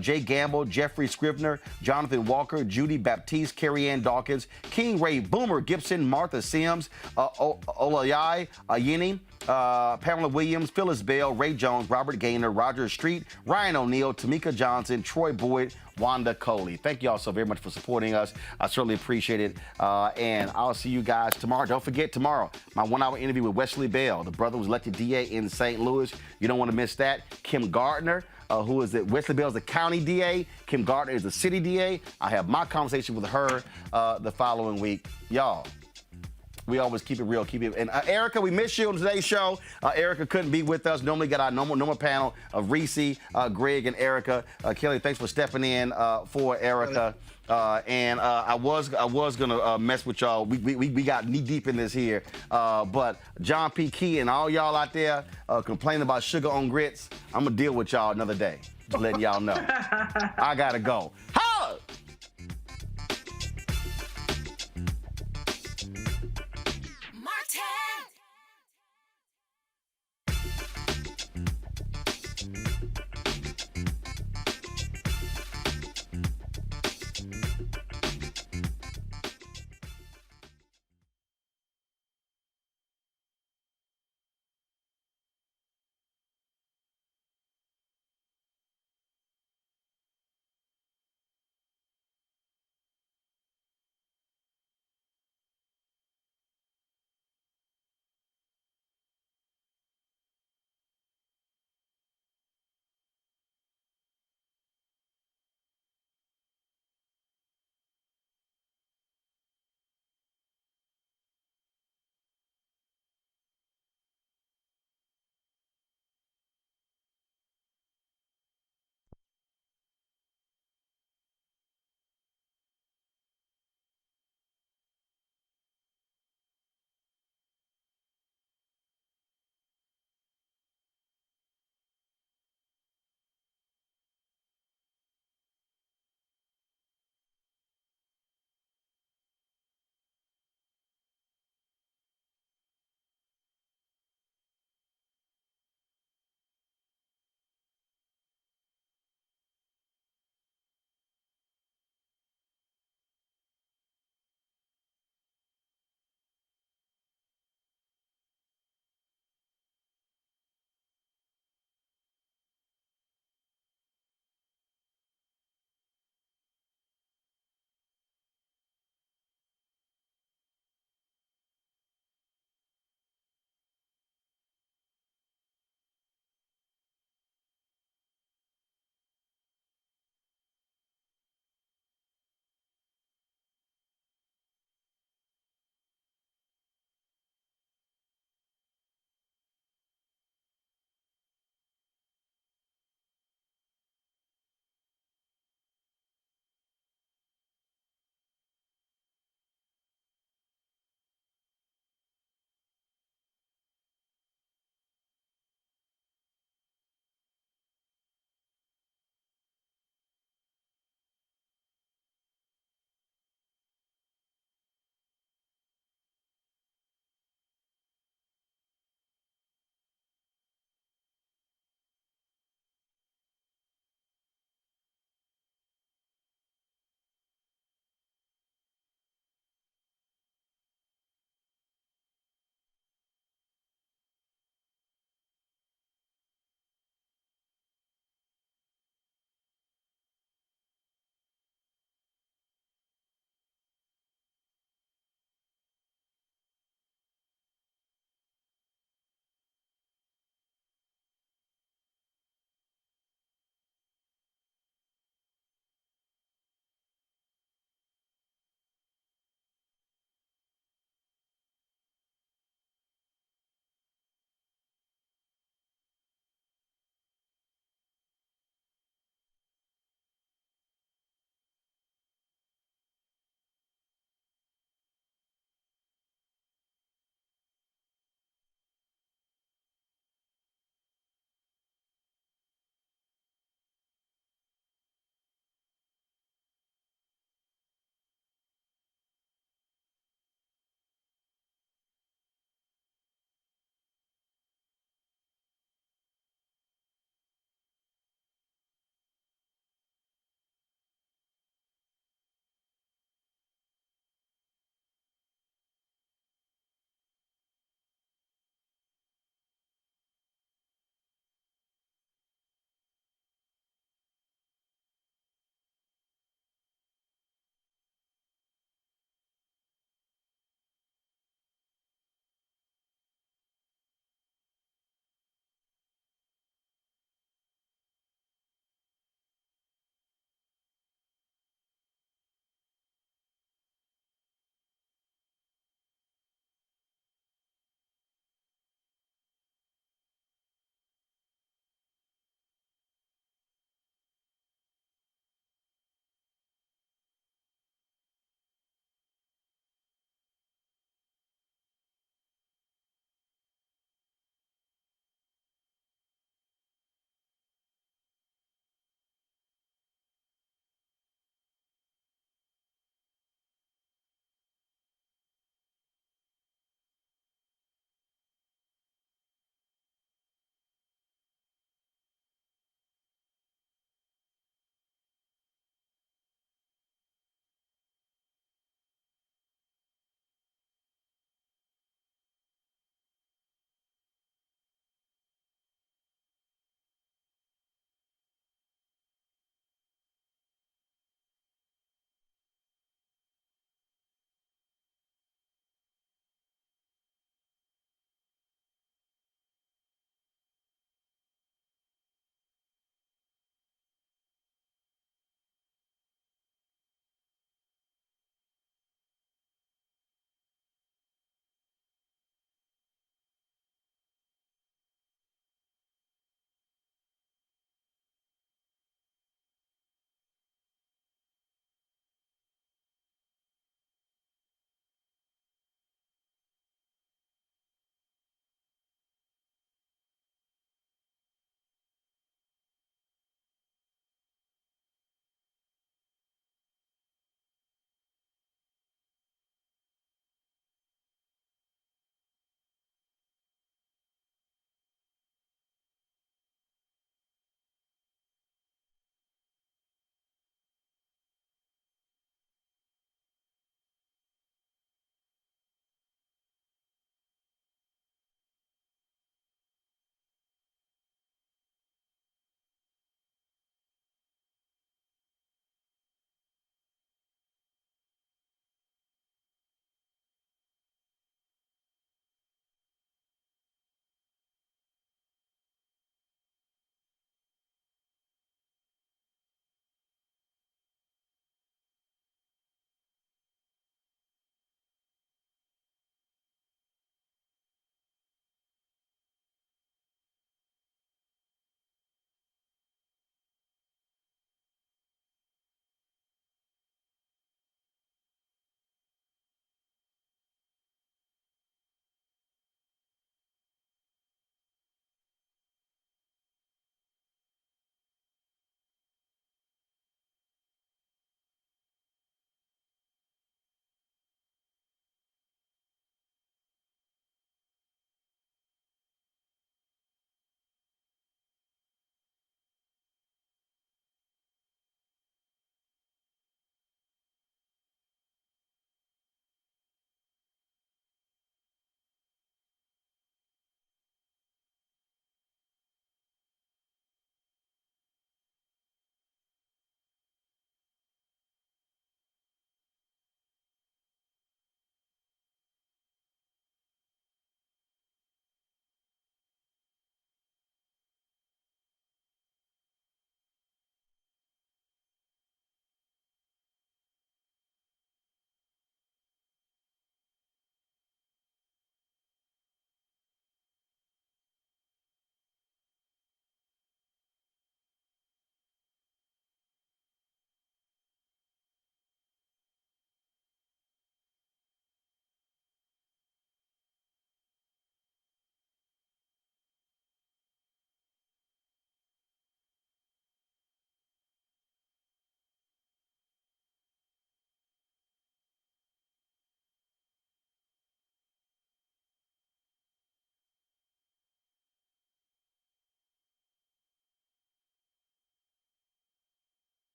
Jay Gamble, Jeffrey Scrivener, Jonathan Walker, Judy Baptiste, Carrie Ann Dawkins, King Ray Boomer Gibson, Martha Sims, Olayai Ayeni, Pamela Williams, Phyllis Bell, Ray Jones, Robert Gaynor, Roger Street, Ryan O'Neill, Tamika Johnson, Troy Boyd, Wanda Coley. Thank you all so very much for supporting us. I certainly appreciate it. And I'll see you guys tomorrow. Don't forget, tomorrow, my 1-hour interview with Wesley Bell. The brother was elected DA in St. Louis. You don't want to miss that. Kim Gardner, who is it? Wesley Bell is the county DA. Kim Gardner is the city DA. I have my conversation with her the following week. Y'all, we always keep it real, keep it. And Erica, we miss you on today's show. Erica couldn't be with us. Normally got our normal panel of Reese, Greg, and Erica. Kelly, thanks for stepping in for Erica. And I was gonna mess with y'all. We got knee deep in this here. But John P. Key and all y'all out there complaining about sugar on grits, I'm gonna deal with y'all another day. Just letting y'all know. I gotta go.